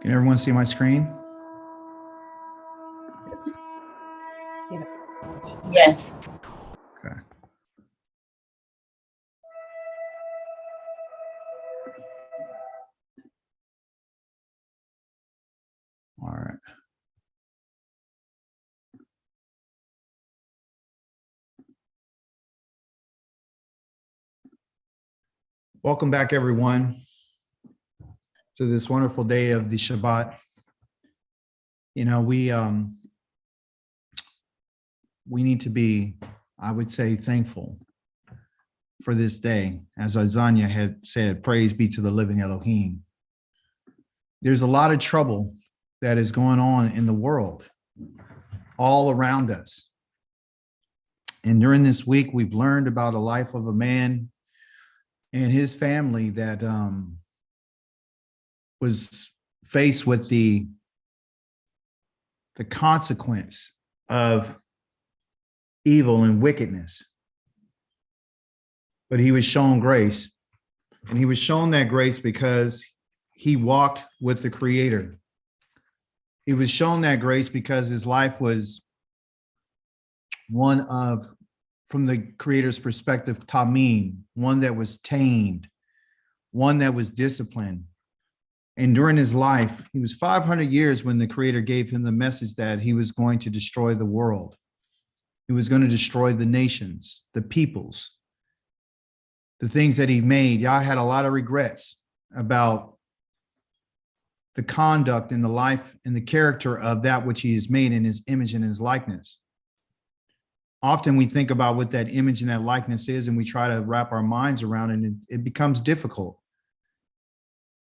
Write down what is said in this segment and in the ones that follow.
Can everyone see my screen? Yes. Okay. All right. Welcome back, everyone, to this wonderful day of the Shabbat. You know, we need to be, I would say, thankful for this day. As Isaiah had said, praise be to the living Elohim. There's a lot of trouble that is going on in the world, all around us. And during this week, we've learned about a life of a man and his family that was faced with the consequence of evil and wickedness. But he was shown grace, and he was shown that grace because he walked with the Creator. He was shown that grace because his life was one of, from the Creator's perspective, tamim, one that was tamed, one that was disciplined. And during his life, he was 500 years when the Creator gave him the message that he was going to destroy the world. He was going to destroy the nations, the peoples, the things that he made. Yah had a lot of regrets about the conduct and the life and the character of that which he has made in his image and his likeness. Often we think about what that image and that likeness is, and we try to wrap our minds around it, and it becomes difficult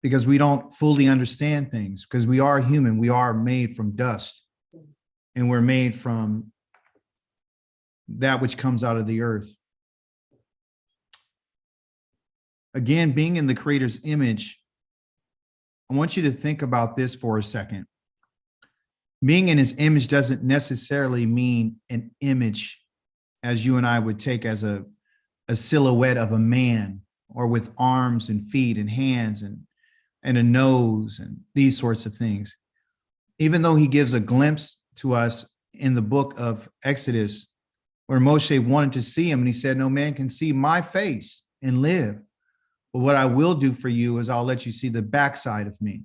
because we don't fully understand things, because we are human. We are made from dust, and we're made from that which comes out of the earth. Again, being in the Creator's image, I want you to think about this for a second. Being in his image doesn't necessarily mean an image as you and I would take as a silhouette of a man, or with arms and feet and hands and a nose and these sorts of things. Even though he gives a glimpse to us in the book of Exodus, where Moshe wanted to see him, and he said, no man can see my face and live. But what I will do for you is I'll let you see the backside of me.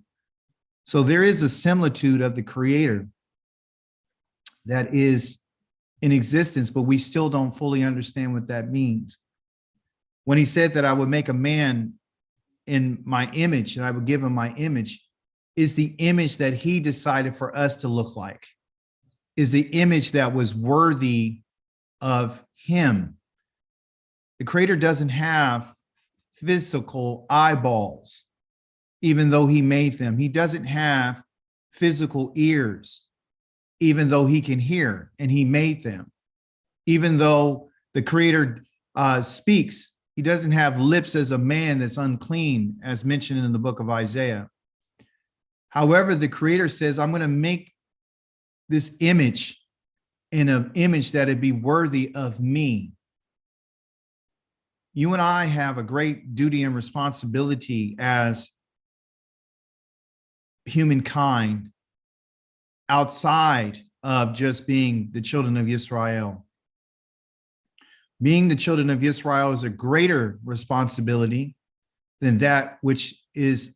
So there is a similitude of the Creator that is in existence, but we still don't fully understand what that means. When he said that I would make a man in my image and I would give him my image, is the image that he decided for us to look like, is the image that was worthy of him. The Creator doesn't have physical eyeballs, even though he made them. He doesn't have physical ears, even though he can hear and he made them. Even though the Creator speaks, he doesn't have lips as a man that's unclean, as mentioned in the book of Isaiah. However, the Creator says, I'm going to make this image in an image that it be worthy of me. You and I have a great duty and responsibility as humankind outside of just being the children of Israel. Being the children of Israel is a greater responsibility than that which is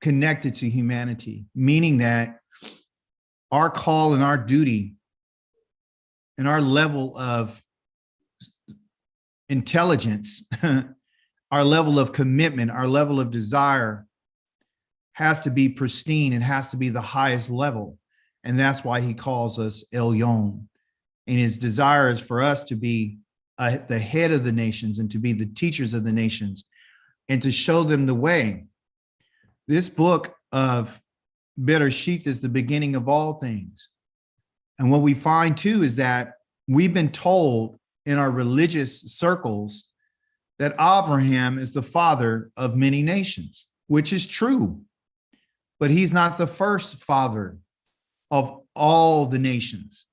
connected to humanity, meaning that our call and our duty and our level of intelligence, our level of commitment, our level of desire has to be pristine. It has to be the highest level. And that's why he calls us Elyon. And his desire is for us to be the head of the nations and to be the teachers of the nations and to show them the way. This book of Bereshith is the beginning of all things. And what we find too is that we've been told in our religious circles that Abraham is the father of many nations, which is true, but he's not the first father of all the nations.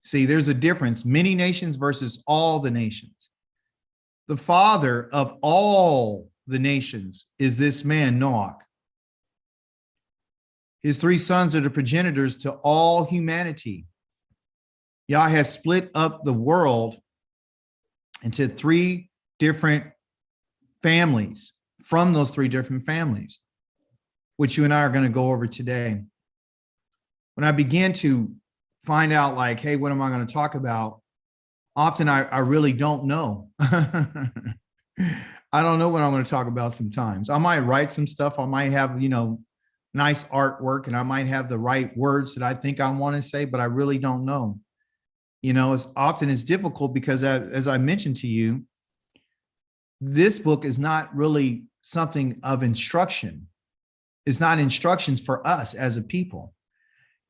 See, there's a difference, many nations versus all the nations. The father of all the nations is this man, Noach. His three sons are the progenitors to all humanity. Yah has split up the world into three different families from those three different families, which you and I are going to go over today. When I began to find out, like, hey, what am I going to talk about? Often I really don't know. I don't know what I'm going to talk about sometimes. I might write some stuff. I might have, nice artwork, and I might have the right words that I think I want to say, but I really don't know. It's difficult because as I mentioned to you, this book is not really something of instruction. It's not instructions for us as a people.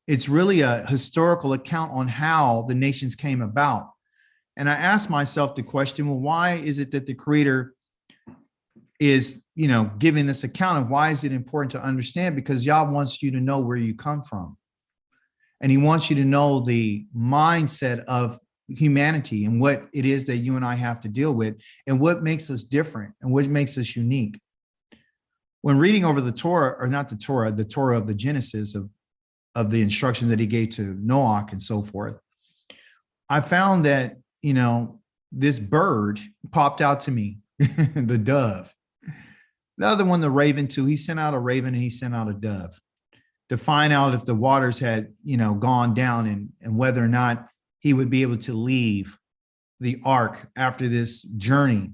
It's really a historical account on how the nations came about. And I asked myself the question, well, why is it that the Creator is, giving this account of why is it important to understand? Because Yah wants you to know where you come from. And he wants you to know the mindset of humanity and what it is that you and I have to deal with and what makes us different and what makes us unique. When reading over the Torah, or not the Torah of the Genesis of the instructions that he gave to Noach and so forth, I found that, this bird popped out to me, the dove. The other one, the raven too, he sent out a raven and he sent out a dove to find out if the waters had, gone down and whether or not he would be able to leave the ark after this journey.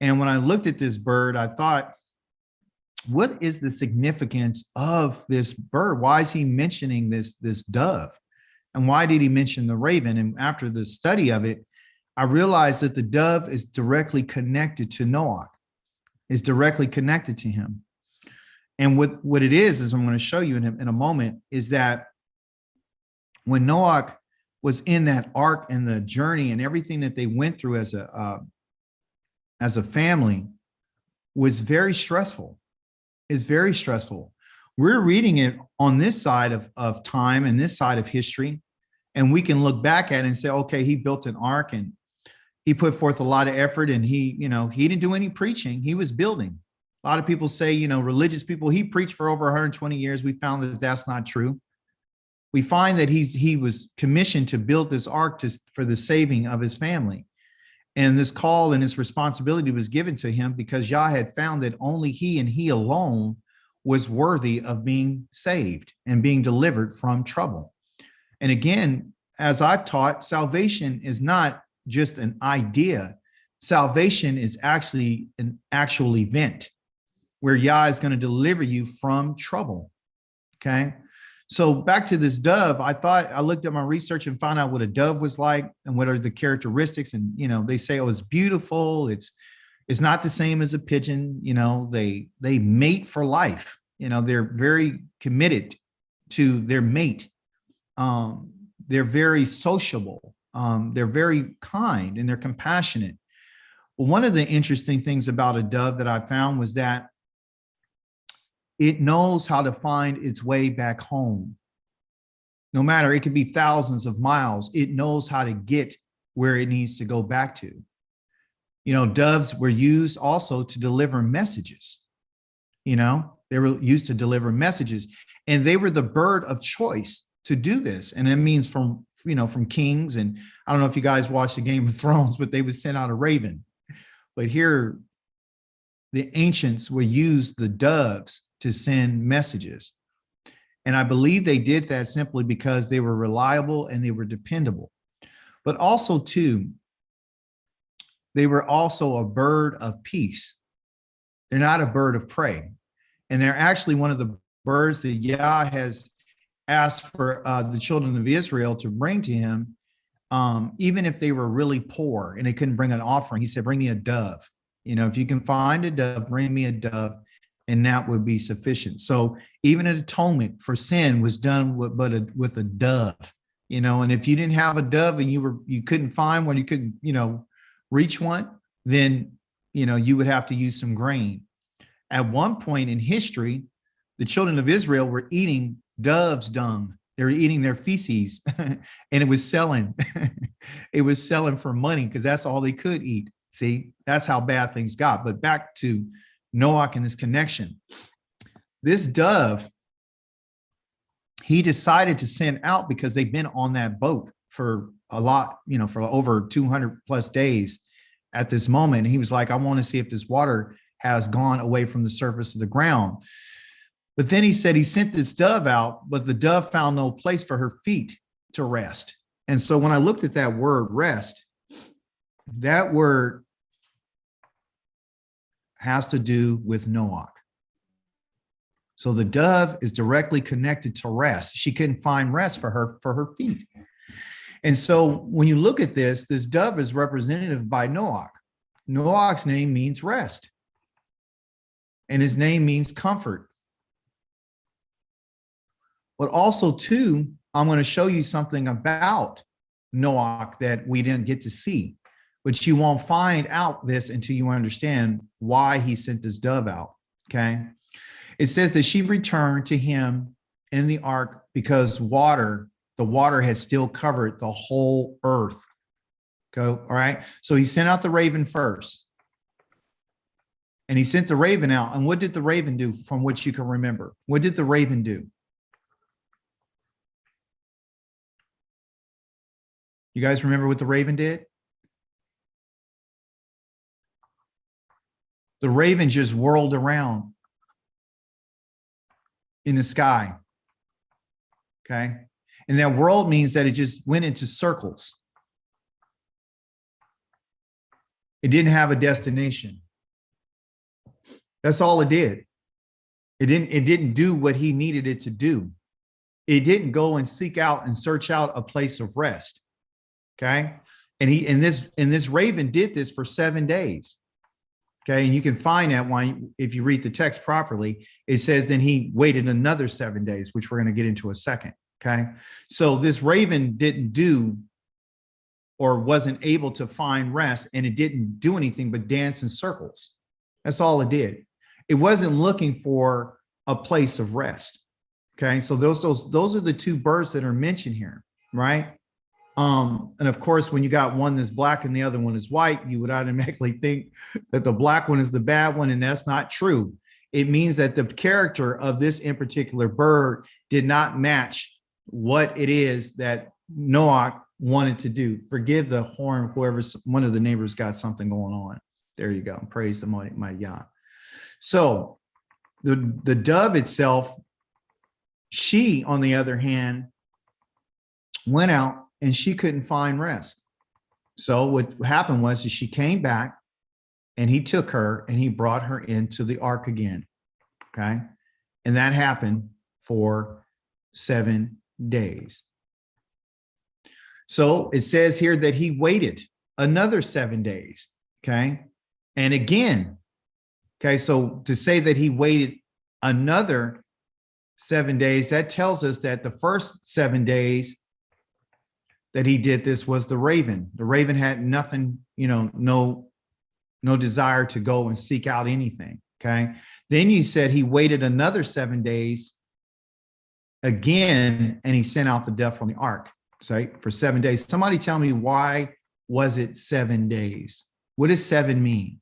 And when I looked at this bird, I thought, what is the significance of this bird? Why is he mentioning this dove? And why did he mention the raven? And after the study of it, I realized that the dove is directly connected to Noach, is directly connected to him. And what it is I'm going to show you in a moment, is that when Noach was in that ark and the journey and everything that they went through as a family was very stressful. It's very stressful. We're reading it on this side of time and this side of history, and we can look back at it and say, okay, he built an ark and he put forth a lot of effort, and he didn't do any preaching. He was building. A lot of people say, religious people, he preached for over 120 years. We found that that's not true. We find that he was commissioned to build this ark for the saving of his family. And this call and this responsibility was given to him because Yah had found that only he and he alone was worthy of being saved and being delivered from trouble. And again, as I've taught, salvation is not just an idea. Salvation is actually an actual event where Yah is going to deliver you from trouble. Okay. So back to this dove, I looked at my research and found out what a dove was like and what are the characteristics. And, they say, oh, it's beautiful. It's not the same as a pigeon. They mate for life. They're very committed to their mate. They're very sociable. They're very kind and they're compassionate. Well, one of the interesting things about a dove that I found was that it knows how to find its way back home. No matter, it could be thousands of miles, it knows how to get where it needs to go back to. Doves were used also to deliver messages. They were used to deliver messages, and they were the bird of choice to do this. And it means from kings. And I don't know if you guys watched the Game of Thrones, but they would send out a raven. But here, the ancients would use the doves to send messages. And I believe they did that simply because they were reliable and they were dependable. But also, too, they were also a bird of peace. They're not a bird of prey. And they're actually one of the birds that Yah has asked for the children of Israel to bring to him, even if they were really poor and they couldn't bring an offering. He said, bring me a dove. If you can find a dove, bring me a dove, and that would be sufficient. So even an atonement for sin was done with a dove, and if you didn't have a dove and you couldn't find one, you couldn't, reach one, then, you would have to use some grain. At one point in history, the children of Israel were eating dove's dung. They were eating their feces and it was selling. It was selling for money because that's all they could eat. See, that's how bad things got. But back to Noach and this connection. This dove he decided to send out because they've been on that boat for a lot, for over 200 plus days at this moment. And he was like, I want to see if this water has gone away from the surface of the ground. But then he said he sent this dove out, but the dove found no place for her feet to rest. And so when I looked at that word rest, that word has to do with Noach. So the dove is directly connected to rest. She couldn't find rest for her feet. And so when you look at this dove is represented by Noach. Noach's name means rest. And his name means comfort. But also, too, I'm going to show you something about Noach that we didn't get to see. But you won't find out this until you understand why he sent this dove out, okay? It says that she returned to him in the ark because the water had still covered the whole earth. Go, all right? So he sent out the raven first. And he sent the raven out. And what did the raven do from which you can remember? What did the raven do? You guys remember what the raven did? The raven just whirled around in the sky. Okay. And that whirl means that it just went into circles. It didn't have a destination. That's all it did. It didn't do what he needed it to do. It didn't go and seek out and search out a place of rest. Okay. And this raven did this for 7 days. Okay. And you can find that one if you read the text properly. It says then he waited another 7 days, which we're going to get into a second. Okay. So this raven didn't do or wasn't able to find rest, and it didn't do anything but dance in circles. That's all it did. It wasn't looking for a place of rest. Okay. So those are the two birds that are mentioned here, right? And of course, when you got one that's black and the other one is white, you would automatically think that the black one is the bad one, and that's not true. It means that the character of this in particular bird did not match what it is that Noach wanted to do. Forgive the horn, one of the neighbors got something going on. There you go. Praise the mighty God. So the dove itself, she, on the other hand, went out and she couldn't find rest. So what happened was she came back and he took her and he brought her into the ark again. Okay. And that happened for 7 days. So it says here that he waited another 7 days. Okay. And again, okay, so to say that he waited another 7 days, that tells us that the first 7 days that he did this was the raven. The raven had nothing, no desire to go and seek out anything. Okay. Then you said he waited another 7 days again, and he sent out the dove from the ark, right? For 7 days. Somebody tell me, why was it 7 days? What does 7 mean?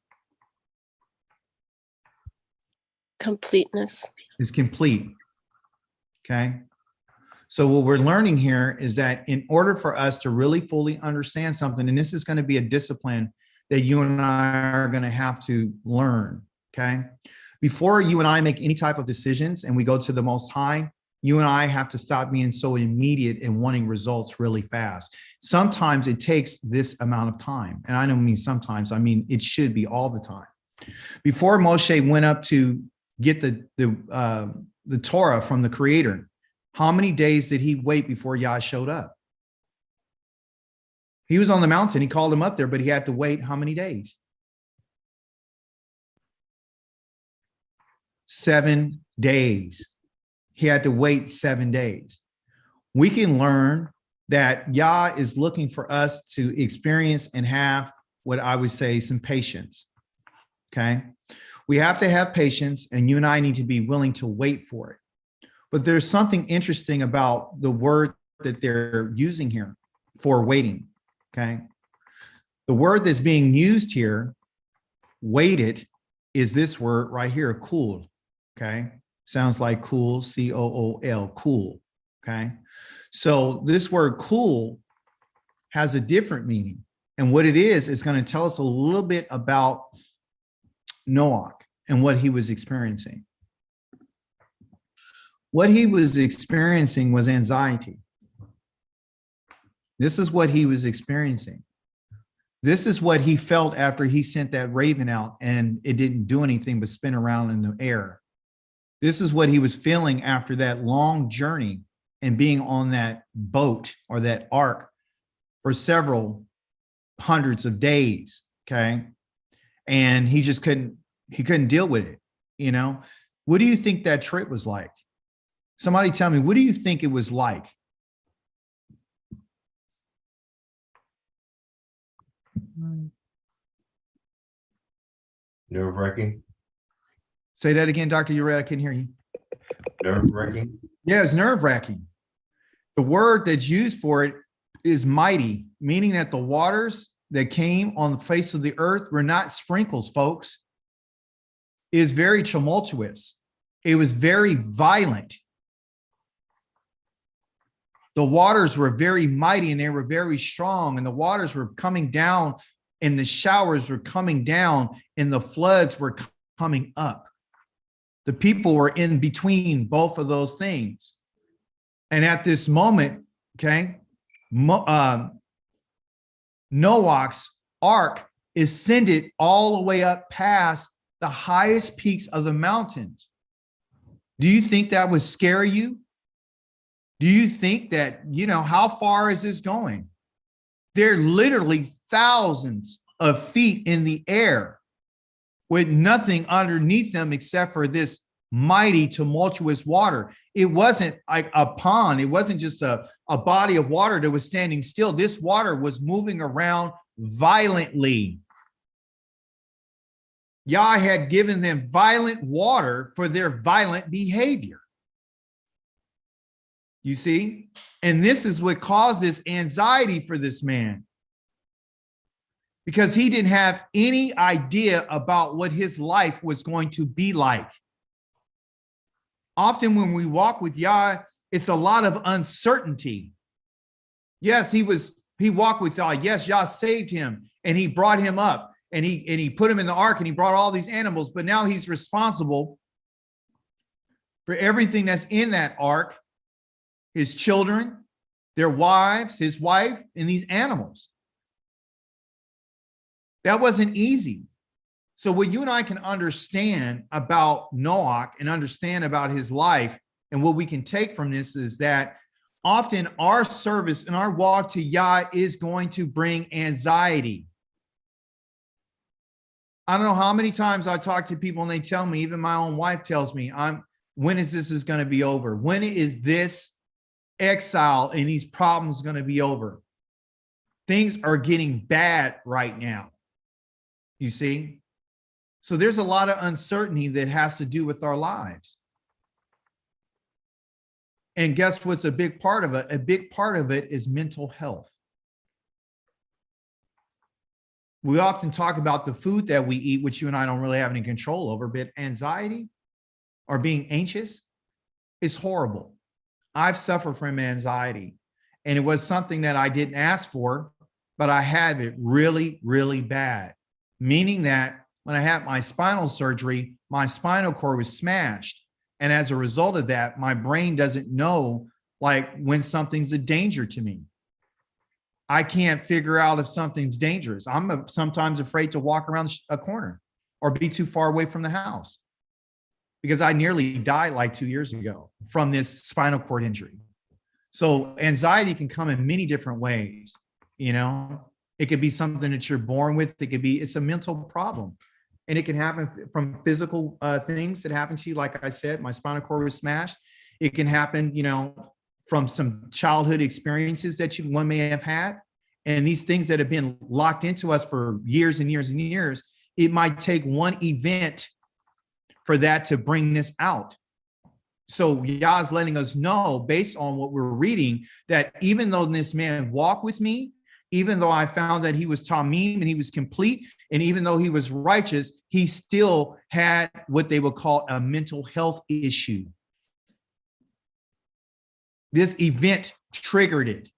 Completeness. It's complete. Okay. So what we're learning here is that in order for us to really fully understand something, and this is going to be a discipline that you and I are going to have to learn. Okay. Before you and I make any type of decisions and we go to the Most High, you and I have to stop being so immediate and wanting results really fast. Sometimes it takes this amount of time. And I don't mean sometimes, I mean, it should be all the time. Before Moshe went up to get the Torah from the Creator, how many days did he wait before Yah showed up? He was on the mountain. He called him up there, but he had to wait how many days? 7 days. He had to wait 7 days. We can learn that Yah is looking for us to experience and have what I would say some patience. Okay. We have to have patience, and you and I need to be willing to wait for it. But there's something interesting about the word that they're using here for waiting. Okay. The word that's being used here, waited, is this word right here, cool. Okay. Sounds like cool, C-O-O-L, cool. Okay. So this word cool has a different meaning. And what it is going to tell us a little bit about Noach and what he was experiencing. What he was experiencing was anxiety. This is what he was experiencing. This is what he felt after he sent that raven out and it didn't do anything but spin around in the air. This is what he was feeling after that long journey and being on that boat or that ark for several hundreds of days. Okay. And he just couldn't deal with it. You know, what do you think that trip was like? Somebody tell me, what do you think it was like? Nerve-wracking. Say that again, Dr. Ured, I couldn't hear you. Nerve-wracking. Yeah, it's nerve-wracking. The word that's used for it is mighty, meaning that the waters that came on the face of the earth were not sprinkles, folks. It is very tumultuous. It was very violent. The waters were very mighty and they were very strong, and the waters were coming down and the showers were coming down and the floods were coming up. The people were in between both of those things. And at this moment, okay, Noach's ark ascended all the way up past the highest peaks of the mountains. Do you think that would scare you? Do you think that, you know, how far is this going? They're literally thousands of feet in the air with nothing underneath them except for this mighty tumultuous water. It wasn't like a pond. It wasn't just a body of water that was standing still. This water was moving around violently. Yah had given them violent water for their violent behavior. You see? And this is what caused this anxiety for this man, because he didn't have any idea about what his life was going to be like. Often when we walk with Yah, it's a lot of uncertainty. Yes, he walked with Yah. Yes, Yah saved him and he brought him up and he put him in the ark and he brought all these animals, but now he's responsible for everything that's in that ark, his children, their wives, his wife, and these animals. That wasn't easy. So what you and I can understand about Noach and understand about his life and what we can take from this is that often our service and our walk to Yah is going to bring anxiety. I don't know how many times I talk to people and they tell me, even my own wife tells me, when is this going to be over? When is this exile and these problems going to be over? Things are getting bad right now. You see? So there's a lot of uncertainty that has to do with our lives. And guess what's a big part of it? A big part of it is mental health. We often talk about the food that we eat, which you and I don't really have any control over, but anxiety or being anxious is horrible. I've suffered from anxiety, and it was something that I didn't ask for, but I had it really, really bad, meaning that when I had my spinal surgery, my spinal cord was smashed. And as a result of that, my brain doesn't know like when something's a danger to me. I can't figure out if something's dangerous. I'm sometimes afraid to walk around a corner or be too far away from the house because I nearly died like 2 years ago from this spinal cord injury. So anxiety can come in many different ways. You know, it could be something that you're born with. It's a mental problem. And it can happen from physical things that happen to you. Like I said, my spinal cord was smashed. It can happen, you know, from some childhood experiences that one may have had. And these things that have been locked into us for years and years and years, it might take one event for that to bring this out. So Yah's letting us know, based on what we're reading, that even though this man walked with me, even though I found that he was tamim and he was complete, and even though he was righteous, he still had what they would call a mental health issue. This event triggered it.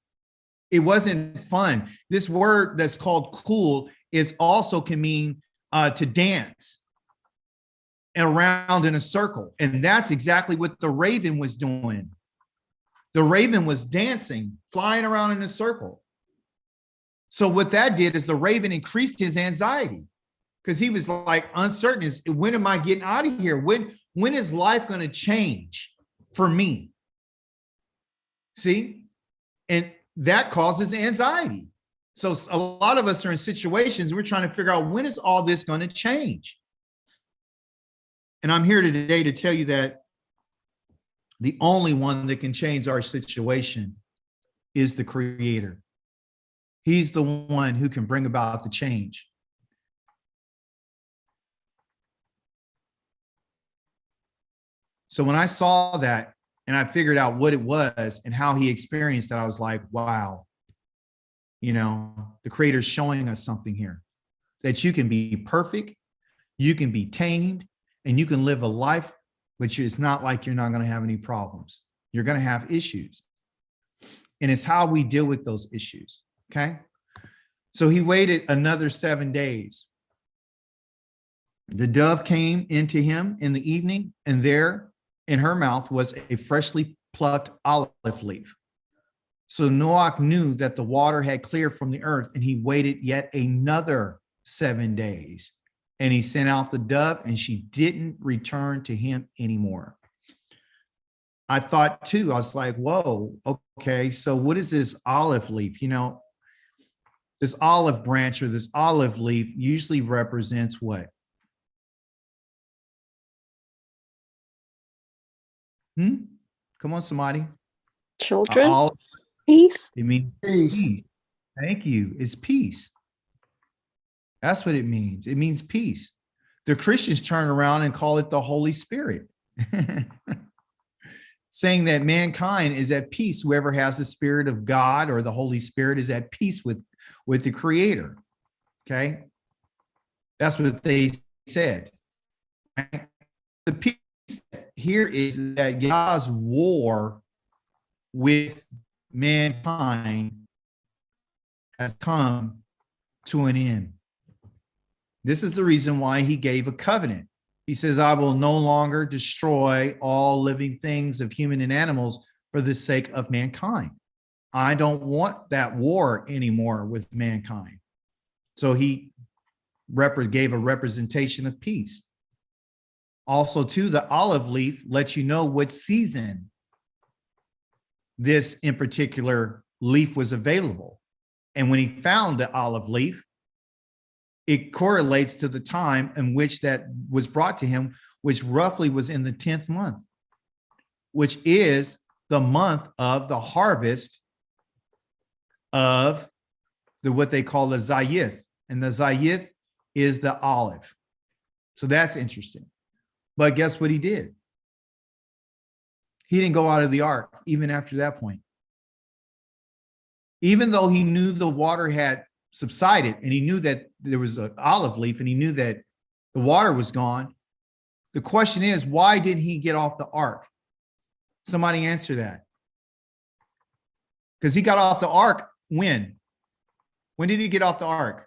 It wasn't fun. This word that's called cool is also can mean to dance around in a circle. And that's exactly what the raven was doing. The raven was dancing, flying around in a circle. So what that did is the raven increased his anxiety because he was like uncertain. Is when am I getting out of here? When is life going to change for me? See? And that causes anxiety. So a lot of us are in situations we're trying to figure out when is all this going to change? And I'm here today to tell you that the only one that can change our situation is the Creator. He's the one who can bring about the change. So when I saw that and I figured out what it was and how he experienced it, I was like, wow, you know, the Creator's showing us something here, that you can be perfect, you can be tamed, and you can live a life, which is not like you're not going to have any problems. You're going to have issues. And it's how we deal with those issues. Okay. So he waited another 7 days. The dove came into him in the evening, and there in her mouth was a freshly plucked olive leaf. So Noach knew that the water had cleared from the earth, and he waited yet another 7 days. And he sent out the dove, and she didn't return to him anymore. I thought too, I was like, whoa, okay, so what is this olive leaf? You know, this olive branch or this olive leaf usually represents what? Come on, somebody. Children. Peace. It means peace. Thank you. It's peace. That's what it means. It means peace. The Christians turn around and call it the Holy Spirit, saying that mankind is at peace. Whoever has the Spirit of God or the Holy Spirit is at peace with the Creator. Okay. That's what they said. Right? The peace here is that God's war with mankind has come to an end. This is the reason why he gave a covenant. He says, I will no longer destroy all living things of human and animals for the sake of mankind. I don't want that war anymore with mankind. So he gave a representation of peace. Also, too, the olive leaf lets you know what season this in particular leaf was available. And when he found the olive leaf, it correlates to the time in which that was brought to him, which roughly was in the 10th month, which is the month of the harvest of what they call the Zayith. And the Zayith is the olive. So that's interesting. But guess what he did? He didn't go out of the ark even after that point. Even though he knew the water had subsided and he knew that there was an olive leaf and he knew that the water was gone, the question is, why didn't he get off the ark? Somebody answer that. Because he got off the ark when? When did he get off the ark?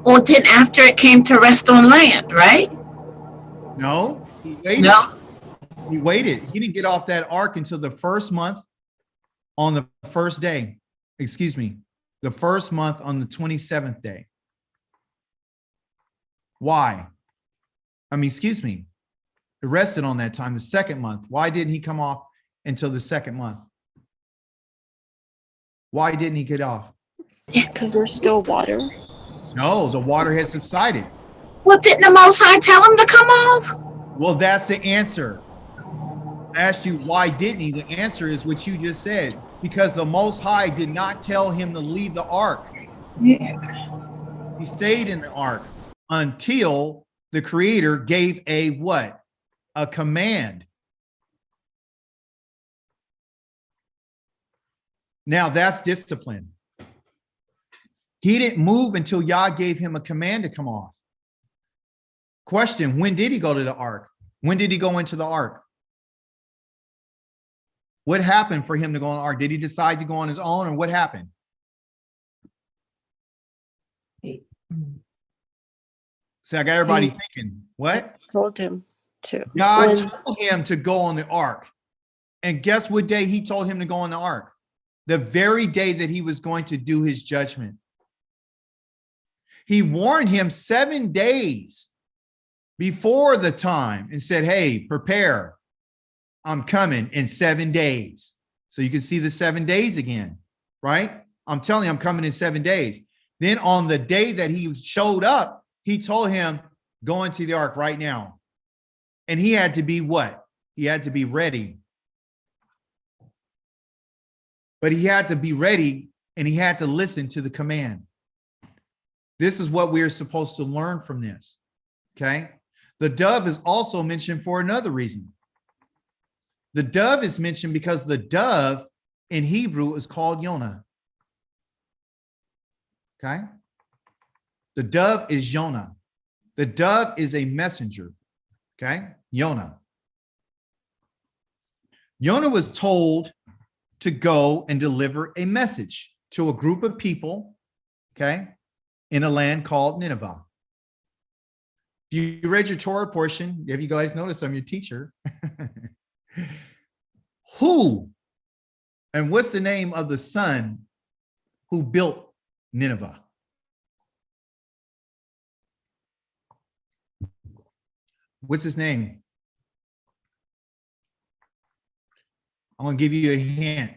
Well, then after it came to rest on land, right? No, he waited. No. He waited. He didn't get off that ark until the first month on the first day. Excuse me, the first month on the 27th day. Why? Excuse me. It rested on that time, the second month. Why didn't he come off until the second month? Why didn't he get off? Because there's still water. No, the water has subsided. Well, didn't the Most High tell him to come off? Well, that's the answer. I asked you, why didn't he? The answer is what you just said. Because the Most High did not tell him to leave the ark. Yeah. He stayed in the ark until the Creator gave a what? A command. Now that's discipline. He didn't move until Yah gave him a command to come off. Question, when did he go to the ark? When did he go into the ark? What happened for him to go on the ark? Did he decide to go on his own, or what happened? See, I got everybody thinking, what? Told him to. God When- told him to go on the ark. And guess what day he told him to go on the ark? The very day that he was going to do his judgment. He warned him 7 days before the time and said, hey, prepare. I'm coming in 7 days. So you can see the 7 days again, right? I'm telling you, I'm coming in 7 days. Then on the day that he showed up, he told him, go into the ark right now. And he had to be what? He had to be ready. But he had to be ready, and he had to listen to the command. This is what we're supposed to learn from this, okay? The dove is also mentioned for another reason. The dove is mentioned because the dove in Hebrew is called Yonah, okay? The dove is Yonah. The dove is a messenger, okay? Yonah. Yonah was told to go and deliver a message to a group of people, okay, in a land called Nineveh. You read your Torah portion. Have you guys noticed I'm your teacher? Who and what's the name of the son who built Nineveh? What's his name? I'm going to give you a hint.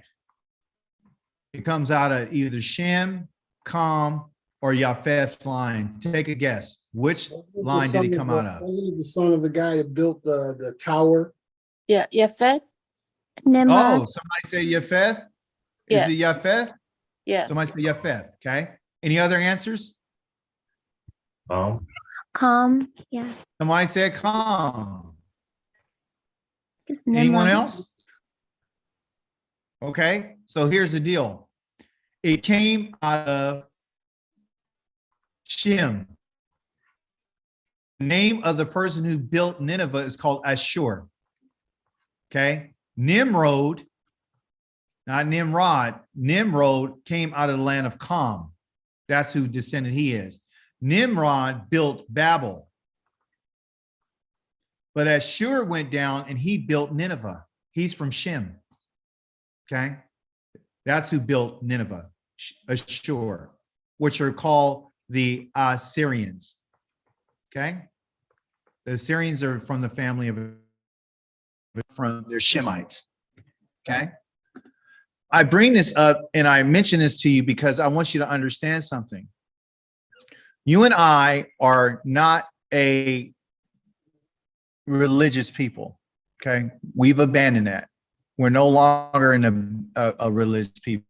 It comes out of either Shem, Ham, or Japheth's line. Take a guess. Which line did he come out of? Wasn't it the son of the guy that built the tower? Yeah, Yafet? Oh, somebody say Japheth? Yes. Is it Japheth? Yes. Somebody say Japheth. Okay. Any other answers? Yeah. Somebody said Ham. It's Anyone Nimrod. else? Okay. So here's the deal. It came out of Shem. The name of the person who built Nineveh is called Ashur. Okay. Nimrod, not Nimrod. Nimrod came out of the land of Kam. That's who descendant he is. Nimrod built Babel. But Ashur went down and he built Nineveh. He's from Shem. Okay. That's who built Nineveh, Ashur, which are called the Assyrians. Okay. The Assyrians are from the family of, from their Shemites. Okay. I bring this up and I mention this to you because I want you to understand something. You and I are not a religious people. Okay. We've abandoned that. We're no longer in a religious people.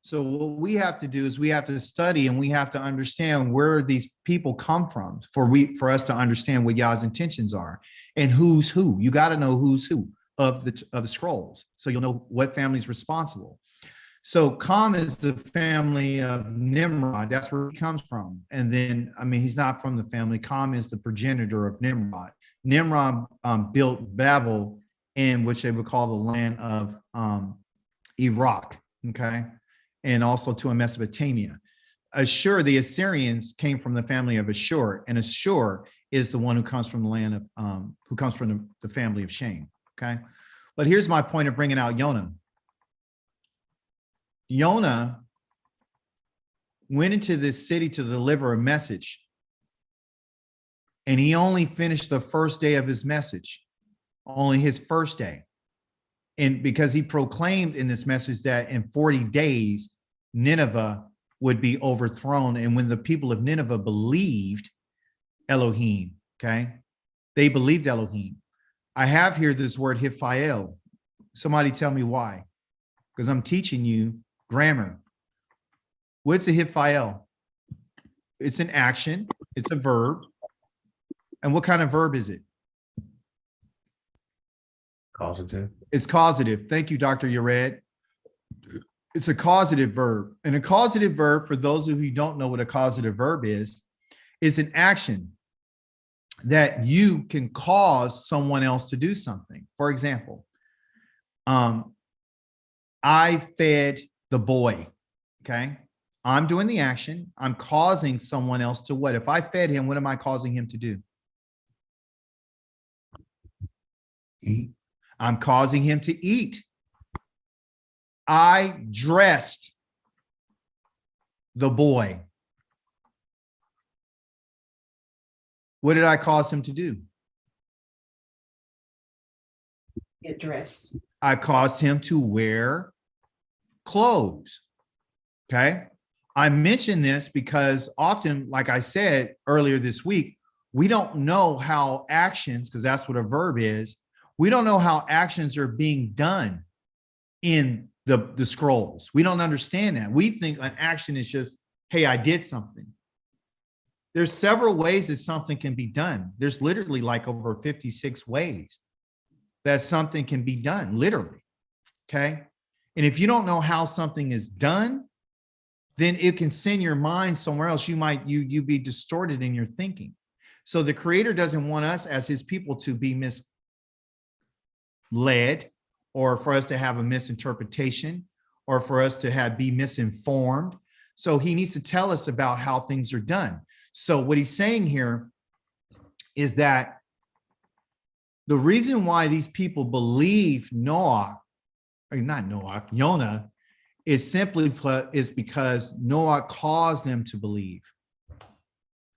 So what we have to do is we have to study and we have to understand where these people come from for us to understand what Yah's intentions are and who's who. You got to know who's who of the scrolls, so you'll know what family is responsible. So Ham is the family of Nimrod. That's where he comes from. And then, I mean, he's not from the family. Ham is the progenitor of Nimrod. Nimrod built Babel, in which they would call the land of Iraq, okay, and also to a Mesopotamia. Ashur, the Assyrians came from the family of Ashur, and Ashur is the one who comes from the land of, who comes from the family of Shem, okay? But here's my point of bringing out Yonah. Yonah went into this city to deliver a message, and he only finished the first day of his message. Only his first day. And because he proclaimed in this message that in 40 days, Nineveh would be overthrown. And when the people of Nineveh believed Elohim, okay, they believed Elohim. I have here this word Hiphael. Somebody tell me why, because I'm teaching you grammar. What's a Hiphael? It's an action, it's a verb. And what kind of verb is it? Causative. It's causative. Thank you, Dr. Yared. It's a causative verb. And a causative verb, for those of you who don't know what a causative verb is an action that you can cause someone else to do something. For example, I fed the boy. Okay. I'm doing the action. I'm causing someone else to what? If I fed him, what am I causing him to do? Eat. I'm causing him to eat. I dressed the boy. What did I cause him to do? Get dressed. I caused him to wear clothes. Okay. I mention this because often, like I said earlier this week, we don't know how actions, because that's what a verb is. We don't know how actions are being done in the scrolls. We don't understand that. We think an action is just, hey, I did something. There's several ways that something can be done. There's literally like over 56 ways that something can be done, literally. Okay. And if you don't know how something is done, then it can send your mind somewhere else. You might you be distorted in your thinking. So the Creator doesn't want us as his people to be misled, or for us to have a misinterpretation, or for us to be misinformed. So he needs to tell us about how things are done. So what he's saying here is that the reason why these people believe Jonah is simply is because Noah caused them to believe.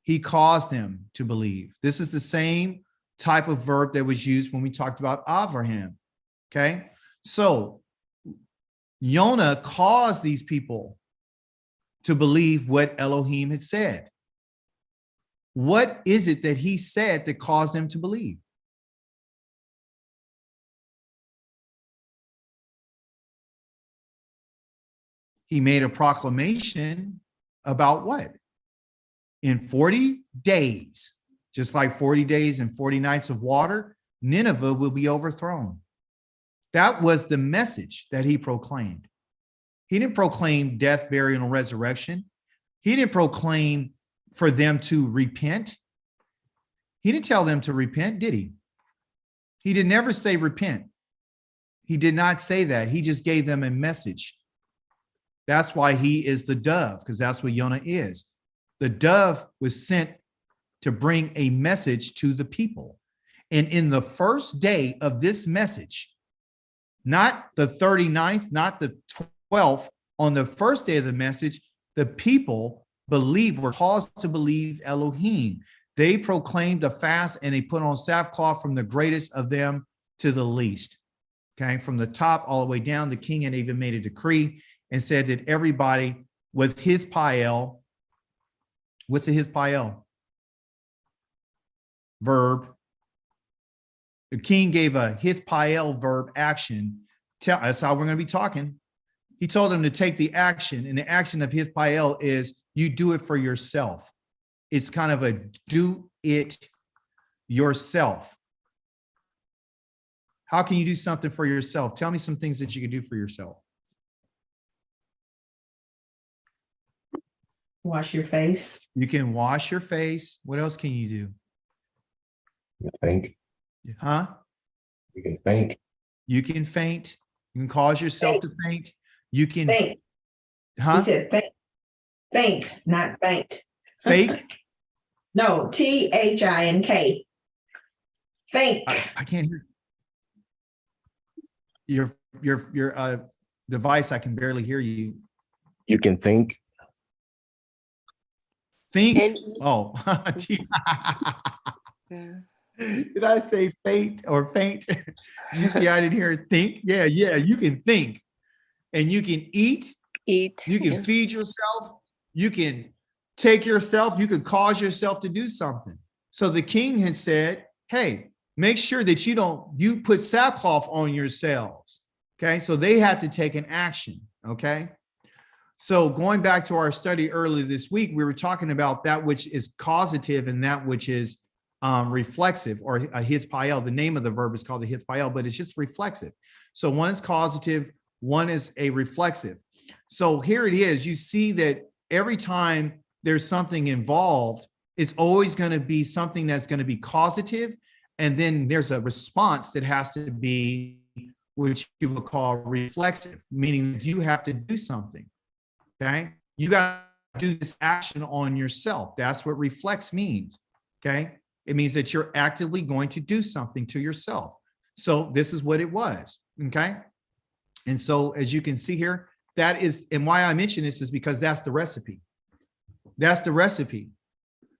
He caused them to believe. This is the same type of verb that was used when we talked about Abraham. Okay, so Jonah caused these people to believe what Elohim had said. What is it that he said that caused them to believe? He made a proclamation about what? In 40 days, just like 40 days and 40 nights of water, Nineveh will be overthrown. That was the message that he proclaimed. He didn't proclaim death, burial, and resurrection. He didn't proclaim for them to repent. He didn't tell them to repent, did he? He did never say repent. He did not say that. He just gave them a message. That's why he is the dove, because that's what Jonah is. The dove was sent to bring a message to the people. And in the first day of this message, not the 39th, not the 12th, on the first day of the message, the people were caused to believe Elohim. They proclaimed a fast and they put on sackcloth from the greatest of them to the least. Okay, from the top all the way down, the king had even made a decree and said that everybody with his pael, what's a his pael? Verb. The king gave a his pael verb action. That's how we're going to be talking. He told them to take the action, and the action of his pael is you do it for yourself. It's kind of a do it yourself. How can you do something for yourself? Tell me some things that you can do for yourself. Wash your face. You can wash your face. What else can you do? You think. Huh? You can think. You can faint. You can cause yourself to faint. You can, Think. huh? You said think. Think, not faint. Fake? No, THINK. Think. I can't hear. Your device, I can barely hear you. You can think. Think. And Oh, yeah. did I say faint or faint? You see, I didn't hear think. Yeah, you can think. And you can eat. Eat. You can yeah. feed yourself. You can take yourself. You can cause yourself to do something. So the king had said, hey, make sure that you put sackcloth on yourselves. Okay. So they had to take an action. Okay. So going back to our study earlier this week, we were talking about that which is causative and that which is reflexive, or a hithpael. The name of the verb is called the hithpael, but it's just reflexive. So one is causative, one is a reflexive. So here it is. You see that every time there's something involved, it's always going to be something that's going to be causative. And then there's a response that has to be which you would call reflexive, meaning that you have to do something. Okay. You got to do this action on yourself. That's what reflex means. Okay. It means that you're actively going to do something to yourself. So this is what it was. Okay. And so as you can see here, that is, and why I mention this is because that's the recipe. That's the recipe.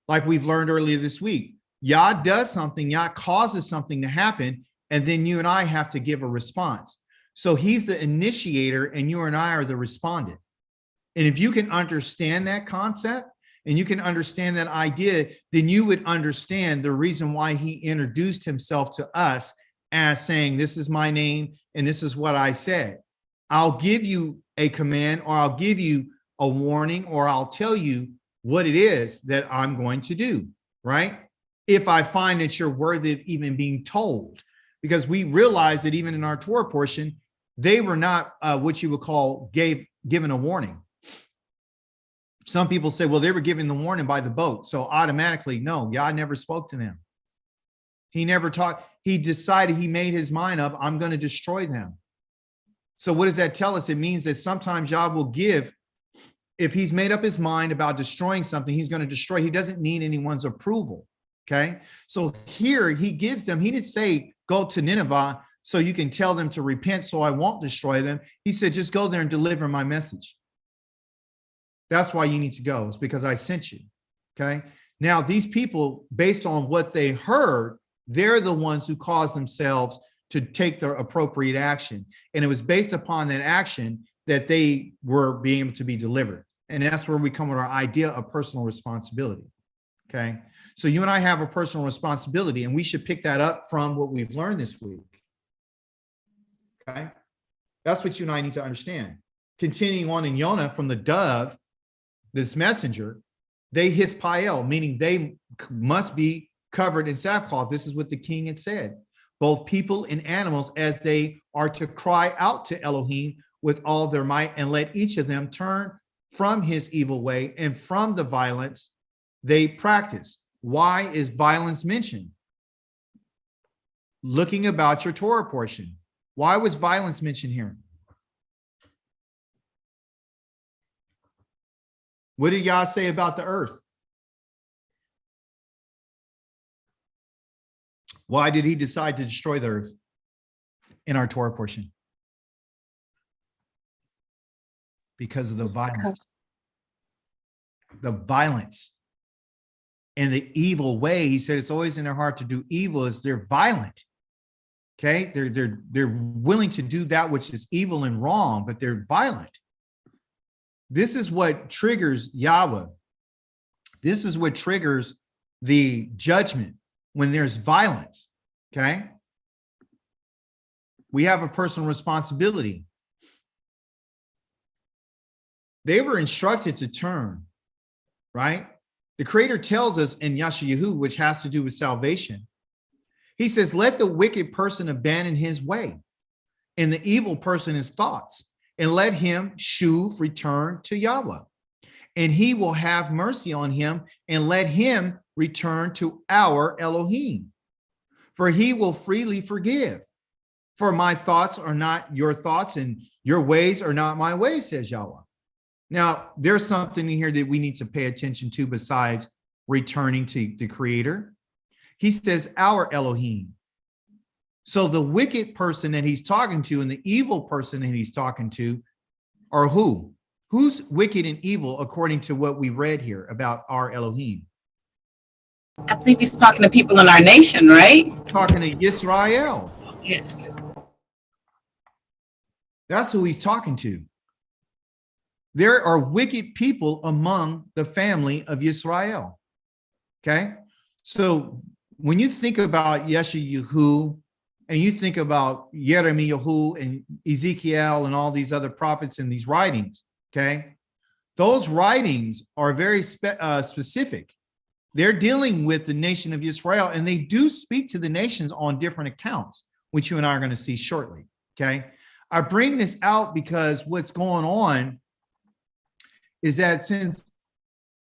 Like we've learned earlier this week, Yah does something, Yah causes something to happen, and then you and I have to give a response. So he's the initiator and you and I are the respondent. And if you can understand that concept and you can understand that idea, then you would understand the reason why he introduced himself to us as saying, this is my name and this is what I said. I'll give you a command, or I'll give you a warning, or I'll tell you what it is that I'm going to do, right? If I find that you're worthy of even being told, because we realize that even in our Torah portion, they were not what you would call given a warning. Some people say, well, they were given the warning by the boat. So automatically, no, Yah never spoke to them. He never talked. He decided, he made his mind up, I'm going to destroy them. So what does that tell us? It means that sometimes Yah will give, if he's made up his mind about destroying something, he's going to destroy. He doesn't need anyone's approval. Okay. So here he gives them, he didn't say, go to Nineveh so you can tell them to repent so I won't destroy them. He said, just go there and deliver my message. That's why you need to go. It's because I sent you. Okay. Now these people, based on what they heard, they're the ones who caused themselves to take their appropriate action. And it was based upon that action that they were being able to be delivered. And that's where we come with our idea of personal responsibility. Okay. So you and I have a personal responsibility, and we should pick that up from what we've learned this week. Okay. That's what you and I need to understand. Continuing on in Yonah, from the dove, this messenger, they hithpael, meaning they must be covered in sackcloth. This is what the king had said. Both people and animals, as they are to cry out to Elohim with all their might, and let each of them turn from his evil way and from the violence they practice. Why is violence mentioned? Looking about your Torah portion. Why was violence mentioned here? What did Yah say about the earth? Why did he decide to destroy the earth in our Torah portion? Because of the violence. The violence and the evil way. He said it's always in their heart to do evil, is they're violent. Okay, they're willing to do that which is evil and wrong, but they're violent. This is what triggers Yahweh. This is what triggers the judgment when there's violence. Okay, we have a personal responsibility. They were instructed to turn, right? The Creator tells us in Yashayahu, which has to do with salvation. He says, let the wicked person abandon his way and the evil person his thoughts, and let him shuv return to Yahweh, and he will have mercy on him, and let him return to our Elohim, for he will freely forgive. For my thoughts are not your thoughts, and your ways are not my ways, says Yahweh. Now, there's something in here that we need to pay attention to besides returning to the Creator. He says, our Elohim. So the wicked person that he's talking to and the evil person that he's talking to are who? Who's wicked and evil according to what we read here about our Elohim? I believe he's talking to people in our nation, right? Talking to Yisrael. Yes. That's who he's talking to. There are wicked people among the family of Yisrael. Okay? So when you think about Yeshayahu, and you think about Yeremiyahu and Ezekiel and all these other prophets in these writings, okay? Those writings are very specific. They're dealing with the nation of Israel, and they do speak to the nations on different accounts, which you and I are going to see shortly, okay? I bring this out because what's going on is that since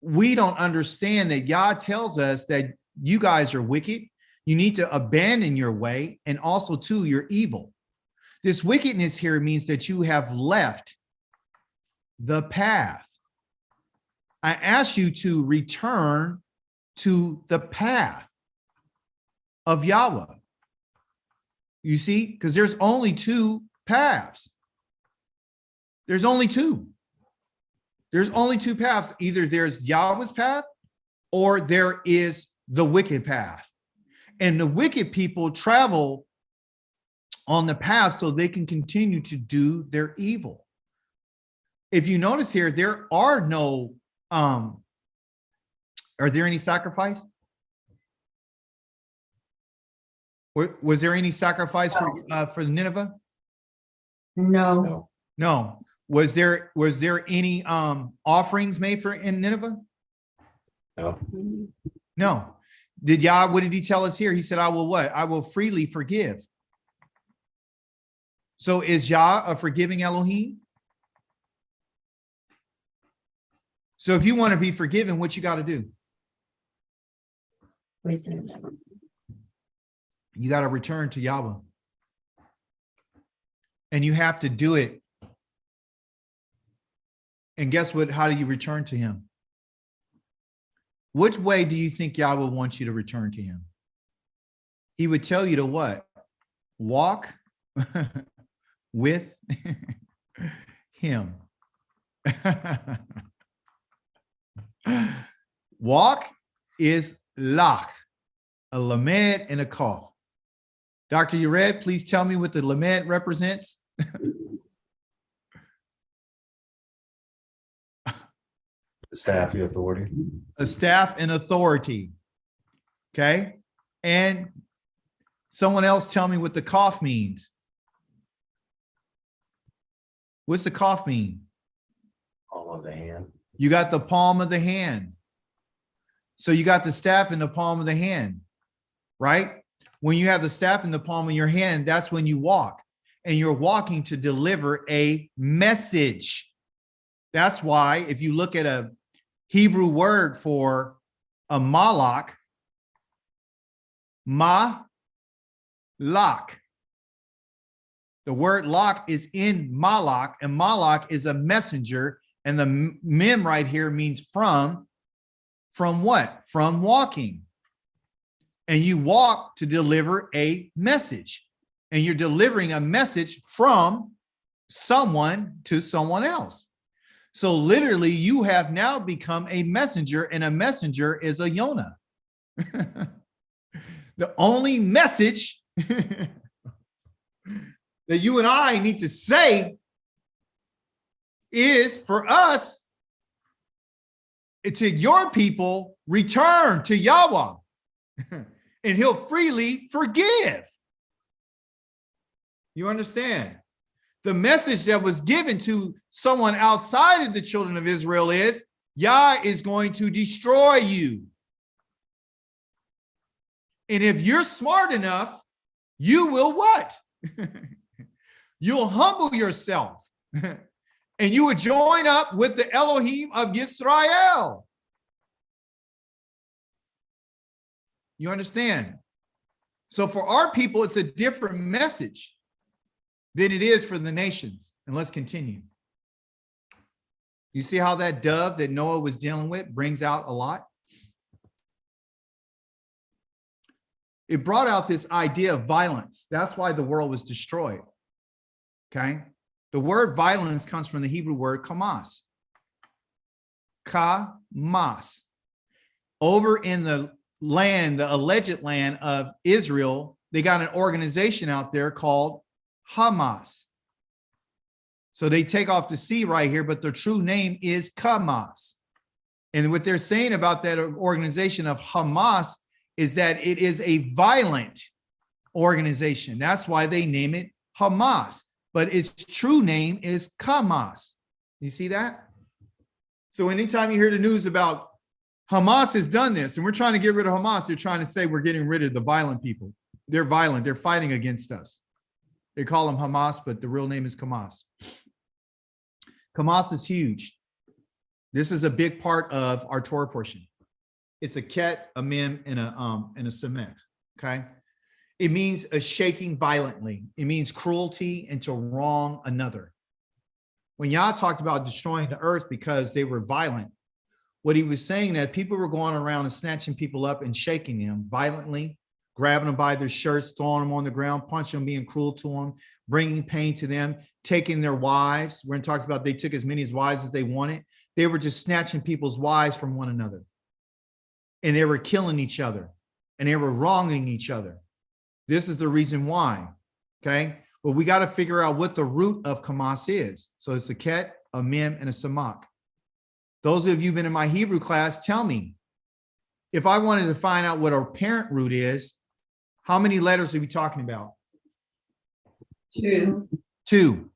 we don't understand that Yah tells us that you guys are wicked, you need to abandon your way, and also too, you're evil. This wickedness here means that you have left the path. I ask you to return to the path of Yahweh. You see, because there's only two paths. There's only two. There's only two paths. Either there's Yahweh's path or there is the wicked path. And the wicked people travel on the path so they can continue to do their evil. If you notice here, there are no, are there any sacrifice? Was there any sacrifice for Nineveh? No. No. No. Was there any offerings made for in Nineveh? No. No. What did he tell us here? He said, I will what? I will freely forgive. So is Yah a forgiving Elohim? So if you want to be forgiven, what you got to do? You got to return to Yahweh. And you have to do it. And guess what? How do you return to him? Which way do you think Yahweh wants you to return to him? He would tell you to what? Walk with him. Walk is lach, a lamed and a kaf. Dr. Yared, please tell me what the lamed represents. The staff, the authority. A staff and authority. Okay. And someone else tell me what the kaf means. What's the kaf mean? All of the hand. You got the palm of the hand. So you got the staff in the palm of the hand, right? When you have the staff in the palm of your hand, that's when you walk, and you're walking to deliver a message. That's why if you look at a Hebrew word for a malach, malach, the word lock is in malach, and malach is a messenger, and the mem right here means from what? From walking. And you walk to deliver a message, and you're delivering a message from someone to someone else. So literally you have now become a messenger, and a messenger is a Yonah. The only message that you and I need to say is for us to your people, return to Yahweh. And he'll freely forgive. You understand? The message that was given to someone outside of the children of Israel is, Yah is going to destroy you. And if you're smart enough, you will what? You'll humble yourself. And you would join up with the Elohim of Yisrael. You understand? So for our people, it's a different message than it is for the nations. And let's continue. You see how that dove that Noah was dealing with brings out a lot? It brought out this idea of violence. That's why the world was destroyed. Okay? The word violence comes from the Hebrew word kamas. Kamas. Over in the land, the alleged land of Israel, they got an organization out there called Hamas. So they take off the C right here, but their true name is Kamas. And what they're saying about that organization of Hamas is that it is a violent organization. That's why they name it Hamas, but its true name is Kamas. You see that? So anytime you hear the news about Hamas has done this, and we're trying to get rid of Hamas, they're trying to say we're getting rid of the violent people. They're violent. They're fighting against us. They call them Hamas, but the real name is Kamas. Kamas is huge. This is a big part of our Torah portion. It's a ket, a mem, and a semek. Okay. It means a shaking violently. It means cruelty and to wrong another. When Yah talked about destroying the earth because they were violent, what he was saying that people were going around and snatching people up and shaking them violently, grabbing them by their shirts, throwing them on the ground, punching them, being cruel to them, bringing pain to them, taking their wives. When it talks about they took as many as wives as they wanted, they were just snatching people's wives from one another. And they were killing each other and they were wronging each other. This is the reason why. Okay. But we got to figure out what the root of Kamas is. So it's a ket, a mem, and a samak. Those of you who've been in my Hebrew class, tell me, if I wanted to find out what our parent root is, how many letters are we talking about? 2. 2.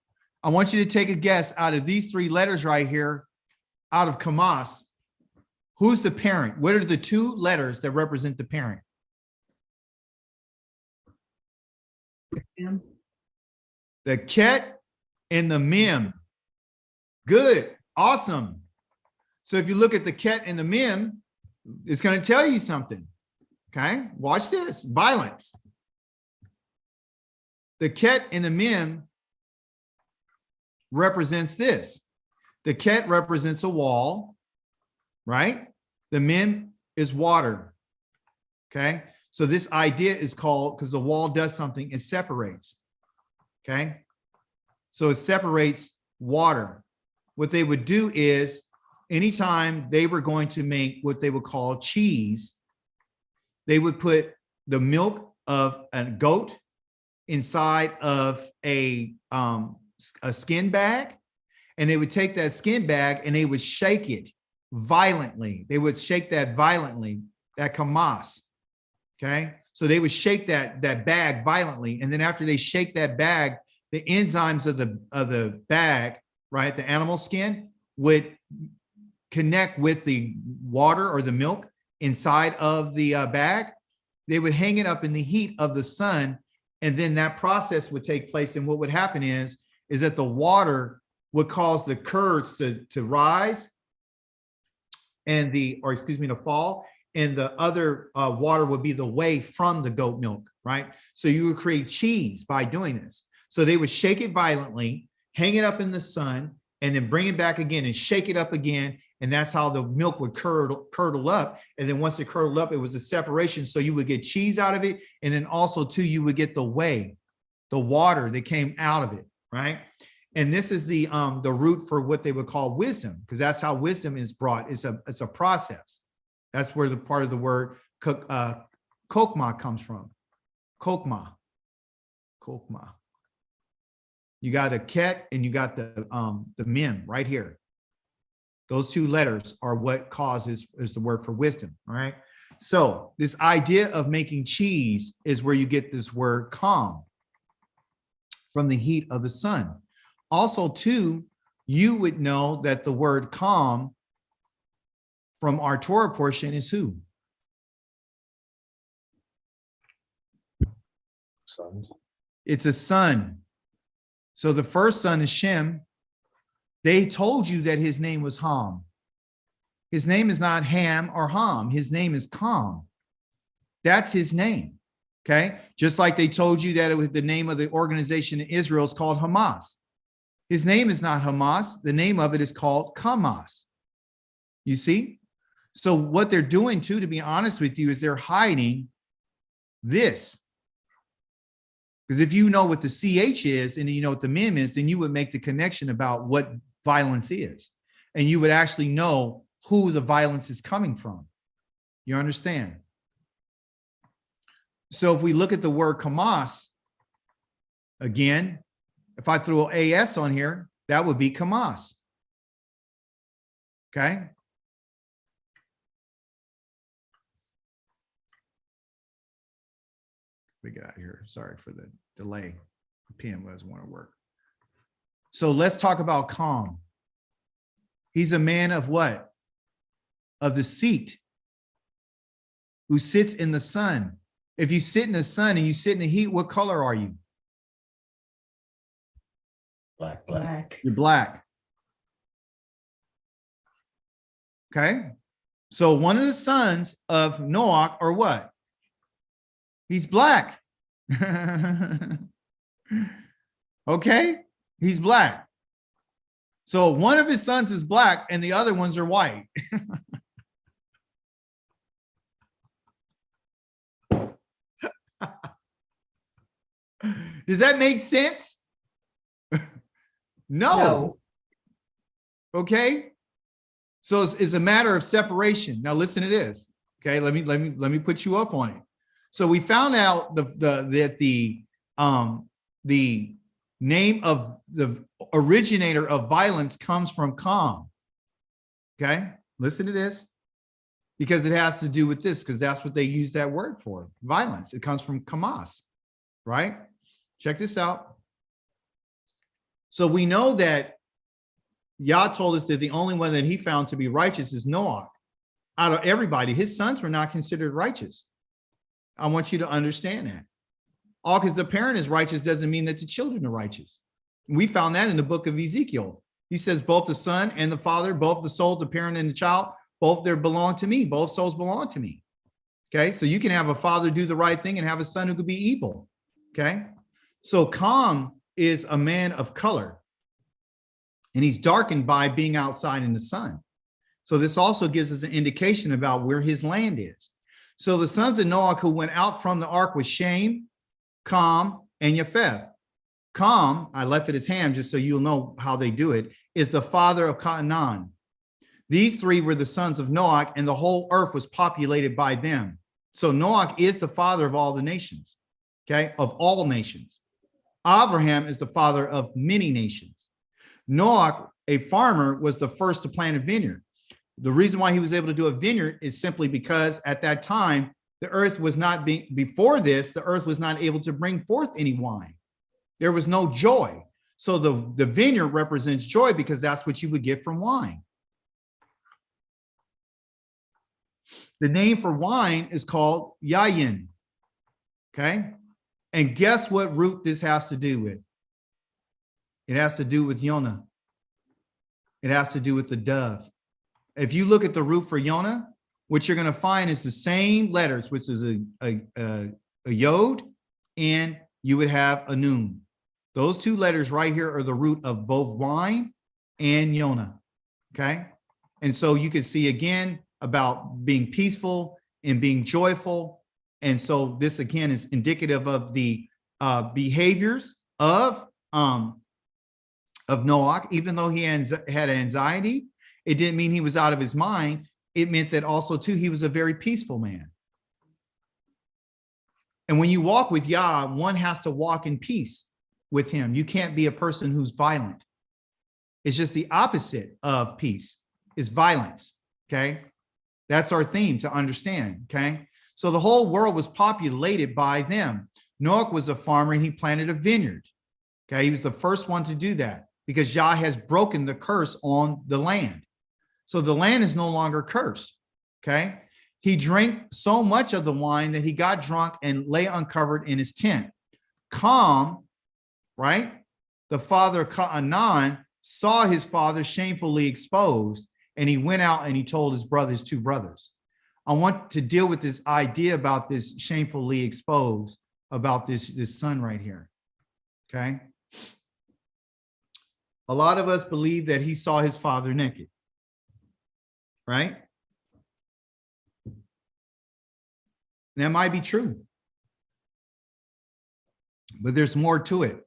I want you to take a guess out of these 3 letters right here, out of Kamas, who's the parent? What are the 2 letters that represent the parent? The ket and the mem. Good. Awesome. So if you look at the ket and the mem, it's going to tell you something. Okay. Watch this. Violence. The ket and the mem represents this. The ket represents a wall, right? The mem is water. Okay. So this idea is called, because the wall does something, it separates. Okay. So it separates water. What they would do is anytime they were going to make what they would call cheese, they would put the milk of a goat inside of a skin bag, and they would take that skin bag and they would shake it violently. They would shake that violently, that kamas. Okay. So they would shake that bag violently. And then after they shake that bag, the enzymes of the bag, right, the animal skin would connect with the water or the milk inside of the bag. They would hang it up in the heat of the sun, and then that process would take place. And what would happen is that the water would cause the curds to rise and to fall, and the other water would be the whey from the goat milk, right? So you would create cheese by doing this. So they would shake it violently, hang it up in the sun, and then bring it back again and shake it up again. And that's how the milk would curdle up. And then once it curdled up, it was a separation. So you would get cheese out of it. And then also too, you would get the whey, the water that came out of it, right? And this is the root for what they would call wisdom, because that's how wisdom is brought. It's a process. That's where the part of the word kokma comes from. Kokma. You got a ket and you got the mem right here. Those 2 letters are what causes is the word for wisdom. All right. So this idea of making cheese is where you get this word calm from the heat of the sun. Also, too, you would know that the word calm from our Torah portion is who? Sons. It's a son. So the first son is Shem. They told you that his name was Ham. His name is not Ham or Ham. His name is Kam. That's his name. Okay. Just like they told you that it was the name of the organization in Israel is called Hamas. His name is not Hamas. The name of it is called Kamas. You see? So what they're doing too, to be honest with you, is they're hiding this. Because if you know what the CH is and you know what the mem is, then you would make the connection about what violence is. And you would actually know who the violence is coming from. You understand? So if we look at the word Kamas, again, if I threw an AS on here, that would be Kamas. Okay? We get out of here. Sorry for the delay. The PM doesn't want to work. So let's talk about calm. He's a man of what? Of the seat, who sits in the sun. If you sit in the sun and you sit in the heat, what color are you? Black. Black. You're black. Okay. So one of the sons of Noach are what? He's black. Okay, he's black. So one of his sons is black and the other ones are white. Does that make sense? No. No. Okay. So it's a matter of separation. Now listen to this. Okay, let me put you up on it. So we found out that the name of the originator of violence comes from Kam. Okay, listen to this, because it has to do with this, because that's what they use that word for, violence. It comes from Kamas, right? Check this out. So we know that Yah told us that the only one that he found to be righteous is Noah. Out of everybody, his sons were not considered righteous. I want you to understand that. All because the parent is righteous doesn't mean that the children are righteous. We found that in the book of Ezekiel. He says both the son and the father, both the soul, the parent and the child, both there belong to me. Both souls belong to me. Okay, so you can have a father do the right thing and have a son who could be evil. Okay, so Kam is a man of color, and he's darkened by being outside in the sun. So this also gives us an indication about where his land is. So the sons of Noah who went out from the ark was Shem, Kam, and Japheth. Kam, I left it as Ham just so you'll know how they do it, is the father of Canaan. These three were the sons of Noah, and the whole earth was populated by them. So Noah is the father of all the nations, okay, of all nations. Abraham is the father of many nations. Noah, a farmer, was the first to plant a vineyard. The reason why he was able to do a vineyard is simply because at that time, the earth was not being, before this, the earth was not able to bring forth any wine. There was no joy. So the vineyard represents joy because that's what you would get from wine. The name for wine is called yayin. Okay. And guess what root this has to do with? It has to do with Yonah. It has to do with the dove. If you look at the root for Yonah, what you're going to find is the same letters, which is a yod, and you would have a nun. Those two letters right here are the root of both wine and Yonah. Okay. And so you can see again about being peaceful and being joyful. And so this again is indicative of the behaviors of Noah. Even though he had anxiety, it didn't mean he was out of his mind. It meant that also too, he was a very peaceful man. And when you walk with Yah, one has to walk in peace with him. You can't be a person who's violent. It's just the opposite of peace is violence. Okay. That's our theme to understand. Okay. So the whole world was populated by them. Noah was a farmer and he planted a vineyard. Okay. He was the first one to do that because Yah has broken the curse on the land. So the land is no longer cursed. Okay. He drank so much of the wine that he got drunk and lay uncovered in his tent. Kam, right? The father of Canaan saw his father shamefully exposed, and he went out and he told his two brothers. I want to deal with this idea about this shamefully exposed, about this son right here. Okay. A lot of us believe that he saw his father naked. Right? And that might be true. But there's more to it.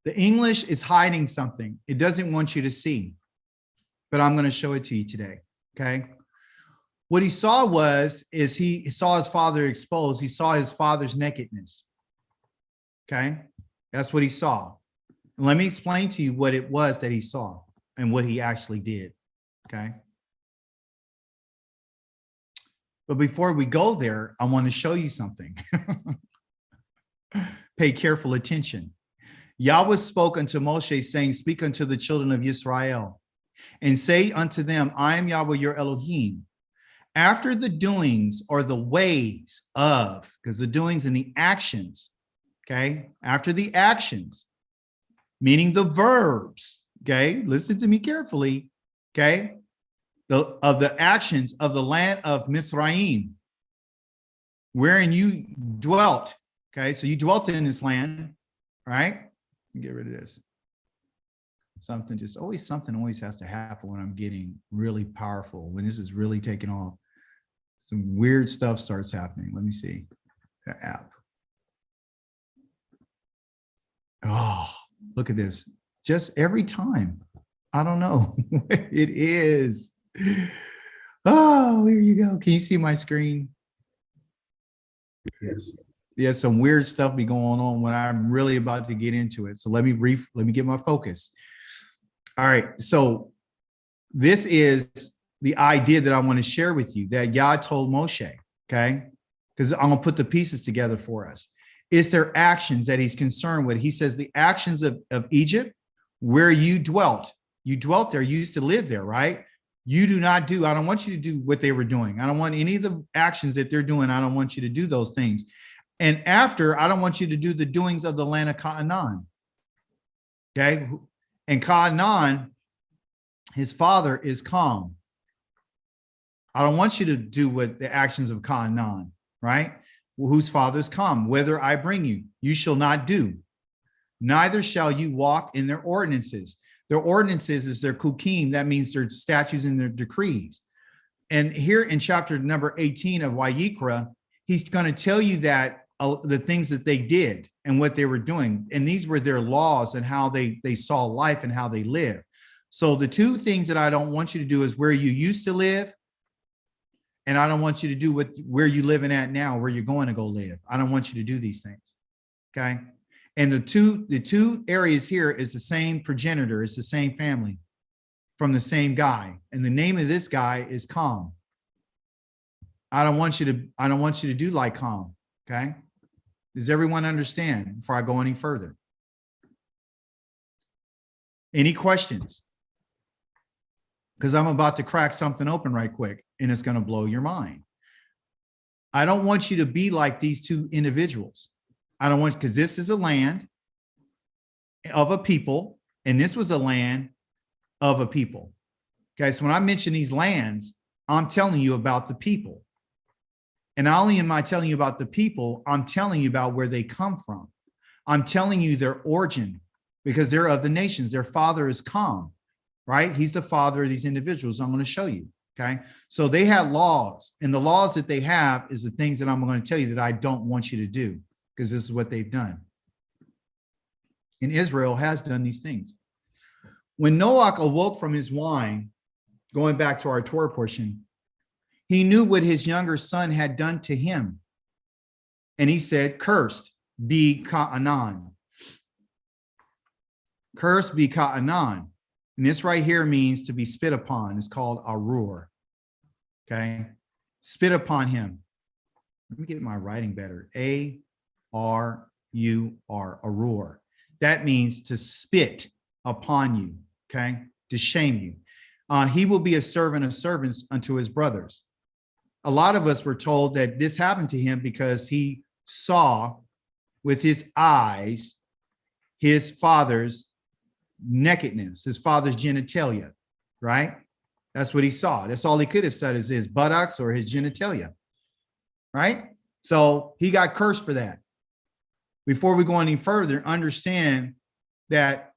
The English is hiding something. It doesn't want you to see. But I'm going to show it to you today. Okay? What he saw is he saw his father exposed. He saw his father's nakedness. Okay? That's what he saw. And let me explain to you what it was that he saw and what he actually did. Okay. But before we go there, I want to show you something. Pay careful attention. Yahweh spoke unto Moshe, saying, speak unto the children of Israel and say unto them, I am Yahweh your Elohim. After the doings or the ways of, because the doings and the actions, okay, after the actions, meaning the verbs, okay, listen to me carefully, okay, of the actions of the land of Mizraim, wherein you dwelt Okay, so you dwelt in this land, right? Get rid of this. Something always has to happen when I'm getting really powerful, when this is really taking off. Some weird stuff starts happening. Let me see the app. Oh, look at this. Just every time. I don't know what it is. Oh, here you go. Can you see my screen? Yes. Yeah, some weird stuff be going on when I'm really about to get into it. So let me get my focus. All right. So this is the idea that I want to share with you that Yah told Moshe. Okay. Because I'm going to put the pieces together for us. It's their actions that he's concerned with. He says the actions of Egypt, where you dwelt there, you used to live there, right? You do not do, I don't want you to do what they were doing. I don't want any of the actions that they're doing. I don't want you to do those things. And after, I don't want you to do the doings of the land of Canaan. Okay. And Canaan, his father is Calm. I don't want you to do what the actions of Canaan, right? Whose father is Calm. Whither I bring you, you shall not do. Neither shall you walk in their ordinances. Their ordinances is their kukim. That means their statutes and their decrees. And here in chapter number 18 of Vayikra, he's going to tell you that the things that they did and what they were doing. And these were their laws and how they saw life and how they lived. So the two things that I don't want you to do is where you used to live. And I don't want you to do where you're living at now, where you're going to go live. I don't want you to do these things. Okay. And the two areas here is the same progenitor. It's the same family from the same guy. And the name of this guy is Calm. I don't want you to do like Calm. Okay. Does everyone understand before I go any further? Any questions? Because I'm about to crack something open right quick and it's going to blow your mind. I don't want you to be like these two individuals. I don't want, because this is a land of a people, and this was a land of a people. Okay, so when I mention these lands, I'm telling you about the people. And not only am I telling you about the people, I'm telling you about where they come from. I'm telling you their origin, because they're of the nations. Their father is Calm, right? He's the father of these individuals. I'm going to show you. Okay, so they had laws, and the laws that they have is the things that I'm going to tell you that I don't want you to do, because this is what they've done. And Israel has done these things. When Noach awoke from his wine, going back to our Torah portion, he knew what his younger son had done to him. And he said, "Cursed be Canaan. Cursed be Canaan." And this right here means to be spit upon. It's called arur. Okay. Spit upon him. Let me get my writing better. A-R-U-R, arur. That means to spit upon you. Okay. To shame you. He will be a servant of servants unto his brothers. A lot of us were told that this happened to him because he saw with his eyes his father's nakedness, his father's genitalia, right? That's what he saw. That's all he could have said is his buttocks or his genitalia, right? So he got cursed for that. Before we go any further, understand that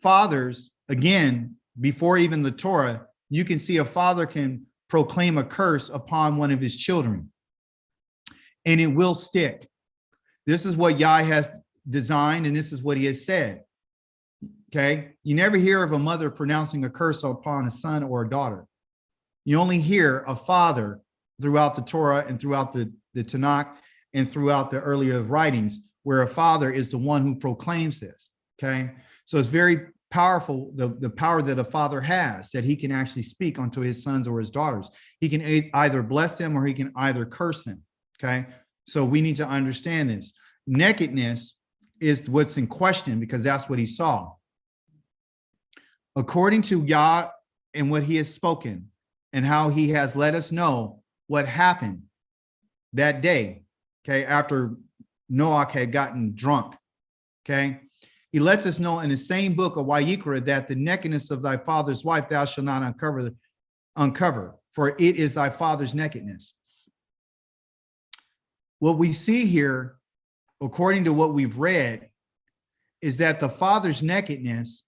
fathers, again, before even the Torah, you can see a father can proclaim a curse upon one of his children, and it will stick. This is what Yah has designed, and this is what he has said. Okay, you never hear of a mother pronouncing a curse upon a son or a daughter. You only hear a father throughout the Torah and throughout the Tanakh and throughout the earlier writings, where a father is the one who proclaims this. Okay, so it's very powerful, the power that a father has, that he can actually speak unto his sons or his daughters. He can either bless them or he can either curse them. Okay, so we need to understand this. Nakedness is what's in question, because that's what he saw. According to Yah and what he has spoken and how he has let us know what happened that day, okay, after Noach had gotten drunk, okay, he lets us know in the same book of Vayikra that the nakedness of thy father's wife thou shalt not uncover, for it is thy father's nakedness. What we see here according to what we've read, is that the father's nakedness,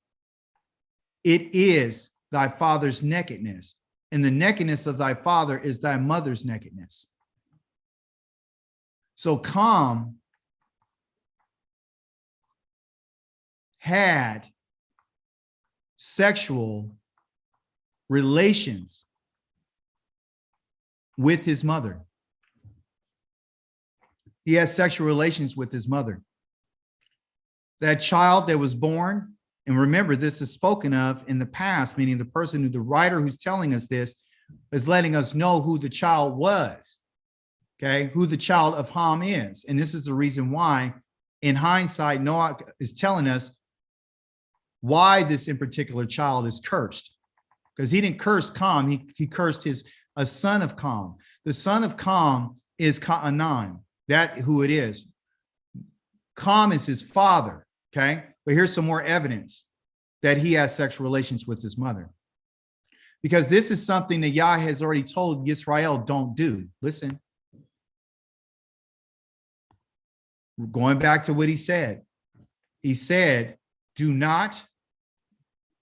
it is thy father's nakedness, and the nakedness of thy father is thy mother's nakedness. So Ham had sexual relations with his mother. He has sexual relations with his mother. That child that was born, and remember, this is spoken of in the past, meaning the person who, the writer who's telling us this, is letting us know who the child was, okay, who the child of Ham is. And this is the reason why, in hindsight, Noah is telling us why this in particular child is cursed. Because he didn't curse Ham, he cursed a son of Ham. The son of Ham is Canaan, that who it is. Ham is his father, okay? But here's some more evidence that he has sexual relations with his mother. Because this is something that Yah has already told Yisrael don't do. Listen. Going back to what he said. He said, do not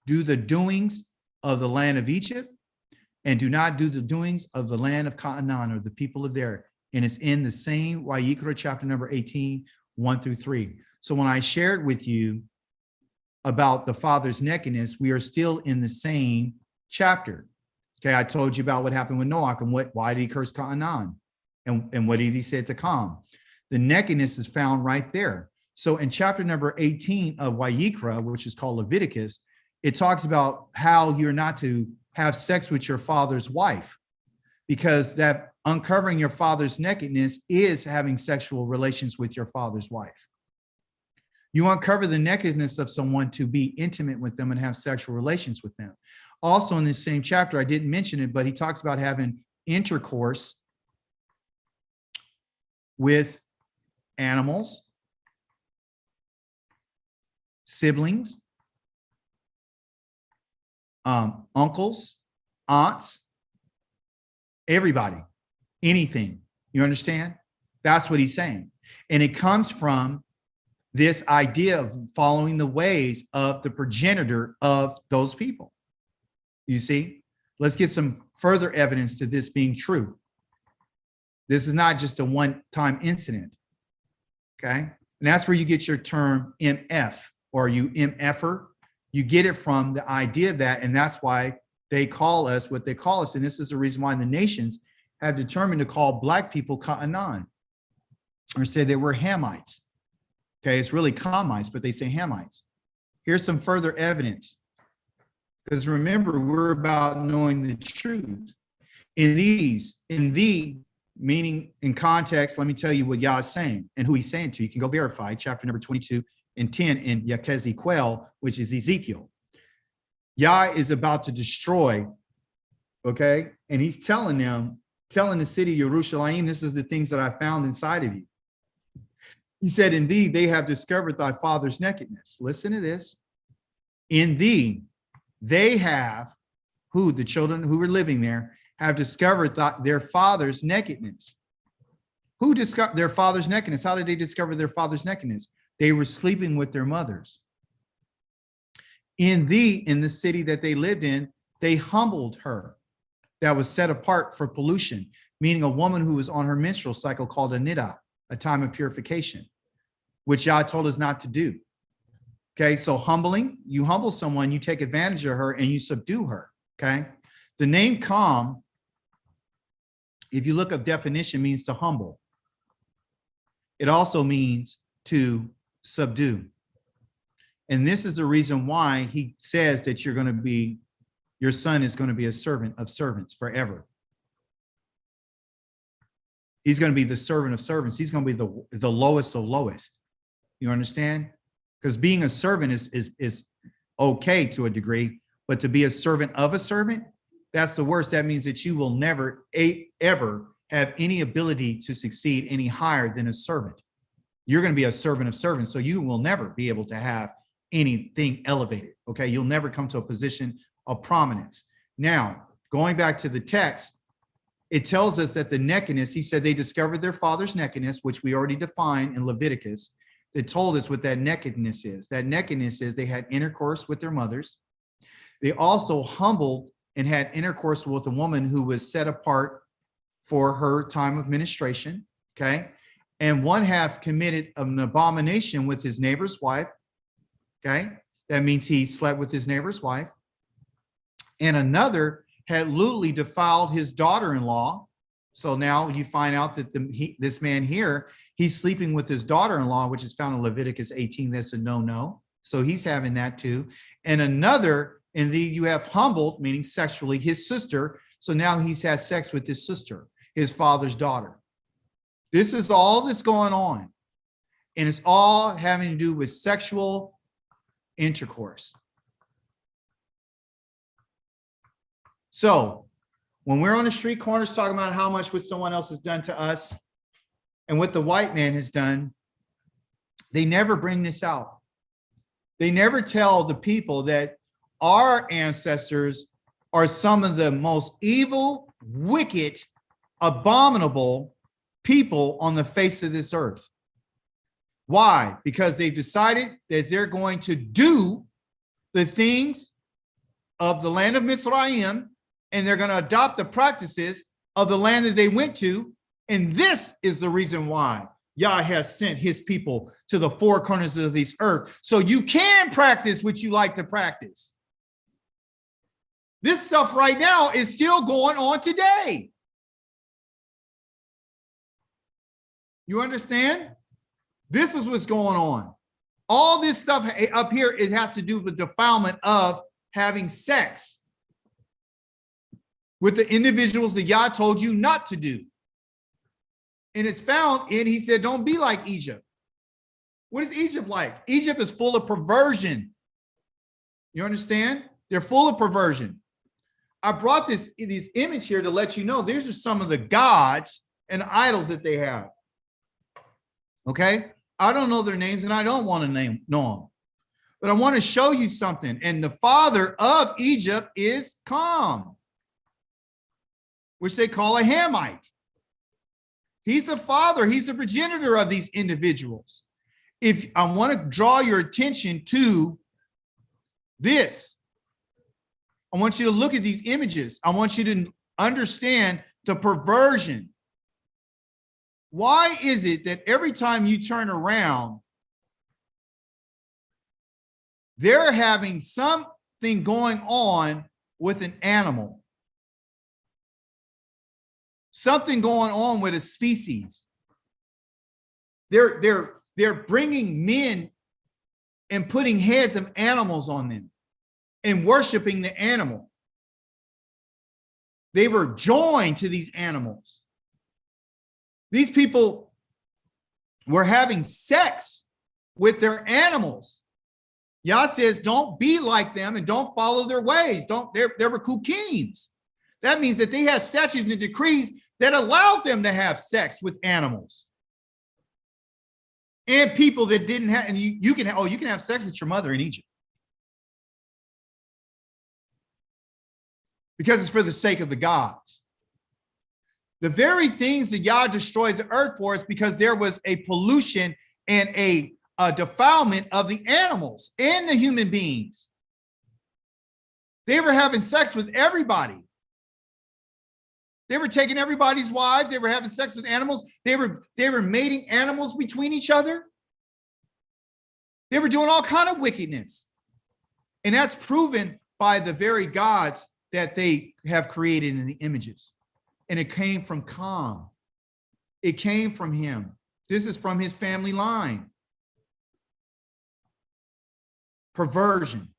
do the doings of the land of Egypt, and do not do the doings of the land of Canaan, or the people of there. And it's in the same Vayikra chapter number 18, 1-3. So when I shared with you about the father's nakedness, we are still in the same chapter. Okay, I told you about what happened with Noah and why did he curse Canaan? And what did he say to Ham? The nakedness is found right there. So in chapter number 18 of Vayikra, which is called Leviticus, it talks about how you're not to have sex with your father's wife, because that uncovering your father's nakedness is having sexual relations with your father's wife. You uncover the nakedness of someone to be intimate with them and have sexual relations with them. Also in this same chapter, I didn't mention it, but he talks about having intercourse with animals, siblings, uncles, aunts, everybody, anything. You understand? That's what he's saying. And it comes from this idea of following the ways of the progenitor of those people. You see? Let's get some further evidence to this being true. This is not just a one-time incident. Okay? And that's where you get your term MF, or you MFer. You get it from the idea of that, and that's why they call us what they call us. And this is the reason why the nations have determined to call Black people Canaan, or say that we're Hamites. Okay, it's really Kamites, but they say Hamites. Here's some further evidence. Because remember, we're about knowing the truth. In the, meaning in context, let me tell you what Yah is saying and who he's saying to. You can go verify chapter number 22 and 10 in Yakeziquel, which is Ezekiel. Yah is about to destroy, okay? And he's telling the city of Yerushalayim, this is the things that I found inside of you. He said, in thee, they have discovered thy father's nakedness. Listen to this. In thee, they have, who? The children who were living there, have discovered their father's nakedness. Who discovered their father's nakedness? How did they discover their father's nakedness? They were sleeping with their mothers. In thee, in the city that they lived in, they humbled her that was set apart for pollution, meaning a woman who was on her menstrual cycle called a niddah, a time of purification, which Yah told us not to do. Okay, so humbling, you humble someone, you take advantage of her and you subdue her, okay? The name Kam, if you look up definition, means to humble. It also means to subdue. And this is the reason why he says that you're going to be, your son is going to be a servant of servants forever. He's going to be the servant of servants. He's going to be the lowest of lowest. You understand? Because being a servant is okay to a degree, but to be a servant of a servant, that's the worst. That means that you will never, ever have any ability to succeed any higher than a servant. You're going to be a servant of servants, so you will never be able to have anything elevated, okay? You'll never come to a position of prominence. Now, going back to the text, it tells us that the nakedness, he said they discovered their father's nakedness, which we already defined in Leviticus. It told us what that nakedness is. That nakedness is they had intercourse with their mothers. They also humbled and had intercourse with a woman who was set apart for her time of ministration. Okay. And one half committed an abomination with his neighbor's wife. Okay. That means he slept with his neighbor's wife. And another had lewdly defiled his daughter-in-law. So now you find out that this man here, he's sleeping with his daughter-in-law, which is found in Leviticus 18. That's a no-no. So he's having that too. And another, and you have humbled, meaning sexually, his sister. So now he's had sex with his sister, his father's daughter. This is all that's going on. And it's all having to do with sexual intercourse. So when we're on the street corners talking about how much what someone else has done to us and what the white man has done, they never bring this out. They never tell the people that our ancestors are some of the most evil, wicked, abominable people on the face of this earth. Why? Because they've decided that they're going to do the things of the land of Mizraim, and they're going to adopt the practices of the land that they went to. And this is the reason why Yah has sent his people to the four corners of this earth, so you can practice what you like to practice. This stuff right now is still going on today. You understand? This is what's going on. All this stuff up here, it has to do with defilement of having sex with the individuals that Yah told you not to do. And it's found in, he said, don't be like Egypt. What is Egypt like? Egypt is full of perversion. You understand? They're full of perversion. I brought this image here to let you know these are some of the gods and idols that they have. Okay? I don't know their names and I don't want to know them. But I want to show you something. And the father of Egypt is Kam, which they call a Hamite. He's the father. He's the progenitor of these individuals. If I want to draw your attention to this, I want you to look at these images. I want you to understand the perversion. Why is it that every time you turn around, they're having something going on with an animal? Something going on with a species. They're bringing men and putting heads of animals on them and worshiping the animal. They were joined to these animals. These people were having sex with their animals. Yah says, don't be like them and don't follow their ways. They were kukim. That means that they had statutes and decrees that allowed them to have sex with animals. And people that didn't have, and you can have sex with your mother in Egypt. Because it's for the sake of the gods. The very things that Yah destroyed the earth for is because there was a pollution and a defilement of the animals and the human beings. They were having sex with everybody. They were taking everybody's wives. They were having sex with animals. They were mating animals between each other. They were doing all kind of wickedness. And that's proven by the very gods that they have created in the images. And it came from Kam. It came from him. This is from his family line. Perversion.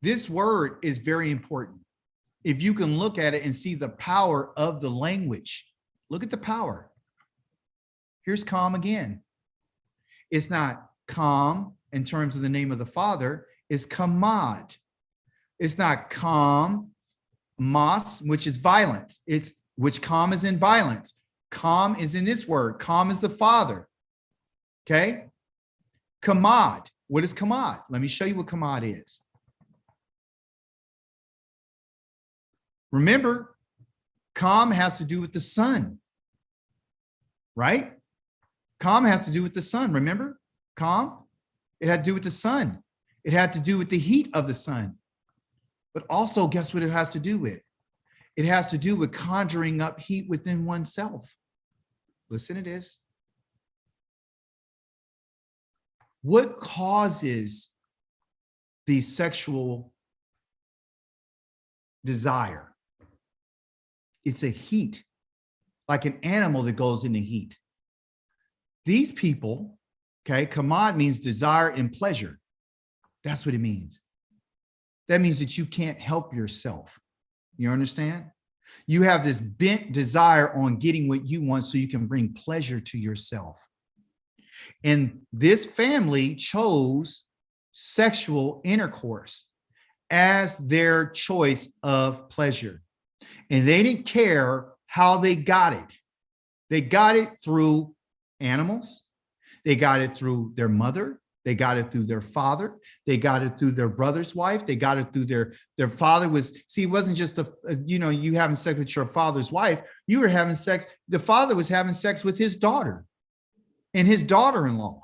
This word is very important. If you can look at it and see the power of the language, look at the power. Here's Kam again. It's not Kam in terms of the name of the father, it's Kamad. It's not Kam, Mas, which is violence. It's which Kam is in violence. Kam is in this word. Kam is the father. Okay? Kamad. What is Kamad? Let me show you what Kamad is. Remember, Calm has to do with the sun, right? Calm has to do with the sun. Remember, Calm, it had to do with the sun. It had to do with the heat of the sun. But also, guess what it has to do with? It has to do with conjuring up heat within oneself. Listen to this. What causes the sexual desire? It's a heat, like an animal that goes into heat. These people, okay, kamad means desire and pleasure. That's what it means. That means that you can't help yourself. You understand? You have this bent desire on getting what you want so you can bring pleasure to yourself. And this family chose sexual intercourse as their choice of pleasure. And they didn't care how they got it. They got it through animals. They got it through their mother. They got it through their father. They got it through their brother's wife. They got it through their father was, see, it wasn't just you having sex with your father's wife. You were having sex. The father was having sex with his daughter and his daughter-in-law.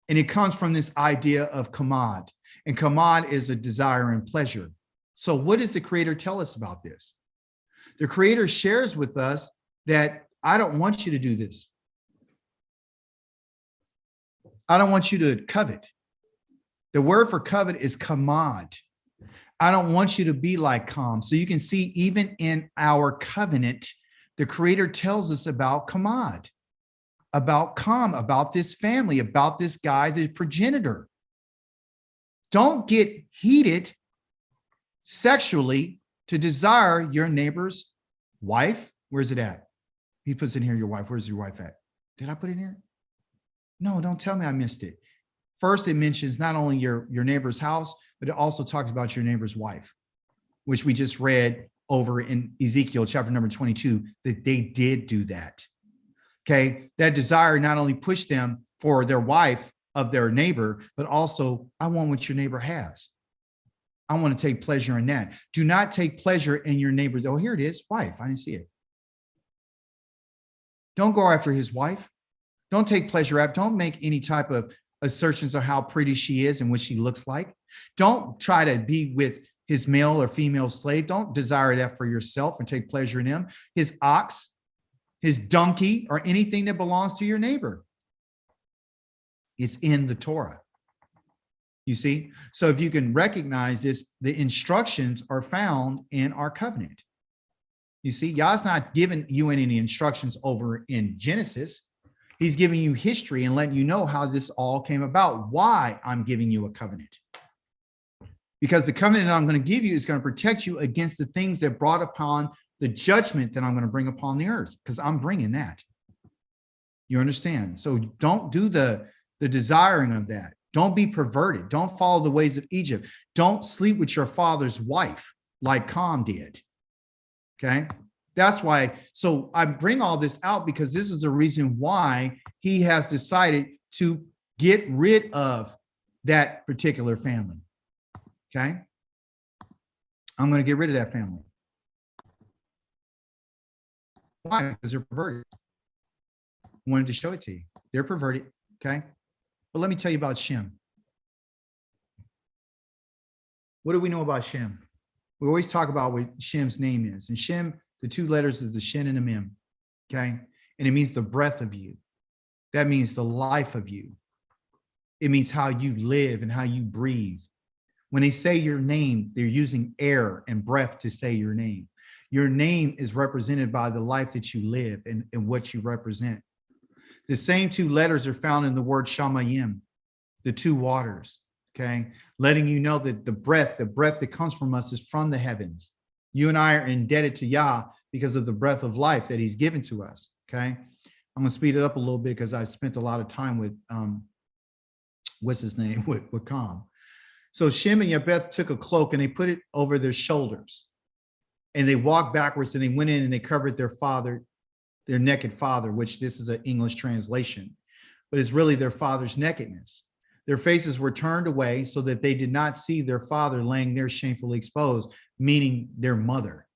And it comes from this idea of kamad. And kamad is a desire and pleasure. So what does the Creator tell us about this? The Creator shares with us that I don't want you to do this. I don't want you to covet. The word for covet is kamad. I don't want you to be like Calm. So you can see even in our covenant, the Creator tells us about kamad, about Calm, about this family, about this guy, the progenitor. Don't get heated sexually to desire your neighbor's wife. Where's it at? He puts in here your wife. Where's your wife at? Did I put it in here? No, don't tell me I missed it. First, it mentions not only your neighbor's house, but it also talks about your neighbor's wife, which we just read over in Ezekiel chapter number 22, that they did do that. Okay, that desire not only pushed them for their wife of their neighbor, but also, I want what your neighbor has. I want to take pleasure in that. Do not take pleasure in your neighbor's. Oh, here it is, wife. I didn't see it. Don't go after his wife. Don't take pleasure out. Don't make any type of assertions of how pretty she is and what she looks like. Don't try to be with his male or female slave. Don't desire that for yourself and take pleasure in him, his ox, his donkey, or anything that belongs to your neighbor. It's in the Torah. You see? So if you can recognize this, the instructions are found in our covenant. You see, Yah's not giving you any instructions over in Genesis. He's giving you history and letting you know how this all came about, why I'm giving you a covenant. Because the covenant I'm going to give you is going to protect you against the things that brought upon the judgment that I'm going to bring upon the earth, because I'm bringing that. You understand? So don't do the desiring of that. Don't be perverted. Don't follow the ways of Egypt. Don't sleep with your father's wife like Calm did. Okay? That's why. So I bring all this out because this is the reason why he has decided to get rid of that particular family. Okay? I'm going to get rid of that family. Why? Because they're perverted. I wanted to show it to you. They're perverted. Okay? But let me tell you about Shem. What do we know about Shem? We always talk about what Shem's name is. And Shem, the two letters is the Shin and the Mem. Okay? And it means the breath of you. That means the life of you. It means how you live and how you breathe. When they say your name, they're using air and breath to say your name. Your name is represented by the life that you live and what you represent. The same two letters are found in the word Shamayim, the two waters, okay? Letting you know that the breath that comes from us is from the heavens. You and I are indebted to Yah because of the breath of life that he's given to us, okay? I'm going to speed it up a little bit because I spent a lot of time with, what's his name, with Calm. So Shem and Yabeth took a cloak and they put it over their shoulders. And they walked backwards and they went in and they covered their father, their naked father, which this is an English translation, but it's really their father's nakedness. Their faces were turned away so that they did not see their father laying there shamefully exposed, meaning their mother.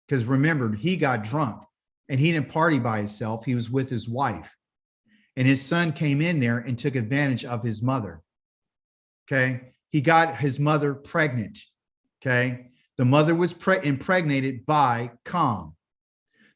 Because remember, he got drunk and he didn't party by himself. He was with his wife. And his son came in there and took advantage of his mother. Okay. He got his mother pregnant. Okay. The mother was impregnated by Cam.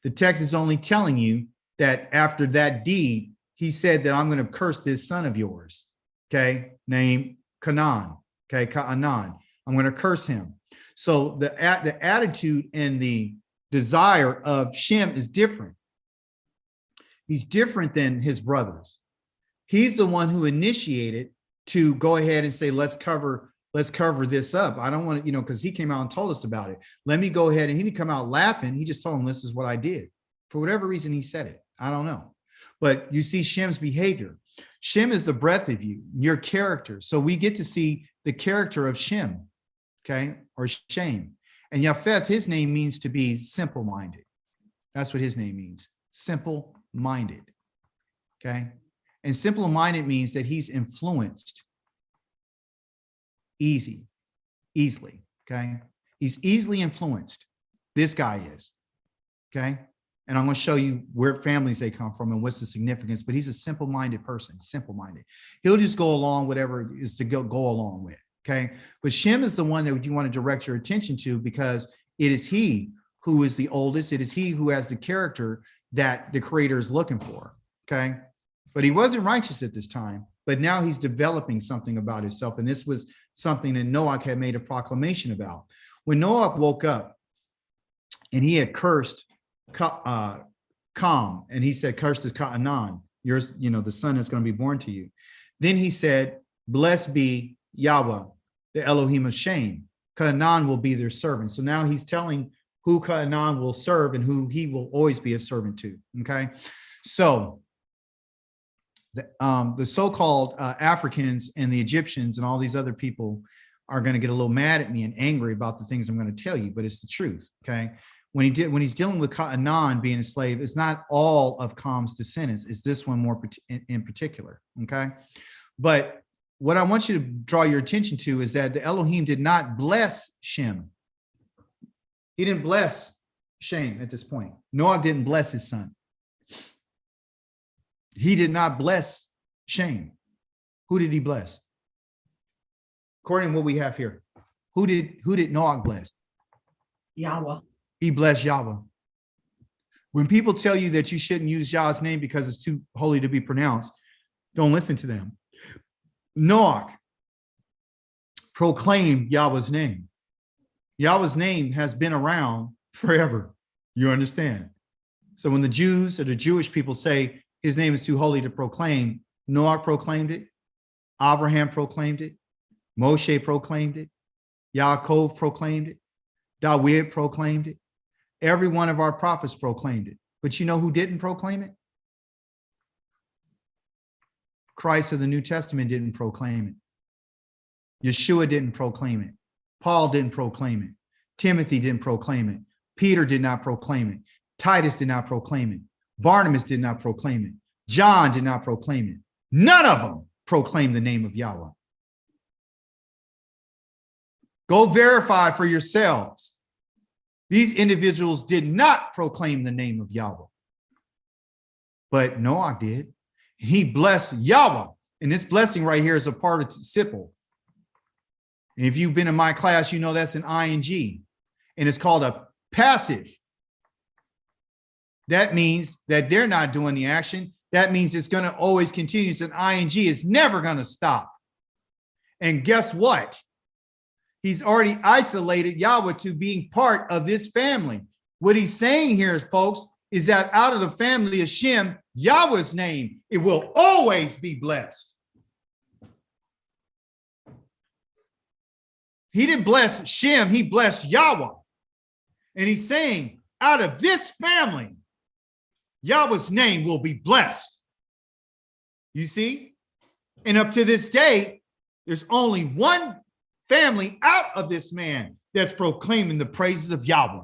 The text is only telling you that after that deed, he said that I'm going to curse this son of yours. Okay. Named Canaan. Okay. Canaan. I'm going to curse him. So the attitude and the desire of Shem is different. He's different than his brothers. He's the one who initiated to go ahead and say, let's cover this up. I don't want to, because he came out and told us about it. Let me go ahead. And he didn't come out laughing. He just told him, this is what I did. For whatever reason he said it. I don't know. But you see Shem's behavior. Shem is the breath of you, your character. So we get to see the character of Shem, okay, or Shem. And Japheth, his name means to be simple-minded. That's what his name means, simple-minded, okay? And simple-minded means that he's influenced easily, okay? He's easily influenced. This guy is, okay? And I'm going to show you where families they come from and what's the significance, but he's a simple-minded person, simple-minded. He'll just go along whatever is to go along with, okay? But Shem is the one that you want to direct your attention to because it is he who is the oldest. It is he who has the character that the Creator is looking for, okay? But he wasn't righteous at this time, but now he's developing something about himself. And this was something that Noah had made a proclamation about. When Noah woke up and he had cursed Cam, and he said, cursed is Canaan, yours, the son that's going to be born to you. Then he said, blessed be Yahweh, the Elohim of Shem. Canaan will be their servant. So now he's telling who Canaan will serve and who he will always be a servant to. Okay. So the so-called Africans and the Egyptians and all these other people are going to get a little mad at me and angry about the things I'm going to tell you, but it's the truth. Okay. When he's dealing with Canaan being a slave, it's not all of Cam's descendants. It's this one more in particular. Okay. But what I want you to draw your attention to is that the Elohim did not bless Shem. He didn't bless Shem at this point. Noah didn't bless his son. He did not bless Shem. Who did he bless? According to what we have here, who did Noah bless? Yahweh. He blessed Yahweh. When people tell you that you shouldn't use Yahweh's name because it's too holy to be pronounced, don't listen to them. Noah proclaimed Yahweh's name. Yahweh's name has been around forever. You understand? So when the Jews or the Jewish people say his name is too holy to proclaim, Noah proclaimed it. Abraham proclaimed it. Moshe proclaimed it. Yaakov proclaimed it. Dawid proclaimed it. Every one of our prophets proclaimed it. But you know who didn't proclaim it? Christ of the New Testament didn't proclaim it. Yeshua didn't proclaim it. Paul didn't proclaim it. Timothy didn't proclaim it. Peter did not proclaim it. Titus did not proclaim it. Barnabas did not proclaim it. John did not proclaim it. None of them proclaimed the name of Yahweh. Go verify for yourselves. These individuals did not proclaim the name of Yahweh. But Noah did. He blessed Yahweh. And this blessing right here is a participle. And if you've been in my class, you know that's an ing. And it's called a passive. That means that they're not doing the action. That means it's going to always continue. It's an ing. It's never going to stop. And guess what? He's already isolated Yahweh to being part of this family. What he's saying here, folks, is that out of the family of Shem, Yahweh's name, it will always be blessed. He didn't bless Shem, he blessed Yahweh. And he's saying, out of this family, Yahweh's name will be blessed. You see? And up to this day, there's only one family out of this man that's proclaiming the praises of Yahweh.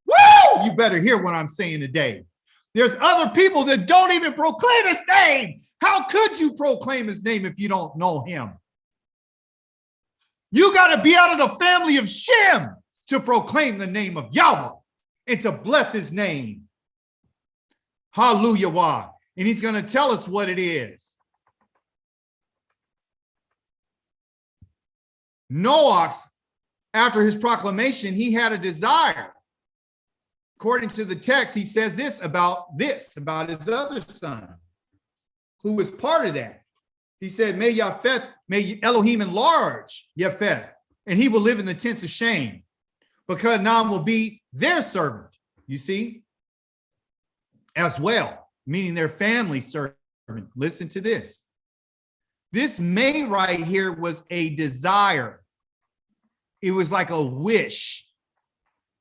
Woo! You better hear what I'm saying today. There's other people that don't even proclaim his name. How could you proclaim his name if you don't know him? You got to be out of the family of Shem to proclaim the name of Yahweh and to bless his name. Hallelujah. Why? And he's going to tell us what it is. Noach's, after his proclamation, he had a desire. According to the text, he says this about his other son, who was part of that. He said, may Elohim enlarge Japheth, and he will live in the tents of Shem, because Canaan will be their servant, you see, as well, meaning their family servant. Listen to this. This may right here was a desire. It was like a wish.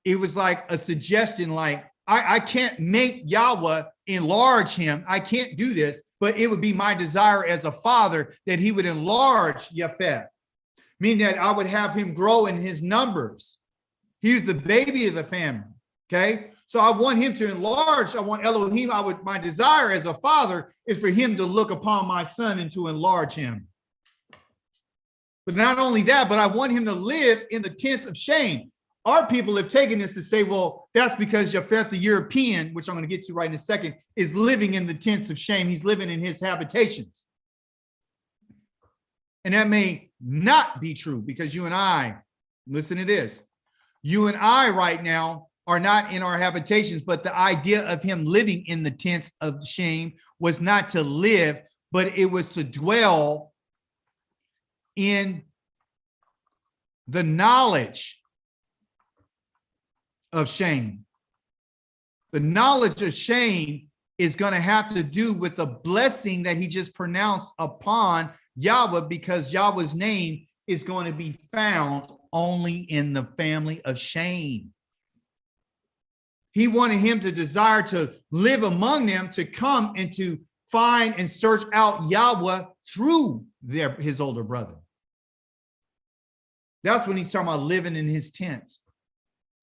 It was like a suggestion, like, I can't make Yahweh enlarge him. I can't do this, but it would be my desire as a father that he would enlarge Japheth, meaning that I would have him grow in his numbers. He was the baby of the family, okay? So I want him to enlarge. I want Elohim, my desire as a father is for him to look upon my son and to enlarge him. But not only that, but I want him to live in the tents of Shem. Our people have taken this to say, well, that's because Japheth, the European, which I'm going to get to right in a second, is living in the tents of Shem. He's living in his habitations. And that may not be true, because you and I, listen to this, you and I right now are not in our habitations, but the idea of him living in the tents of Shem was not to live, but it was to dwell in the knowledge of Shem. The knowledge of Shem is going to have to do with the blessing that he just pronounced upon Yahweh, because Yahweh's name is going to be found only in the family of Shem. He wanted him to desire to live among them, to come and to find and search out Yahweh through his older brother. That's when he's talking about living in his tents,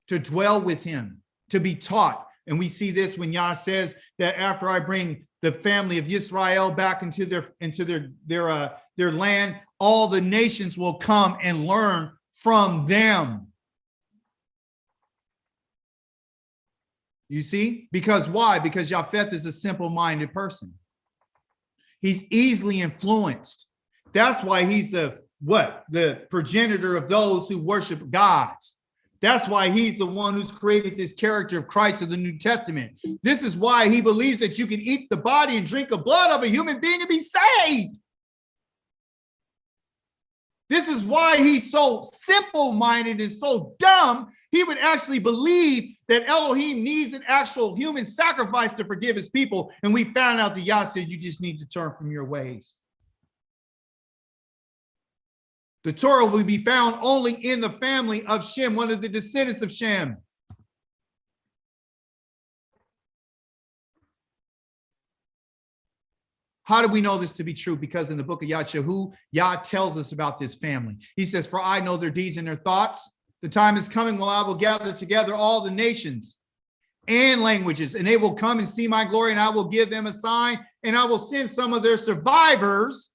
to dwell with him, to be taught. And we see this when Yah says that after I bring the family of Israel back into their land, all the nations will come and learn from them. You see? Because why? Because Japheth is a simple-minded person. He's easily influenced. That's why he's the progenitor of those who worship gods. That's why he's the one who's created this character of Christ of the New Testament. This is why he believes that you can eat the body and drink the blood of a human being and be saved. This is why he's so simple-minded and so dumb, he would actually believe that Elohim needs an actual human sacrifice to forgive his people. And we found out that Yah said, you just need to turn from your ways. The Torah will be found only in the family of Shem, one of the descendants of Shem. How do we know this to be true? Because in the book of Yashahu, Yah tells us about this family. He says, for I know their deeds and their thoughts. The time is coming when I will gather together all the nations and languages, and they will come and see my glory, and I will give them a sign, and I will send some of their survivors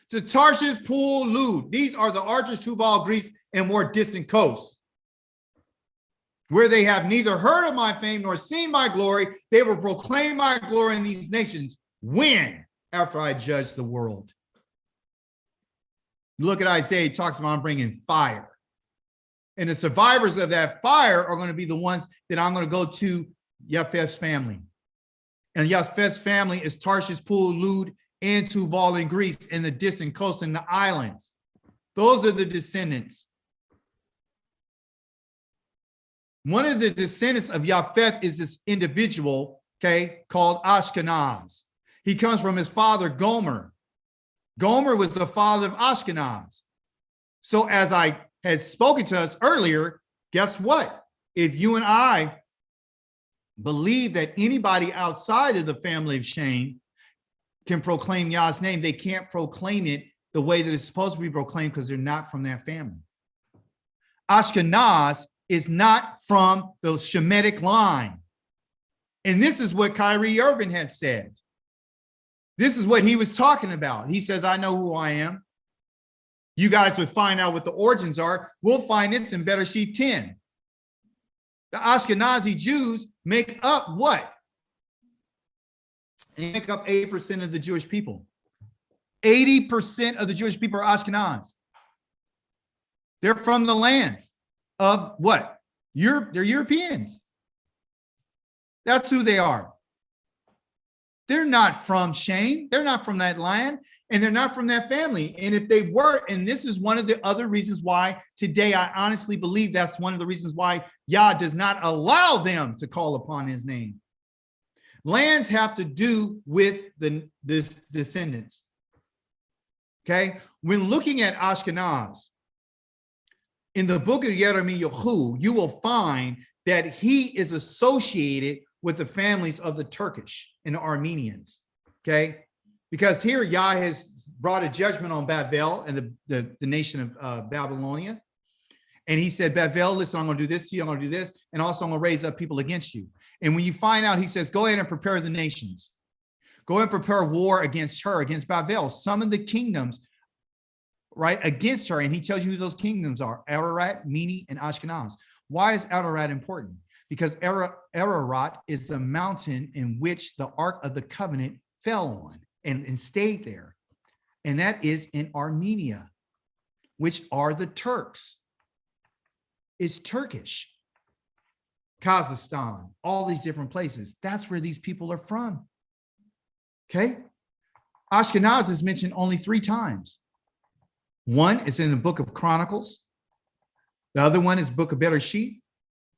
to Tarshish, Pool, Lud. These are the archers, Tuval, Greece, and more distant coasts, where they have neither heard of my fame nor seen my glory. They will proclaim my glory in these nations. When? After I judge the world. Look at Isaiah, he talks about I'm bringing fire. And the survivors of that fire are going to be the ones that I'm going to go to Japheth's family. And Japheth's family is Tarshish, Pool, Lud, and Tuval in Greece, and the distant coasts and the islands. Those are the descendants. One of the descendants of Japheth is this individual, okay, called Ashkenaz. He comes from his father, Gomer. Gomer was the father of Ashkenaz. So as I had spoken to us earlier, guess what? If you and I believe that anybody outside of the family of Shem can proclaim Yah's name, they can't proclaim it the way that it's supposed to be proclaimed because they're not from that family. Ashkenaz is not from the Shemitic line. And this is what Kyrie Irving had said. This is what he was talking about. He says, I know who I am. You guys would find out what the origins are. We'll find this in Bereshit 10. The Ashkenazi Jews make up what? They make up 80% of the Jewish people. 80% of the Jewish people are Ashkenaz. They're from the lands of what? Europe. They're Europeans. That's who they are. They're not from Shem. They're not from that land, and they're not from that family. And if they were, and this is one of the other reasons why today I honestly believe that's one of the reasons why Yah does not allow them to call upon his name. Lands have to do with the descendants. Okay? When looking at Ashkenaz, in the book of Yirmiyahu, you will find that he is associated with the families of the Turkish and the Armenians, okay? Because here Yah has brought a judgment on Babel and the nation of Babylonia. And he said, Babel, listen, I'm going to do this to you, I'm going to do this, and also I'm going to raise up people against you. And when you find out, he says, go ahead and prepare the nations. Go and prepare war against her, against Babel. Summon the kingdoms, right, against her. And he tells you who those kingdoms are, Ararat, Mene, and Ashkenaz. Why is Ararat important? Because Ararat is the mountain in which the Ark of the Covenant fell on and stayed there. And that is in Armenia, which are the Turks. It's Turkish. Kazakhstan, all these different places. That's where these people are from. Okay? Ashkenaz is mentioned only 3 times. One is in the book of Chronicles. The other one is book of Bereshit.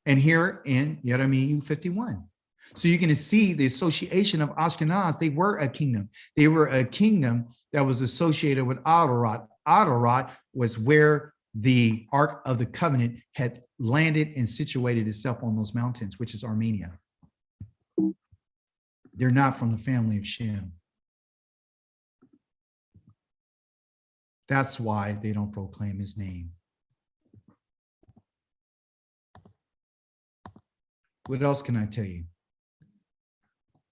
And here in Yirmiyahu 51. So you can see the association of Ashkenaz. They were a kingdom. They were a kingdom that was associated with Ararat. Ararat was where the Ark of the Covenant had landed and situated itself on those mountains, which is Armenia. They're not from the family of Shem. That's why they don't proclaim his name. What else can I tell you?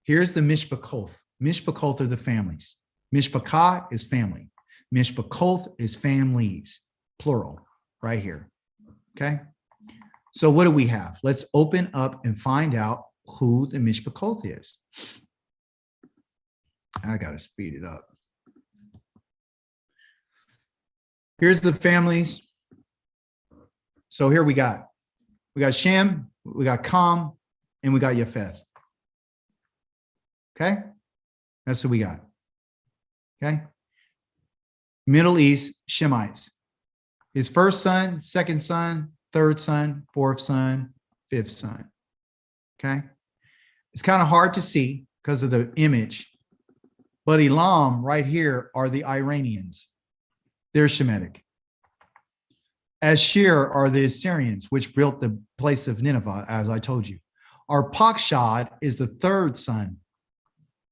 Here's the Mishpachoth. Mishpachoth are the families. Mishpachah is family. Mishpachoth is families, plural, right here. Okay? So what do we have? Let's open up and find out who the Mishpachoth is. I got to speed it up. Here's the families. So here we got Shem, we got Kam, and we got Japheth. Okay? That's what we got. Okay? Middle East, Shemites. His first son, second son, third son, fourth son, fifth son. Okay? It's kind of hard to see because of the image, but Elam right here are the Iranians. They're Shemitic. Ashur are the Assyrians, which built the place of Nineveh, as I told you. Arpachshad is the third son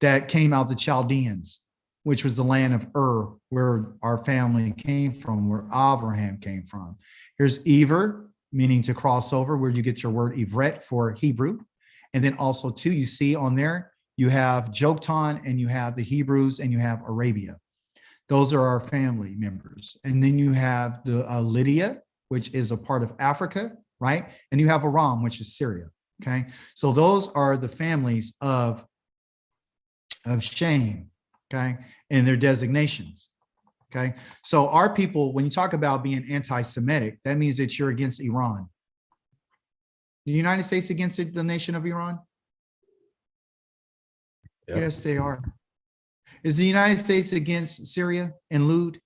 that came out of the Chaldeans, which was the land of Ur, where our family came from, where Abraham came from. Here's Ever, meaning to cross over, where you get your word Ivret for Hebrew. And then also, too, you see on there, you have Joktan, and you have the Hebrews, and you have Arabia. Those are our family members. And then you have the Lydia, which is a part of Africa, right? And you have Aram, which is Syria, okay? So those are the families of Shem, okay? And their designations, okay? So our people, when you talk about being anti-Semitic, that means that you're against Iran. The United States against the nation of Iran? Yep. Yes, they are. Is the United States against Syria and Lud?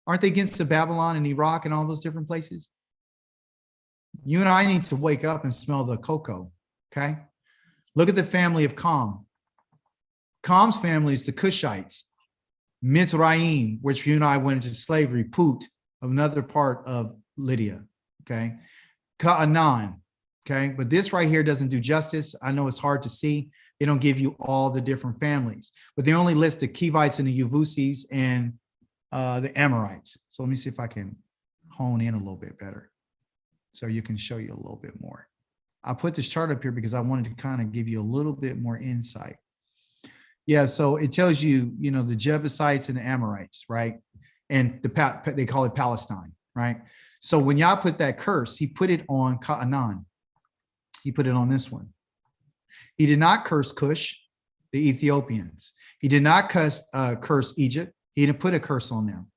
Aren't they against the Babylon and Iraq and all those different places? You and I need to wake up and smell the cocoa, okay? Look at the family of Kam. Kam's family is the Cushites. Mizraim, which you and I went into slavery, Put, another part of Lydia, okay? Ka'anan, okay? But this right here doesn't do justice. I know it's hard to see. They don't give you all the different families, but they only list the Kivites and the Yevusis and the Amorites. So let me see if I can hone in a little bit better so you can show you a little bit more. I put this chart up here because I wanted to kind of give you a little bit more insight. Yeah, so it tells you, the Jebusites and the Amorites, right? And they call it Palestine, right? So when Yah put that curse, he put it on Canaan. He put it on this one. He did not curse Cush, the Ethiopians. He did not curse Egypt. He didn't put a curse on them.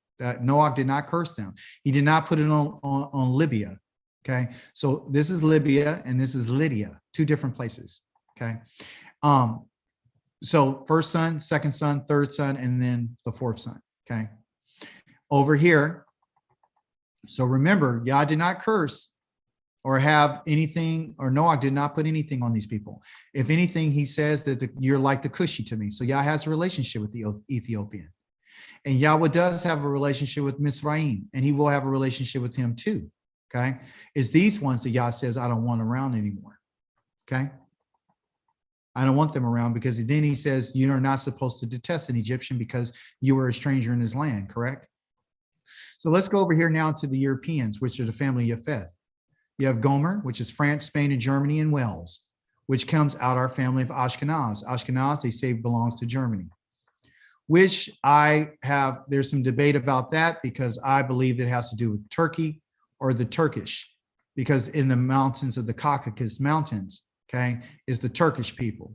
Noah did not curse them. He did not put it on Libya. Okay, so this is Libya and this is Lydia, two different places. Okay, so first son, second son, third son, and then the fourth son. Okay, over here. So remember, Yah did not curse or have anything, or Noah did not put anything on these people. If anything, he says that you're like the Cushi to me. So Yah has a relationship with the Ethiopian. And Yahweh does have a relationship with Mizraim, and he will have a relationship with him too. Okay. It's these ones that Yah says, I don't want around anymore. Okay. I don't want them around, because then he says, you are not supposed to detest an Egyptian because you were a stranger in his land. Correct. So let's go over here now to the Europeans, which are the family of Japheth. You have Gomer, which is France, Spain, and Germany, and Wales, which comes out our family of Ashkenaz. Ashkenaz, they say, belongs to Germany, which there's some debate about that, because I believe it has to do with Turkey or the Turkish, because in the mountains of the Caucasus Mountains, okay, is the Turkish people.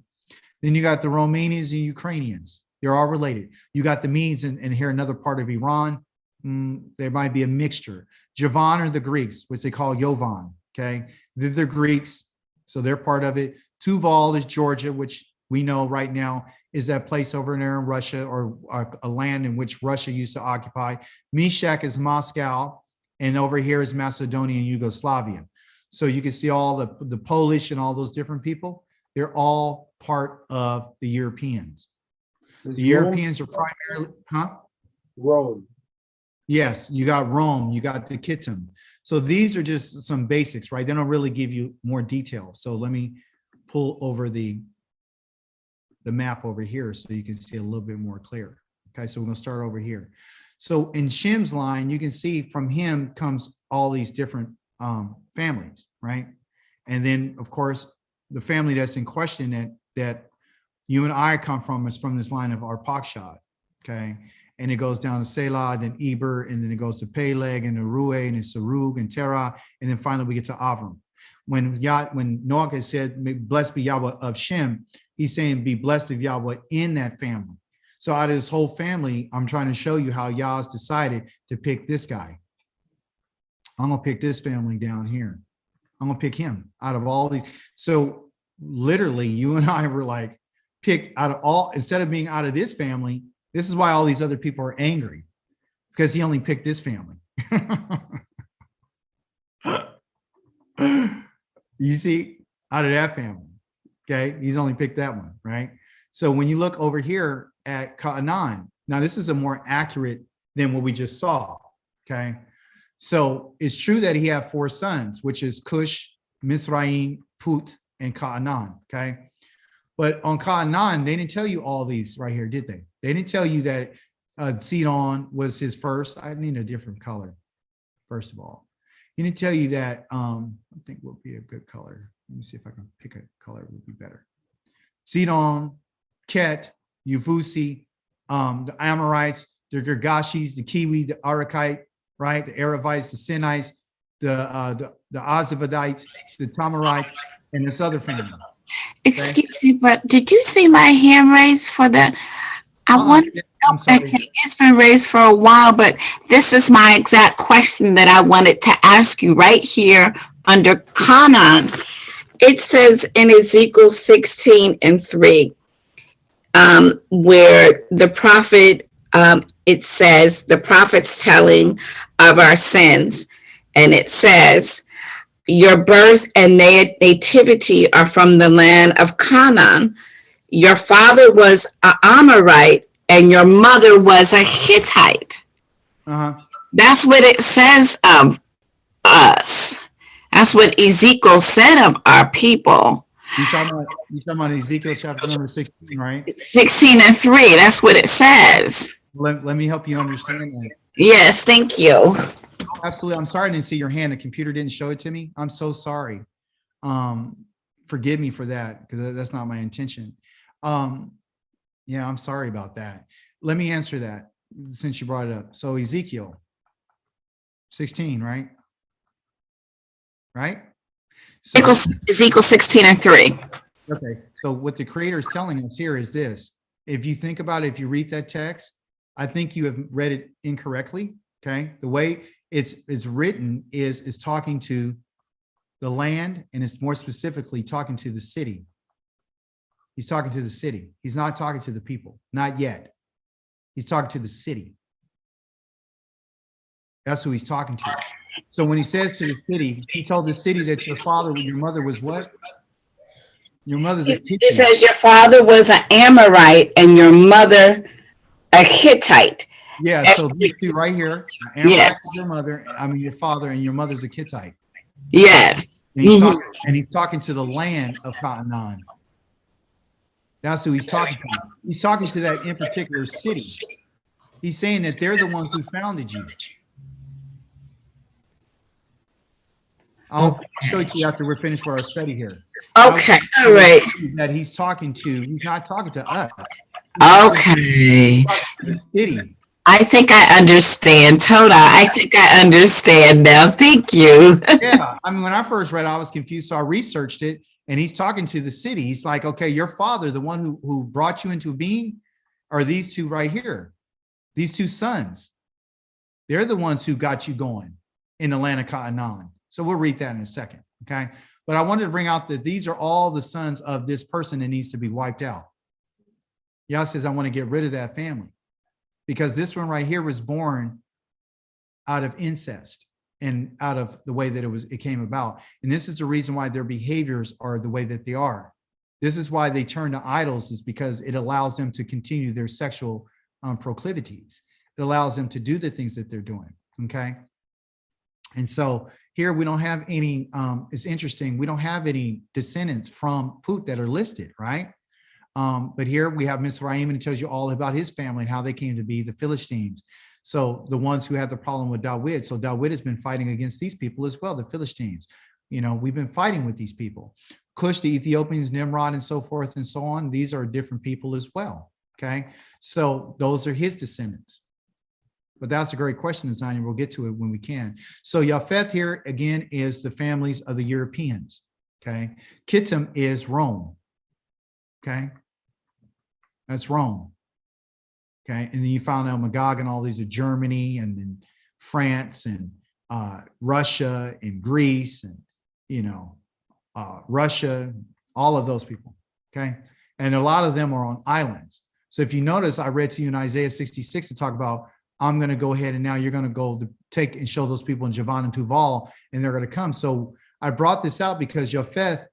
Then you got the Romanians and Ukrainians. They're all related. You got the Medes and here another part of Iran. There might be a mixture. Javan are the Greeks, which they call Yovan. Okay, they're the Greeks, so they're part of it. Tuval is Georgia, which we know right now is that place over there in Russia, or a land in which Russia used to occupy. Meshach is Moscow, and over here is Macedonia and Yugoslavia. So you can see all the Polish and all those different people. They're all part of the Europeans. The Europeans are primarily, Rome. Yes, you got Rome, you got the Kittim. So these are just some basics, right? They don't really give you more detail. So let me pull over the map over here so you can see a little bit more clear. Okay, so we're going to start over here. So in Shem's line, you can see from him comes all these different families, right? And then, of course, the family that's in question that you and I come from is from this line of Arpachshad, okay? And it goes down to Selah, then Eber, and then it goes to Peleg, and Aruah, and Sarug, and Terah, and then finally we get to Avram. When Noah has said, blessed be Yahweh of Shem, he's saying, be blessed of Yahweh in that family. So out of this whole family, I'm trying to show you how Yah's decided to pick this guy. I'm going to pick this family down here. I'm going to pick him out of all these. So literally, you and I were like picked out of all, instead of being out of this family. This is why all these other people are angry, because he only picked this family. You see, out of that family, okay? He's only picked that one, right? So when you look over here at Canaan, now this is a more accurate than what we just saw, okay? So it's true that he had 4 sons, which is Cush, Mizraim, Put, and Canaan, okay? But on Canaan, they didn't tell you all these right here, did they? They didn't tell you that Sidon was his first. I need a different color, first of all. He didn't tell you that, I think would be a good color. Let me see if I can pick a color that would be better. Sidon, Ket, Yevusi, the Amorites, the Girgashis, the Kiwi, the Arakite, right? The Aravites, the Sinites, the Azavadites, the Tamarite, and this other family. Excuse me, but did you see my hand raised for the, I want, I'm sorry. it's been raised for a while, but this is my exact question that I wanted to ask you right here under Canaan. It says in Ezekiel 16:3, where the prophet, it says, the prophet's telling of our sins, and it says, your birth and nativity are from the land of Canaan. Your father was an Amorite and your mother was a Hittite. That's what it says of us. That's what Ezekiel said of our people. You talking about Ezekiel chapter number 16, right? 16:3, that's what it says. Let me help you understand that. Yes, thank you. Absolutely. I'm sorry I didn't see your hand. The computer didn't show it to me. I'm so sorry. Forgive me for that, because that's not my intention. Yeah, I'm sorry about that. Let me answer that since you brought it up. So Ezekiel 16, right? Right? So, Ezekiel 16:3. okay. So what the creator is telling us here is this. If you think about it, if you read that text, I think you have read it incorrectly. Okay. The way it's written is talking to the land, and it's more specifically talking to the city. He's talking to the city. He's not talking to the people, not yet. He's talking to the city. That's who he's talking to. So when he says to the city, he told the city that your father, your mother was what? Your mother's a It Hittite. says your father was an Amorite and your mother a Hittite. Yeah, so these two right here, Yes. your mother, I mean your father, and your mother's a Hittite. Yes. And he's talking to the land of Canaan. That's who he's talking to. He's talking to that in particular city. He's saying that they're the ones who founded you. I'll show it to you after we're finished with our study here. Okay. All right. That he's talking to, he's not talking to us. Okay. The city. I think I understand, Toda. I think I understand now. Thank you. Yeah, I mean, when I first read it, I was confused, so I researched it, and he's talking to the city. He's like, okay, your father, the one who brought you into being, are these two right here, these two sons. They're the ones who got you going in the land of Canaan. So we'll read that in a second, okay? But I wanted to bring out that these are all the sons of this person that needs to be wiped out. Yah says, I want to get rid of that family, because this one right here was born out of incest and out of the way that it came about. And this is the reason why their behaviors are the way that they are. This is why they turn to idols, is because it allows them to continue their sexual proclivities. It allows them to do the things that they're doing, okay? And so here we don't have any, it's interesting, we don't have any descendants from Put that are listed, right? But here we have Mizraim, and it tells you all about his family and how they came to be, the Philistines. So the ones who had the problem with David. So David has been fighting against these people as well, the Philistines. You know, we've been fighting with these people. Cush, the Ethiopians, Nimrod, and so forth and so on. These are different people as well, okay? So those are his descendants. But that's a great question, Design, and we'll get to it when we can. So Japheth here, again, is the families of the Europeans, okay? Kittim is Rome, okay? That's Rome, okay? And then you found out Magog and all these are Germany, and then France, and Russia, and Greece, and, you know, Russia, all of those people, okay? And a lot of them are on islands. So if you notice, I read to you in Isaiah 66 to talk about, I'm going to go ahead and now you're going to go to take and show those people in Javan and Tuval, and they're going to come. So I brought this out because Japheth,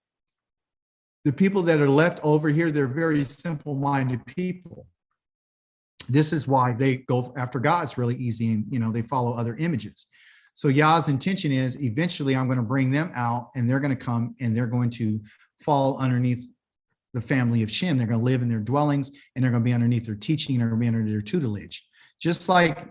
the people that are left over here, they're very simple-minded people. This is why they go after God. It's really easy, and you know, they follow other images. So Yah's intention is eventually I'm going to bring them out, and they're going to come and they're going to fall underneath the family of Shem. They're going to live in their dwellings, and they're going to be underneath their teaching, and they're going to be under their tutelage. Just like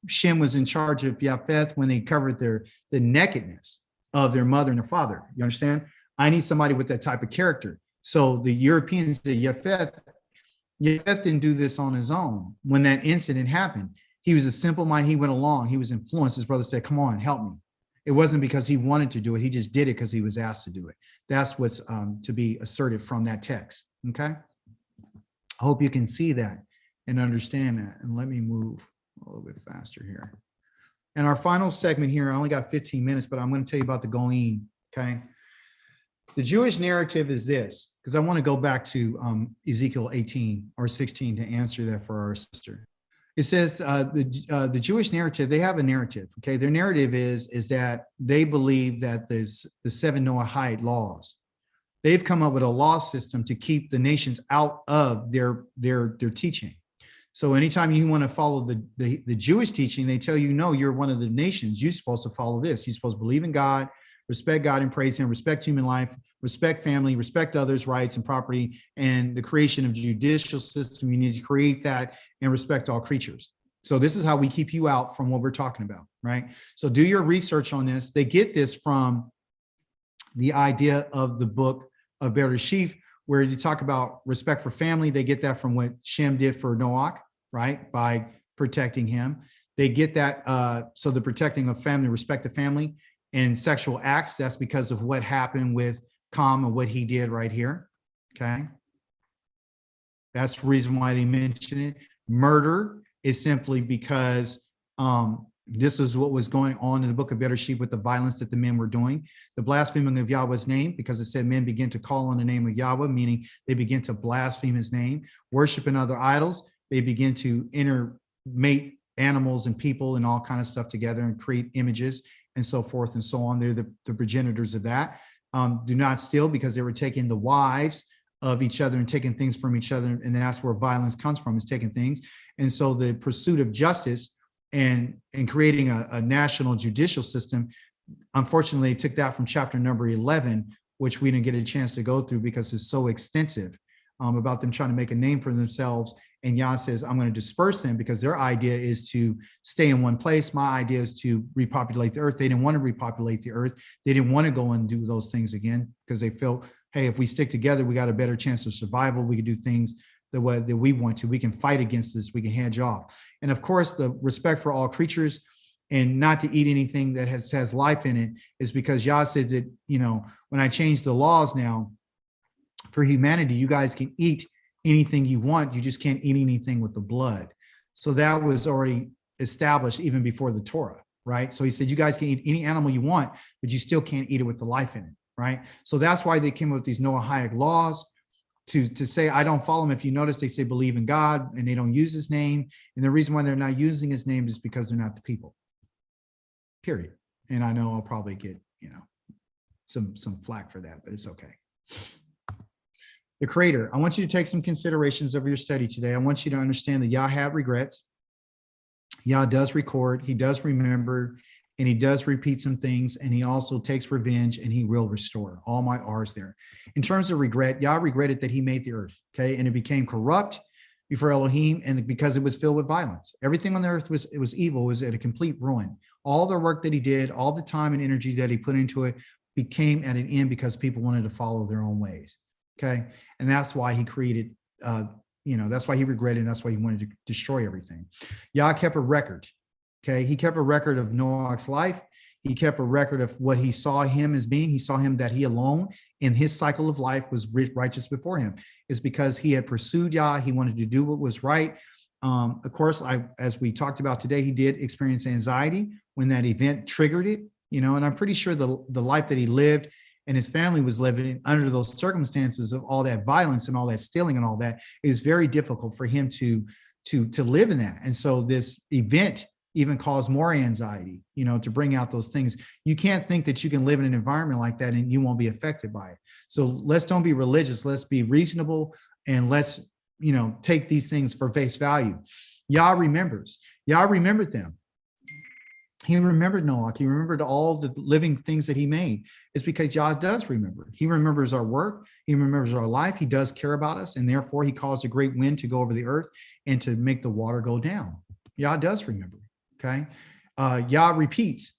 Shem was in charge of Japheth when they covered the nakedness of their mother and their father. You understand? I need somebody with that type of character. So the Europeans, Japheth didn't do this on his own. When that incident happened, he was a simple mind. He went along. He was influenced. His brother said, come on, help me. It wasn't because he wanted to do it. He just did it because he was asked to do it. That's what's to be asserted from that text. Okay. I hope you can see that and understand that. And let me move a little bit faster here. And our final segment here, I only got 15 minutes, but I'm going to tell you about the Goyim, okay? The Jewish narrative is this, because I want to go back to Ezekiel 18 or 16 to answer that for our sister. It says the Jewish narrative, they have a narrative, okay? Their narrative is that they believe that there's the 7 Noahide laws. They've come up with a law system to keep the nations out of their teaching. So anytime you want to follow the Jewish teaching, they tell you, no, you're one of the nations. You're supposed to follow this. You're supposed to believe in God, respect God and praise him, respect human life, respect family, respect others' rights and property, and the creation of judicial system. You need to create that and respect all creatures. So this is how we keep you out from what we're talking about, right? So do your research on this. They get this from the idea of the book of Bereshith, where you talk about respect for family. They get that from what Shem did for Noach, right? By protecting him. They get that, so the protecting of family, respect of family, and sexual acts, that's because of what happened with Ham and what he did right here, okay? That's the reason why they mention it. Murder is simply because this is what was going on in the book of Bereshith with the violence that the men were doing. The blaspheming of Yahweh's name, because it said men begin to call on the name of Yahweh, meaning they begin to blaspheme his name. Worshiping other idols, they begin to intermate animals and people and all kind of stuff together and create images and so forth and so on. They're the progenitors of that. Do not steal, because they were taking the wives of each other and taking things from each other. And that's where violence comes from, is taking things. And so the pursuit of justice and creating a national judicial system, unfortunately, took that from chapter number 11, which we didn't get a chance to go through because it's so extensive, about them trying to make a name for themselves. And Yah says, I'm going to disperse them, because their idea is to stay in one place. My idea is to repopulate the earth. They didn't want to repopulate the earth. They didn't want to go and do those things again, because they felt, hey, if we stick together, we got a better chance of survival. We can do things the way that we want to. We can fight against this. We can hedge off. And of course, the respect for all creatures and not to eat anything that has life in it is because Yah says that, when I change the laws now for humanity, you guys can eat anything you want. You just can't eat anything with the blood. So that was already established even before the Torah, right? So he said, you guys can eat any animal you want, but you still can't eat it with the life in it, right? So that's why they came up with these Noahic laws to say, I don't follow them. If you notice, they say believe in God and they don't use his name. And the reason why they're not using his name is because they're not the people, period. And I know I'll probably get, some flack for that, but it's okay. The Creator, I want you to take some considerations of your study today. I want you to understand that Yah had regrets. Yah does record, he does remember, and he does repeat some things, and he also takes revenge, and he will restore. All my R's there. In terms of regret, Yah regretted that he made the earth, okay? And it became corrupt before Elohim, and because it was filled with violence. Everything on the earth was evil, was at a complete ruin. All the work that he did, all the time and energy that he put into it became at an end because people wanted to follow their own ways. Okay. And that's why he created, that's why he regretted, and that's why he wanted to destroy everything. Yah kept a record. Okay. He kept a record of Noach's life. He kept a record of what he saw him as being. He saw him that he alone in his cycle of life was righteous before him. It's because he had pursued Yah. He wanted to do what was right. Of course, as we talked about today, he did experience anxiety when that event triggered it, and I'm pretty sure the life that he lived and his family was living under those circumstances of all that violence and all that stealing and all that is very difficult for him to live in that. And so this event even caused more anxiety, to bring out those things. You can't think that you can live in an environment like that and you won't be affected by it. So let's don't be religious. Let's be reasonable, and let's, take these things for face value. Yah remembers. Yah remembered them. He remembered Noach. He remembered all the living things that he made. It's because Yah does remember. He remembers our work. He remembers our life. He does care about us. And therefore, he caused a great wind to go over the earth and to make the water go down. Yah does remember. Okay. Yah repeats.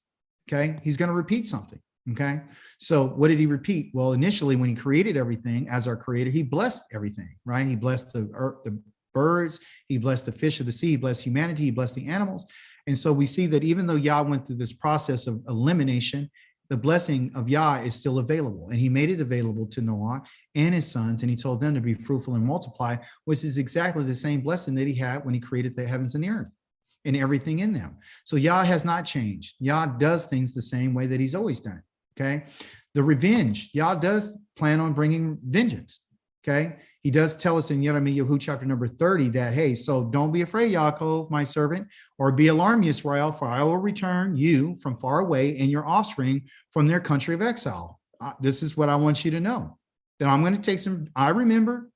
Okay. He's going to repeat something. Okay. So what did he repeat? Well, initially, when he created everything as our creator, he blessed everything, right? He blessed the earth, the birds. He blessed the fish of the sea. He blessed humanity. He blessed the animals. And so we see that even though Yah went through this process of elimination, the blessing of Yah is still available. And he made it available to Noah and his sons. And he told them to be fruitful and multiply, which is exactly the same blessing that he had when he created the heavens and the earth and everything in them. So Yah has not changed. Yah does things the same way that he's always done it. Okay. The revenge, Yah does plan on bringing vengeance. Okay. He does tell us in Yirmiyahu chapter number 30 that, hey, so don't be afraid, Yaakov, my servant, or be alarmed, Yisrael, for I will return you from far away and your offspring from their country of exile. This is what I want you to know, that I'm going to take I remember,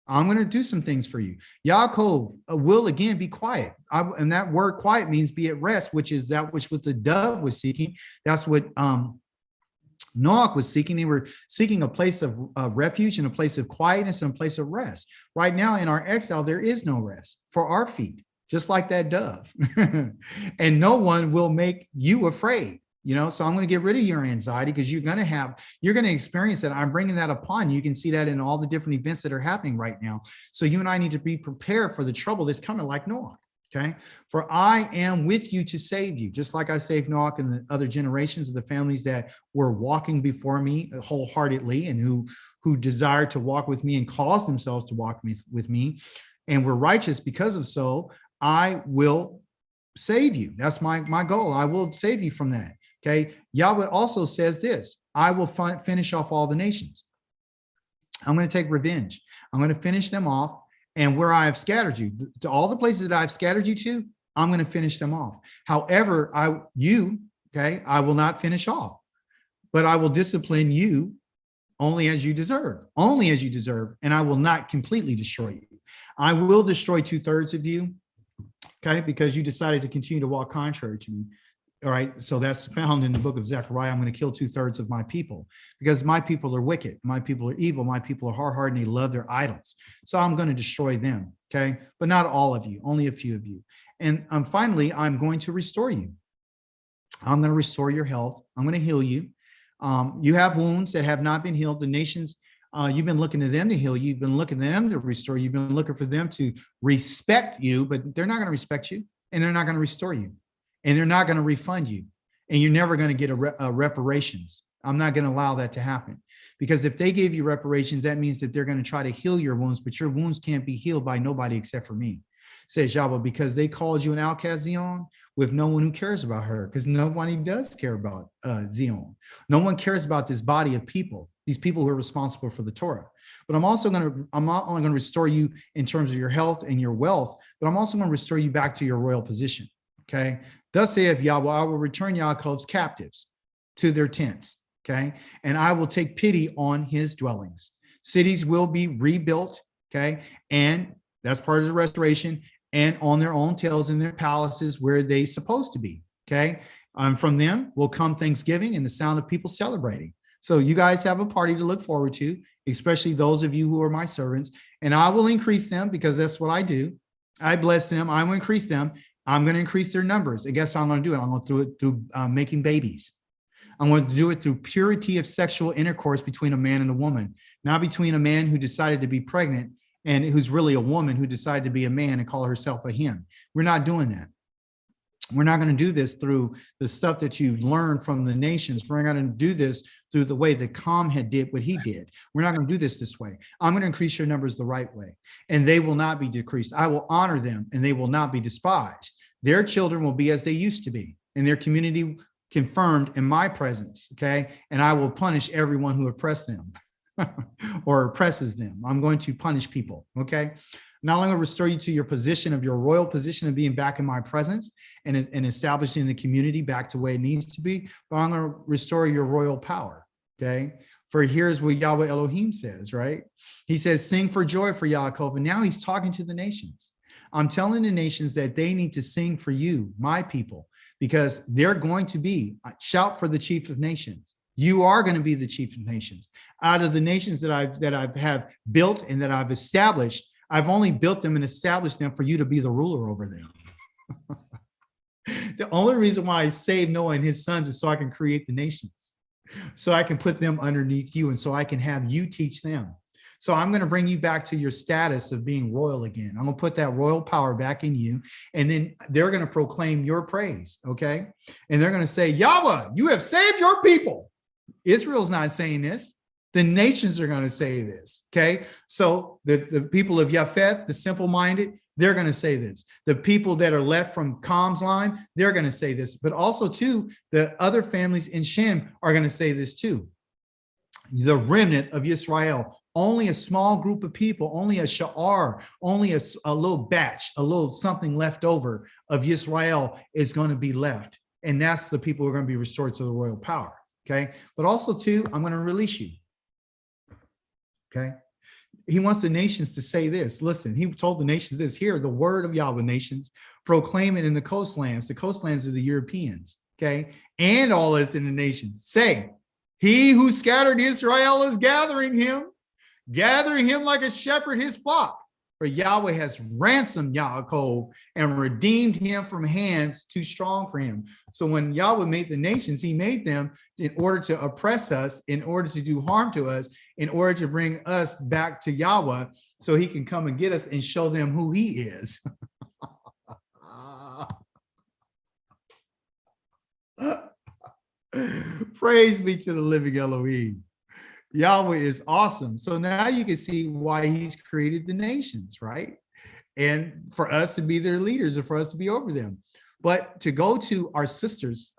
I'm going to do some things for you. Yaakov will again be quiet. And that word quiet means be at rest, which is that which what the dove was seeking. That's what Noach was seeking. They were seeking a place of refuge and a place of quietness and a place of rest. Right now in our exile, there is no rest for our feet, just like that dove. And no one will make you afraid. So I'm going to get rid of your anxiety because you're going to experience that. I'm bringing that upon you. You can see that in all the different events that are happening right now. So you and I need to be prepared for the trouble that's coming like Noah. Okay. For I am with you to save you, just like I saved Noah and the other generations of the families that were walking before me wholeheartedly and who desired to walk with me and caused themselves to walk with me and were righteous because of so. I will save you. That's my goal. I will save you from that. Okay. Yahweh also says this, I will finish off all the nations. I'm going to take revenge. I'm going to finish them off. And where I have scattered you, to all the places that I've scattered you to, I'm going to finish them off. However, I will not finish off, but I will discipline you only as you deserve, and I will not completely destroy you. I will destroy 2/3 of you, okay, because you decided to continue to walk contrary to me. All right, so that's found in the book of Zechariah. I'm going to kill 2/3 of my people because my people are wicked. My people are evil. My people are hard-hearted and they love their idols. So I'm going to destroy them, okay? But not all of you, only a few of you. And finally, I'm going to restore you. I'm going to restore your health. I'm going to heal you. You have wounds that have not been healed. The nations, you've been looking to them to heal you. You've been looking to them to restore you. You've been looking for them to respect you, but they're not going to respect you and they're not going to restore you. And they're not going to refund you, and you're never going to get a reparations. I'm not going to allow that to happen, because if they gave you reparations, that means that they're going to try to heal your wounds, but your wounds can't be healed by nobody except for me, says Yahweh, because they called you an outcast, Zion, with no one who cares about her, because nobody does care about Zion. No one cares about this body of people, these people who are responsible for the Torah. But I'm not only going to restore you in terms of your health and your wealth, but I'm also going to restore you back to your royal position. Okay. Thus saith Yahweh, I will return Yaakov's captives to their tents. Okay. And I will take pity on his dwellings. Cities will be rebuilt. Okay. And that's part of the restoration, and on their own tails in their palaces where they supposed to be. Okay. From them will come Thanksgiving and the sound of people celebrating. So you guys have a party to look forward to, especially those of you who are my servants, and I will increase them because that's what I do. I bless them. I will increase them. I'm going to increase their numbers. And guess how I'm going to do it? I'm going to do it through making babies. I'm going to do it through purity of sexual intercourse between a man and a woman, not between a man who decided to be pregnant and who's really a woman who decided to be a man and call herself a him. We're not doing that. We're not going to do this through the stuff that you learned from the nations. We're not going to do this through the way that Com had did what he did. We're not going to do this way. I'm going to increase your numbers the right way, and they will not be decreased. I will honor them, and they will not be despised. Their children will be as they used to be, and their community confirmed in my presence, okay? And I will punish everyone who oppressed them or oppresses them. I'm going to punish people, okay? Not only going to restore you to your position of your royal position of being back in my presence and establishing the community back to where it needs to be, but I'm going to restore your royal power, okay? For here's what Yahweh Elohim says, right? He says, sing for joy for Yaakov. And now he's talking to the nations. I'm telling the nations that they need to sing for you, my people, because they're going to be, shout for the chief of nations. You are going to be the chief of nations. Out of the nations that I've have built and that I've established, I've only built them and established them for you to be the ruler over them. The only reason why I saved Noah and his sons is so I can create the nations, so I can put them underneath you, and so I can have you teach them. So I'm going to bring you back to your status of being royal again. I'm going to put that royal power back in you, and then they're going to proclaim your praise, okay? And they're going to say, Yahweh, you have saved your people. Israel's not saying this. The nations are going to say this, okay? So the people of Japheth, the simple-minded, they're going to say this. The people that are left from Com's line, they're going to say this. But also, too, the other families in Shem are going to say this, too. The remnant of Yisrael, only a small group of people, only a sha'ar, only a little batch, a little something left over of Yisrael is going to be left. And that's the people who are going to be restored to the royal power, okay? But also, too, I'm going to release you. Okay. He wants the nations to say this. Listen, he told the nations this. Here, the word of Yahweh, nations, proclaim it in the coastlands. The coastlands are the Europeans. Okay. And all that's in the nations. Say, he who scattered Israel is gathering him like a shepherd his flock. For Yahweh has ransomed Yaakov and redeemed him from hands too strong for him. So when Yahweh made the nations, he made them in order to oppress us, in order to do harm to us, in order to bring us back to Yahweh so he can come and get us and show them who he is. Praise be to the living Elohim. Yahweh is awesome. So now you can see why he's created the nations, right? And for us to be their leaders and for us to be over them. But to go to our sister's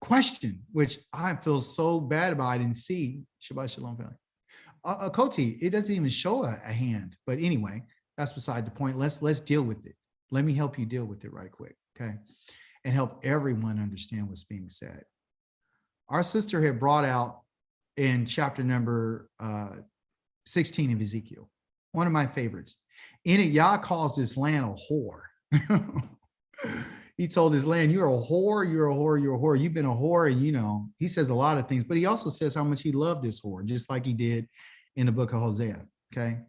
question, which I feel so bad about, I didn't see. Shabbat Shalom, family. Koti, it doesn't even show a hand. But anyway, that's beside the point. Let's deal with it. Let me help you deal with it right quick, okay? And help everyone understand what's being said. Our sister had brought out in chapter number 16 of Ezekiel, one of my favorites. In it, Yah calls this land a whore. He told this land, you're a whore, you're a whore, you're a whore. You've been a whore, and you know, he says a lot of things, but he also says how much he loved this whore, just like he did in the book of Hosea, okay?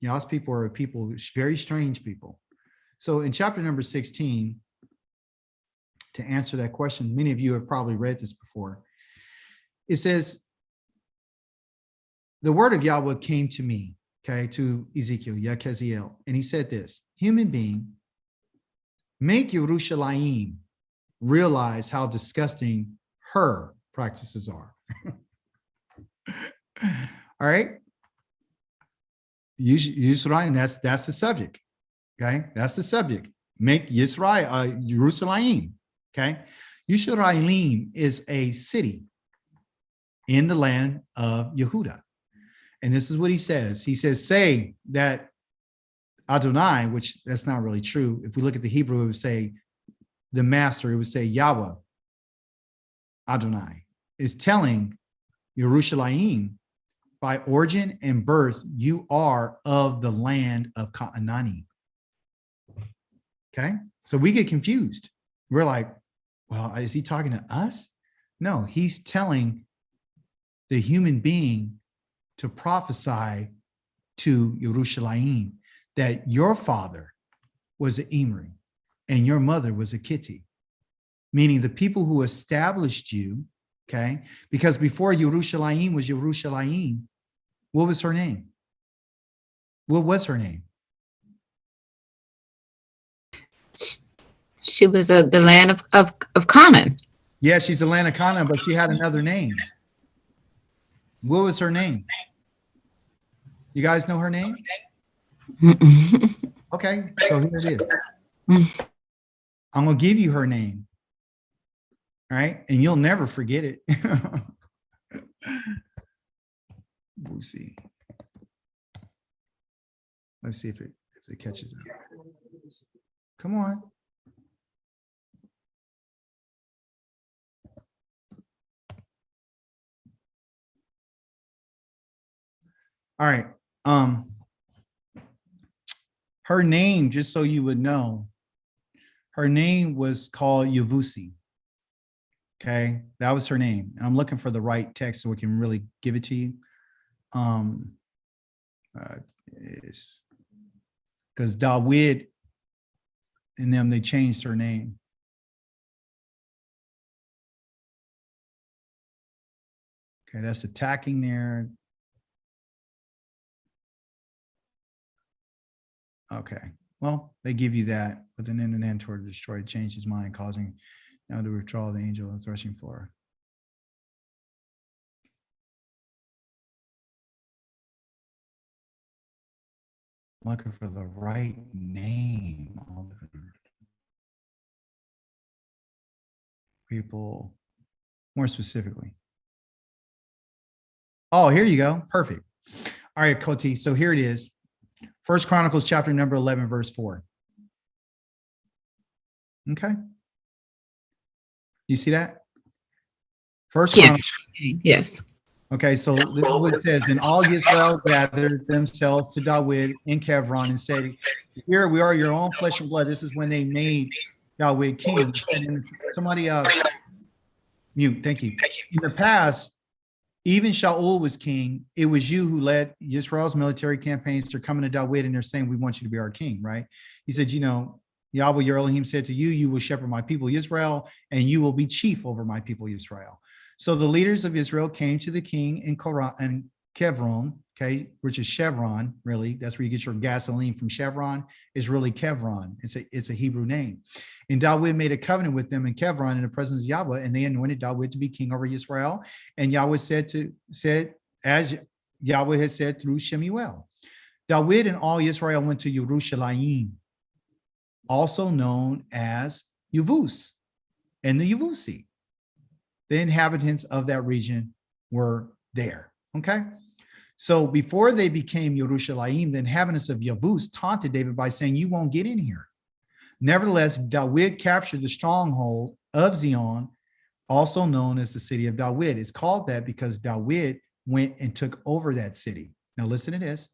Yah's people are people, very strange people. So in chapter number 16, to answer that question, many of you have probably read this before. It says, the word of Yahweh came to me, okay, to Ezekiel, Yakeziel, and he said this, human being, make Yerushalayim realize how disgusting her practices are. All right. Yisrael, that's the subject. Okay, that's the subject. Make Yisrael, Jerusalem. Okay, Yisraelim is a city in the land of Yehuda. And this is what he says. He says, say that Adonai, which that's not really true. If we look at the Hebrew, it would say the master, it would say Yahweh, Adonai, is telling Yerushalayim, by origin and birth, you are of the land of Ka'anani. Okay, so we get confused. We're like, well, is he talking to us? No, he's telling the human being to prophesy to Yerushalayim that your father was an Imri and your mother was a Kitti, meaning the people who established you, okay? Because before Yerushalayim was Yerushalayim, what was her name? What was her name? She was the land of Canaan. Yeah, she's the land of Canaan, but she had another name. What was her name? You guys know her name? Okay, so here it is. I'm going to give you her name. All right, and you'll never forget it. We'll see. Let's see if it catches up. Come on. All right. Her name, just so you would know, her name was called Yavusi. Okay, that was her name. And I'm looking for the right text so we can really give it to you. It's because Dawid and them, they changed her name. Okay, that's attacking there. Okay, well, they give you that, but then in an end toward destroy, change his mind, causing now to withdraw the angel of the threshing floor. Looking for the right name. People, more specifically. Oh, here you go. Perfect. All right, Koti. So here it is. First Chronicles chapter number 11, verse 4. Okay. You see that? First Chronicles. Yes. Okay, so this is what it says. And all Israel gathered themselves to Dawid in Kevron and said, here we are, your own flesh and blood. This is when they made Dawid king. And somebody mute, thank you. In the past, Even Shaul was king. It was you who led Israel's military campaigns. They're coming to David and they're saying, we want you to be our king, right? He said, Yahweh your Elohim said to you, you will shepherd my people Israel, and you will be chief over my people Israel. So the leaders of Israel came to the king in Kevron, okay, which is Chevron, really. That's where you get your gasoline from. Chevron is really Kevron. It's a Hebrew name. And David made a covenant with them in Kevron in the presence of Yahweh, and they anointed David to be king over Israel. And Yahweh said, as Yahweh had said through Shemuel, David and all Israel went to Yerushalayim, also known as Yevus, and the Yevusi. The inhabitants of that region were there. Okay. So before they became Yerushalayim, the inhabitants of Yevus taunted David by saying, you won't get in here. Nevertheless, David captured the stronghold of Zion, also known as the city of David. It's called that because David went and took over that city. Now listen to this.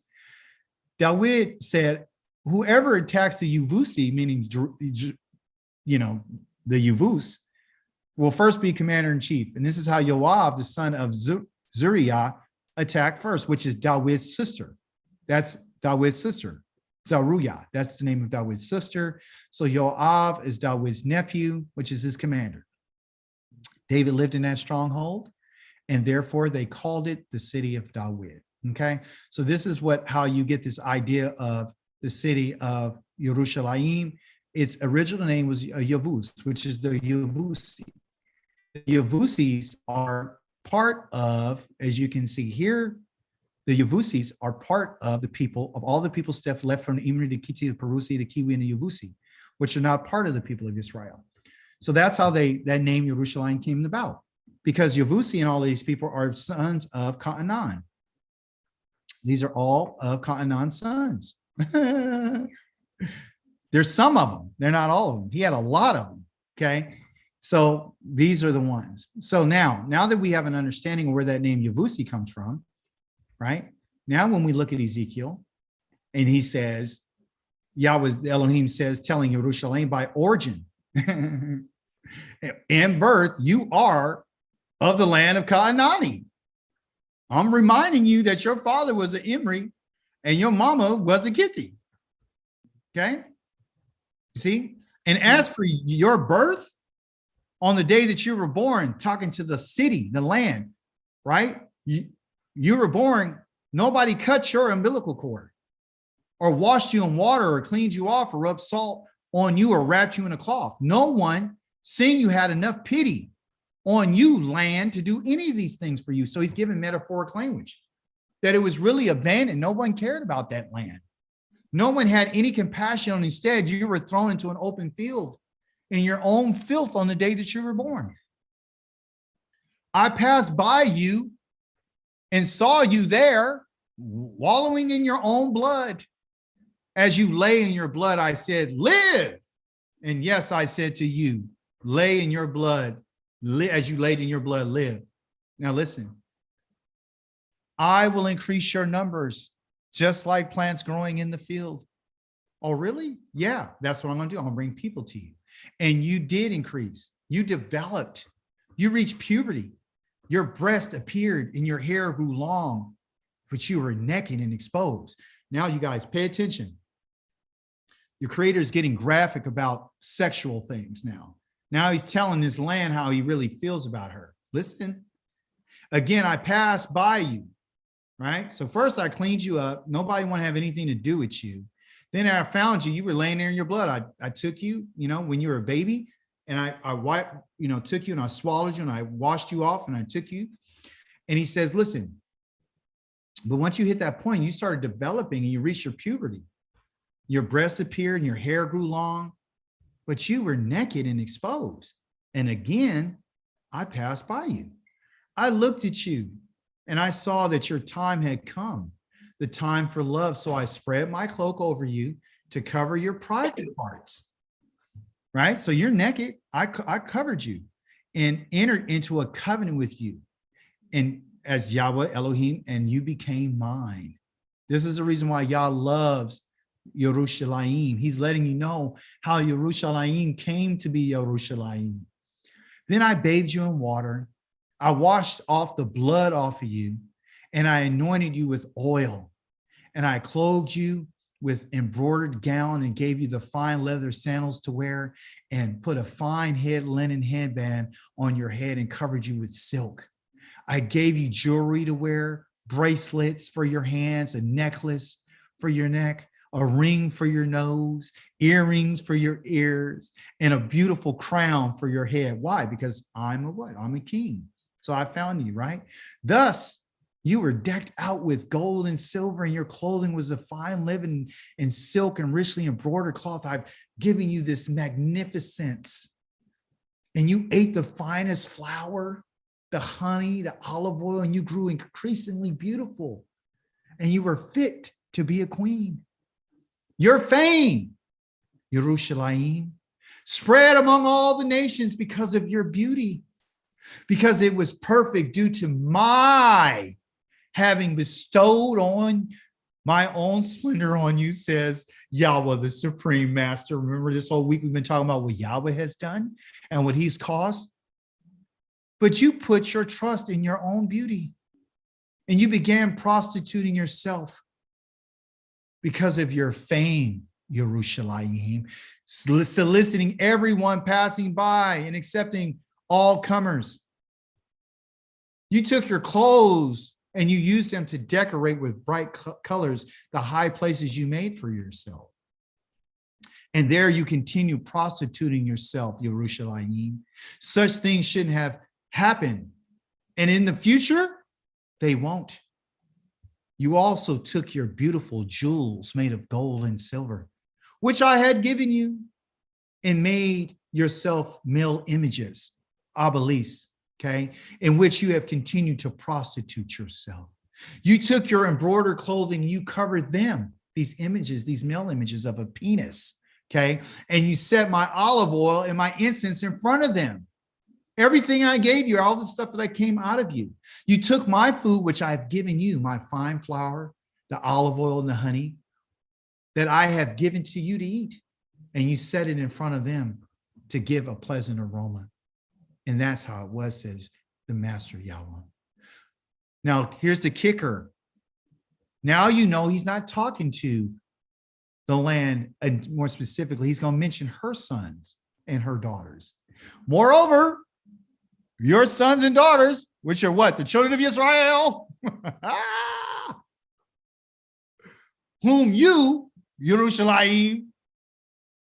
David said, whoever attacks the Yevusi, meaning, the Yevus, will first be commander-in-chief. And this is how Yoav, the son of Zuriah, attacked first, which is David's sister. That's David's sister. Zeruiah, that's the name of David's sister. So Yoav is David's nephew, which is his commander. David lived in that stronghold, and therefore they called it the city of David. Okay, so this is how you get this idea of the city of Yerushalayim. Its original name was Yevus, which is the Yevusi. The Yevusis are part of, as you can see here, the Yevusis are part of the people, of all the people left from the Imri, the Kiti, the Perusi, the Kiwi, and the Yevusi, which are not part of the people of Israel. So that's how that name Yerushalayim came about, because Yevusi and all of these people are sons of Canaan. These are all of Canaan's sons. There's some of them. They're not all of them. He had a lot of them. Okay. So these are the ones. So now that we have an understanding of where that name Yevusi comes from, right? Now, when we look at Ezekiel and he says, Yahweh Elohim says, telling Yerushalayim by origin and birth, you are of the land of Canaan. I'm reminding you that your father was an Imri and your mama was a Gitti. Okay. You see? And as for your birth, on the day that you were born, talking to the city, the land, right? You were born, nobody cut your umbilical cord or washed you in water or cleaned you off or rubbed salt on you or wrapped you in a cloth. No one, seeing you, had enough pity on you, land, to do any of these things for you. So he's given metaphoric language that it was really abandoned. No one cared about that land. No one had any compassion on. Instead, you were thrown into an open field in your own filth on the day that you were born. I passed by you and saw you there wallowing in your own blood. As you lay in your blood, I said, live. And yes, I said to you, lay in your blood. As you laid in your blood, live. Now listen, I will increase your numbers just like plants growing in the field. Oh, really? Yeah, that's what I'm going to do. I'm going to bring people to you. And you did increase. You developed. You reached puberty. Your breast appeared and your hair grew long, but you were naked and exposed. Now, you guys, pay attention. Your creator is getting graphic about sexual things now. Now he's telling this land how he really feels about her. Listen. Again, I passed by you, right? So first I cleaned you up. Nobody want to have anything to do with you. Then I found you. You were laying there in your blood. I took you, when you were a baby, and I wiped, took you and I swallowed you and I washed you off and I took you. And he says, listen, but once you hit that point, you started developing and you reached your puberty. Your breasts appeared and your hair grew long, but you were naked and exposed. And again, I passed by you. I looked at you and I saw that your time had come, the time for love. So I spread my cloak over you to cover your private parts, right? So you're naked. I covered you and entered into a covenant with you. And as Yahweh Elohim, and you became mine. This is the reason why Yah loves Yerushalayim. He's letting you know how Yerushalayim came to be Yerushalayim. Then I bathed you in water. I washed off the blood off of you, and I anointed you with oil, and I clothed you with embroidered gown and gave you the fine leather sandals to wear and put a fine head linen headband on your head and covered you with silk. I gave you jewelry to wear, bracelets for your hands, a necklace for your neck, a ring for your nose, earrings for your ears, and a beautiful crown for your head. Why? Because I'm a what? I'm a king. So I found you, right? Thus, you were decked out with gold and silver, and your clothing was of fine linen and silk and richly embroidered cloth. I've given you this magnificence. And you ate the finest flour, the honey, the olive oil, and you grew increasingly beautiful. And you were fit to be a queen. Your fame, Yerushalayim, spread among all the nations because of your beauty, because it was perfect due to my having bestowed on my own splendor on you, says Yahweh, the Supreme Master. Remember, this whole week we've been talking about what Yahweh has done and what he's caused. But you put your trust in your own beauty, and you began prostituting yourself because of your fame, Yerushalayim, soliciting everyone passing by and accepting all comers. You took your clothes and you used them to decorate with bright colors the high places you made for yourself. And there you continue prostituting yourself, Yerushalayim. Such things shouldn't have happened. And in the future, they won't. You also took your beautiful jewels made of gold and silver, which I had given you, and made yourself male images, obelisks, okay, in which you have continued to prostitute yourself. You took your embroidered clothing, you covered them, these images, these male images of a penis, okay, and you set my olive oil and my incense in front of them. Everything I gave you, all the stuff that I came out of you. You took my food, which I've given you, my fine flour, the olive oil and the honey that I have given to you to eat, and you set it in front of them to give a pleasant aroma. And that's how it was, says the Master Yahweh. Now, here's the kicker. Now you know he's not talking to the land, and more specifically, he's going to mention her sons and her daughters. Moreover, your sons and daughters, which are what? The children of Israel, whom you, Yerushalayim,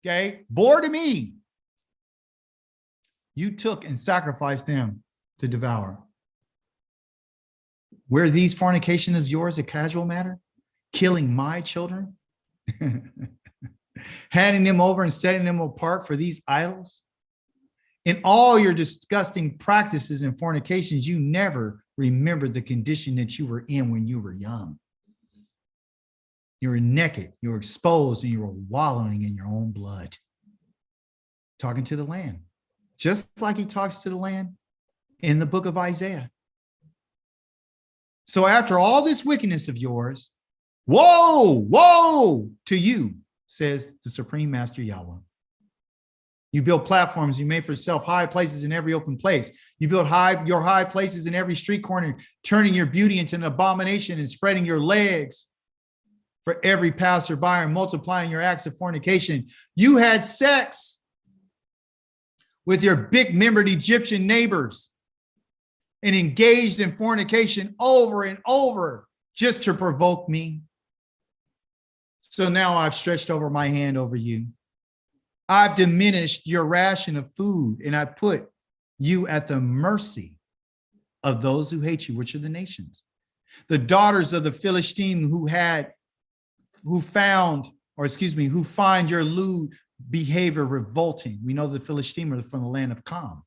okay, bore to me, you took and sacrificed them to devour. Were these fornications of yours a casual matter? Killing my children? Handing them over and setting them apart for these idols? In all your disgusting practices and fornications, you never remembered the condition that you were in when you were young. You were naked, you were exposed, and you were wallowing in your own blood. Talking to the land, just like he talks to the land in the book of Isaiah. So after all this wickedness of yours, woe, woe to you, says the Supreme Master Yahweh. You build platforms, you made for yourself high places in every open place. You build your high places in every street corner, turning your beauty into an abomination and spreading your legs for every passerby and multiplying your acts of fornication. You had sex with your big-membered Egyptian neighbors and engaged in fornication over and over just to provoke me. So now I've stretched over my hand over you. I've diminished your ration of food, and I put you at the mercy of those who hate you, which are the nations. The daughters of the Philistine who find your lewd behavior revolting. We know the Philistine are from the land of Cam.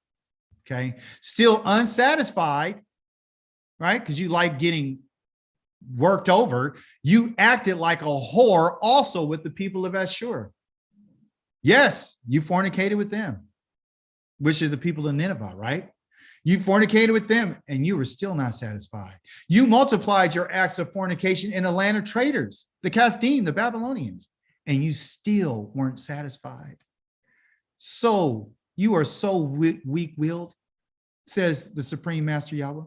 Okay. Still unsatisfied, right? Because you like getting worked over. You acted like a whore also with the people of Ashur. Yes, you fornicated with them, which are the people of Nineveh, right? You fornicated with them and you were still not satisfied. You multiplied your acts of fornication in the land of traitors, the Kasdim, the Babylonians, and you still weren't satisfied. So you are so weak-willed, says the Supreme Master Yahweh.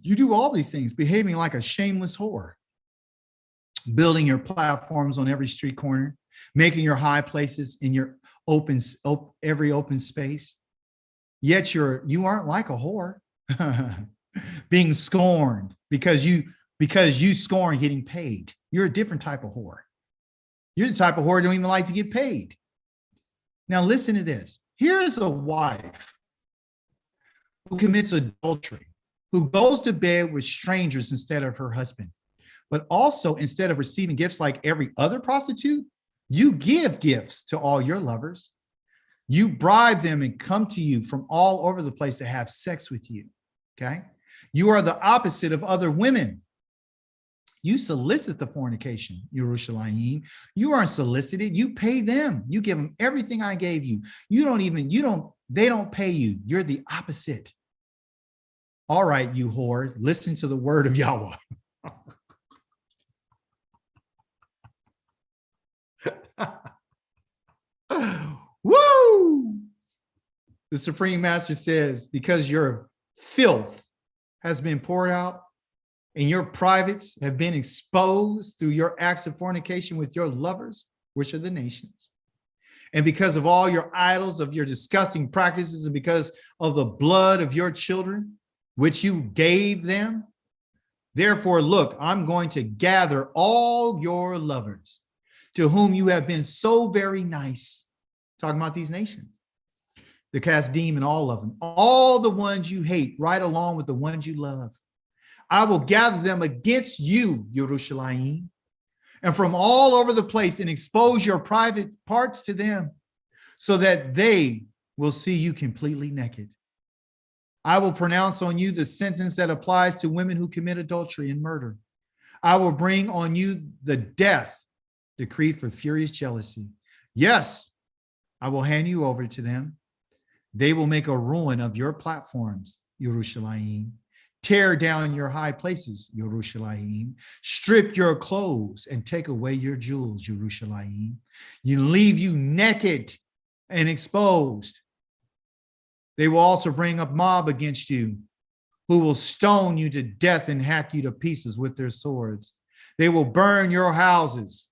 You do all these things, behaving like a shameless whore, building your platforms on every street corner, making your high places in your every open space. Yet you aren't like a whore, being scorned because you scorn getting paid. You're a different type of whore. You're the type of whore who don't even like to get paid. Now listen to this. Here's a wife who commits adultery, who goes to bed with strangers instead of her husband. But also, instead of receiving gifts like every other prostitute, you give gifts to all your lovers. You bribe them and come to you from all over the place to have sex with you. Okay. You are the opposite of other women. You solicit the fornication, Yerushalayim. You aren't solicited. You pay them. You give them everything I gave you. They don't pay you. You're the opposite. All right, you whore, listen to the word of Yahweh. Woo! The Supreme Master says, because your filth has been poured out and your privates have been exposed through your acts of fornication with your lovers, which are the nations. And because of all your idols, of your disgusting practices, and because of the blood of your children, which you gave them, therefore, look, I'm going to gather all your lovers to whom you have been so very nice. Talking about these nations, the Kasdim and all of them, all the ones you hate, right along with the ones you love. I will gather them against you, Yerushalayim, and from all over the place and expose your private parts to them so that they will see you completely naked. I will pronounce on you the sentence that applies to women who commit adultery and murder. I will bring on you the death decreed for furious jealousy. Yes, I will hand you over to them. They will make a ruin of your platforms, Yerushalayim. Tear down your high places, Yerushalayim. Strip your clothes and take away your jewels, Yerushalayim. You leave you naked and exposed. They will also bring up mob against you, who will stone you to death and hack you to pieces with their swords. They will burn your houses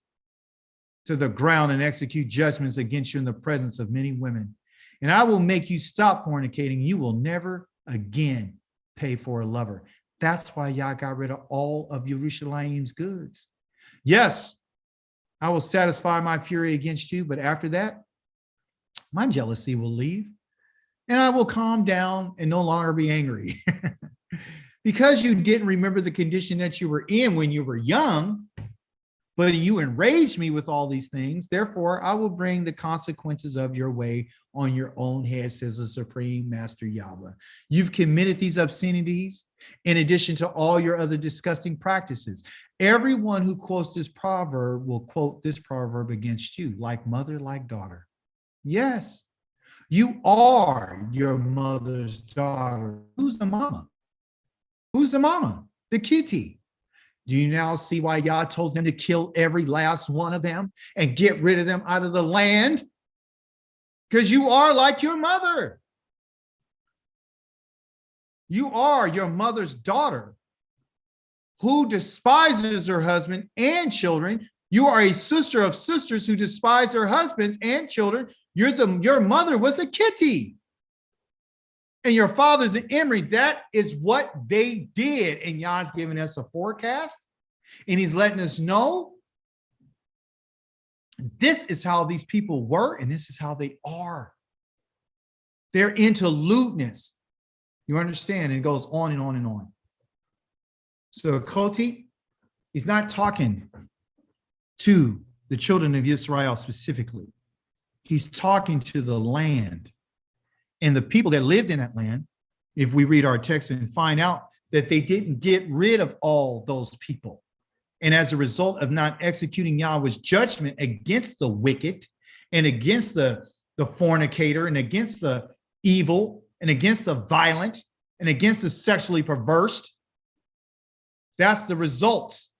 to the ground and execute judgments against you in the presence of many women. And I will make you stop fornicating. You will never again pay for a lover. That's why Yah got rid of all of Yerushalayim's goods. Yes, I will satisfy my fury against you, but after that, my jealousy will leave and I will calm down and no longer be angry. Because you didn't remember the condition that you were in when you were young, but you enraged me with all these things. Therefore, I will bring the consequences of your way on your own head, says the Supreme Master Yahweh. You've committed these obscenities in addition to all your other disgusting practices. Everyone who quotes this proverb will quote this proverb against you, like mother, like daughter. Yes, you are your mother's daughter. Who's the mama? Who's the mama? The kitty. Do you now see why Yah told them to kill every last one of them and get rid of them out of the land? Because you are like your mother. You are your mother's daughter who despises her husband and children. You are a sister of sisters who despise their husbands and children. Your mother was a kitty. And your father's an Emry. That is what they did. And Yah's giving us a forecast. And he's letting us know this is how these people were. And this is how they are. They're into lewdness. You understand? And it goes on and on and on. So Koti, he's not talking to the children of Israel specifically. He's talking to the land. And the people that lived in that land, if we read our text and find out that they didn't get rid of all those people. And as a result of not executing Yahweh's judgment against the wicked and against the fornicator and against the evil and against the violent and against the sexually perverse, that's the results.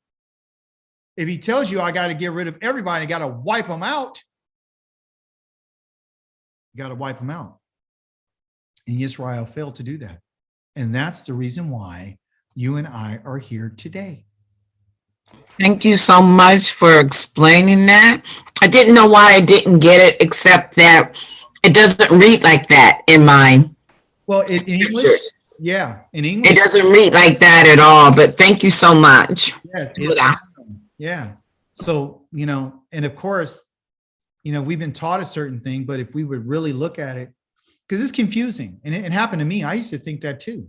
If he tells you I got to get rid of everybody, I got to wipe them out, you got to wipe them out. And Israel failed to do that. And that's the reason why you and I are here today. Thank you so much for explaining that. I didn't know why I didn't get it, except that it doesn't read like that in my Well, in English, scriptures. yeah, in It English, doesn't read like that at all, but thank you so much. yeah, Yeah. yeah. So, and of course, we've been taught a certain thing, but if we would really look at it, because it's confusing, and it happened to me. I used to think that too,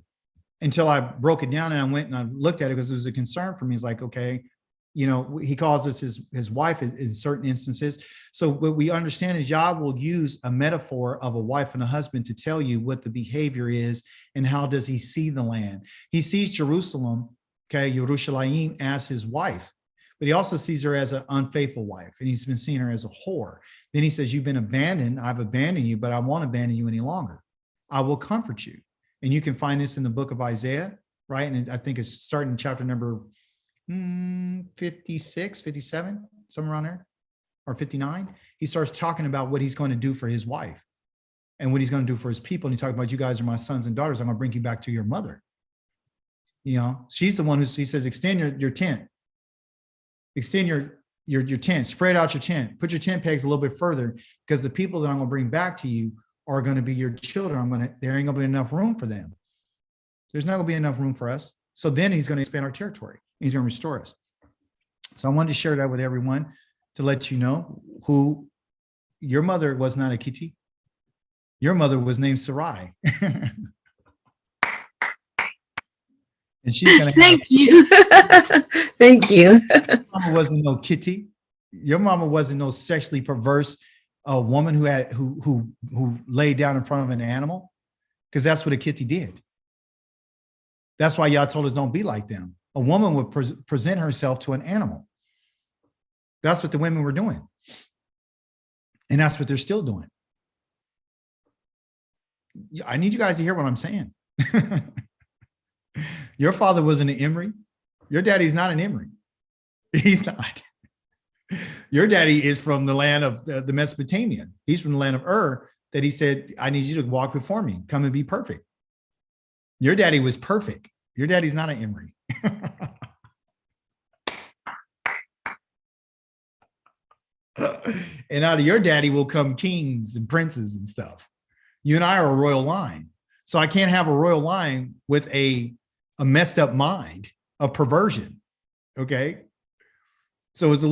until I broke it down and I went and I looked at it because it was a concern for me. It's like, okay, he calls us his wife in certain instances. So what we understand is Yah will use a metaphor of a wife and a husband to tell you what the behavior is and how does he see the land. He sees Jerusalem, okay, Yerushalayim, as his wife, but he also sees her as an unfaithful wife, and he's been seeing her as a whore. Then he says, you've been abandoned. I've abandoned you, but I won't abandon you any longer. I will comfort you. And you can find this in the book of Isaiah, right? And I think it's starting in chapter number 56, 57, somewhere around there, or 59. He starts talking about what he's going to do for his wife and what he's going to do for his people. And he talks about, you guys are my sons and daughters. I'm going to bring you back to your mother. She's the one he says, extend your tent. Extend your tent, spread out your tent, put your tent pegs a little bit further, because the people that I'm going to bring back to you are going to be your children. There ain't going to be enough room for them. There's not going to be enough room for us. So then he's going to expand our territory. He's going to restore us. So I wanted to share that with everyone to let you know who your mother was. Not a Kitty. Your mother was named Sarai. And she's going to Thank you. Thank you. Your mama wasn't no Kitty. Your mama wasn't no sexually perverse woman who laid down in front of an animal, because that's what a Kitty did. That's why y'all told us don't be like them. A woman would present herself to an animal. That's what the women were doing. And that's what they're still doing. I need you guys to hear what I'm saying. Your father wasn't an Imri. Your daddy's not an Imri. He's not. Your daddy is from the land of the Mesopotamia. He's from the land of Ur, that he said, I need you to walk before me. Come and be perfect. Your daddy was perfect. Your daddy's not an Imri. And out of your daddy will come kings and princes and stuff. You and I are a royal line. So I can't have a royal line with a messed up mind of perversion. Okay. So it's a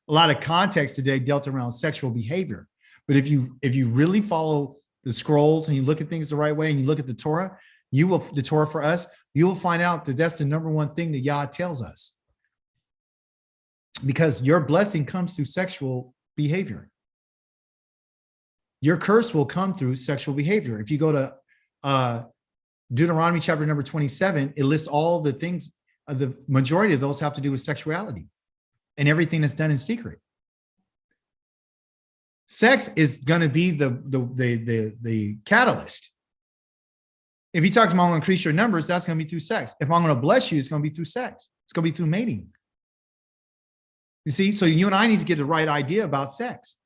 lot of context today dealt around sexual behavior. But if you really follow the scrolls and you look at things the right way and you look at the Torah, the Torah for us, you will find out that that's the number one thing that Yah tells us. Because your blessing comes through sexual behavior. Your curse will come through sexual behavior. If you go to Deuteronomy chapter number 27, it lists all the things, the majority of those have to do with sexuality and everything that's done in secret. Sex is going to be the catalyst. If he talks about I'm going to increase your numbers, that's going to be through sex. If I'm going to bless you, it's going to be through sex. It's going to be through mating. You see, so you and I need to get the right idea about sex.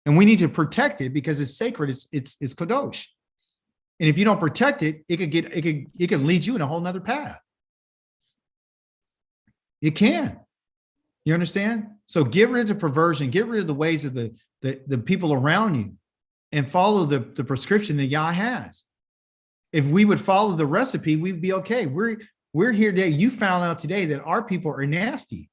And we need to protect it because it's sacred. It's kadosh. And if you don't protect it, it can lead you in a whole nother path. It can. You understand? So get rid of the perversion, get rid of the ways of the people around you, and follow the prescription that Yah has. If we would follow the recipe, we'd be okay. We're here today. You found out today that our people are nasty.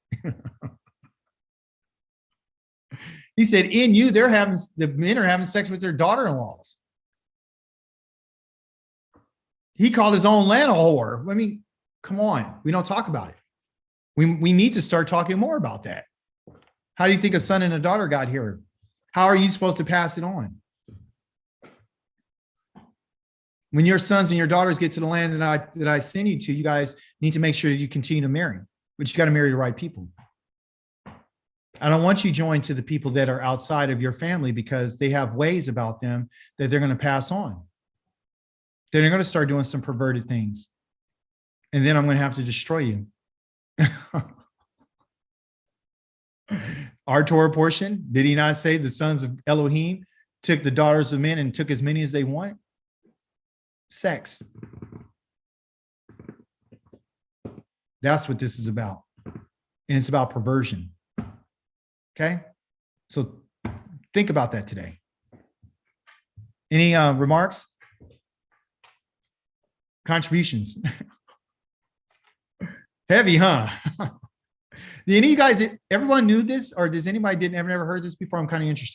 He said, in you, the men are having sex with their daughter-in-laws. He called his own land a whore. I mean, come on. We don't talk about it. We need to start talking more about that. How do you think a son and a daughter got here? How are you supposed to pass it on? When your sons and your daughters get to the land that I send you to, you guys need to make sure that you continue to marry, but you got to marry the right people. I don't want you joined to the people that are outside of your family because they have ways about them that they're going to pass on. Then they're going to start doing some perverted things. And then I'm going to have to destroy you. Our Torah portion, did he not say the sons of Elohim took the daughters of men and took as many as they want? Sex. That's what this is about. And it's about perversion. Okay? So think about that today. Any remarks? Contributions? Heavy, huh? Do any of you guys, everyone knew this, or does anybody ever heard this before? I'm kind of interested.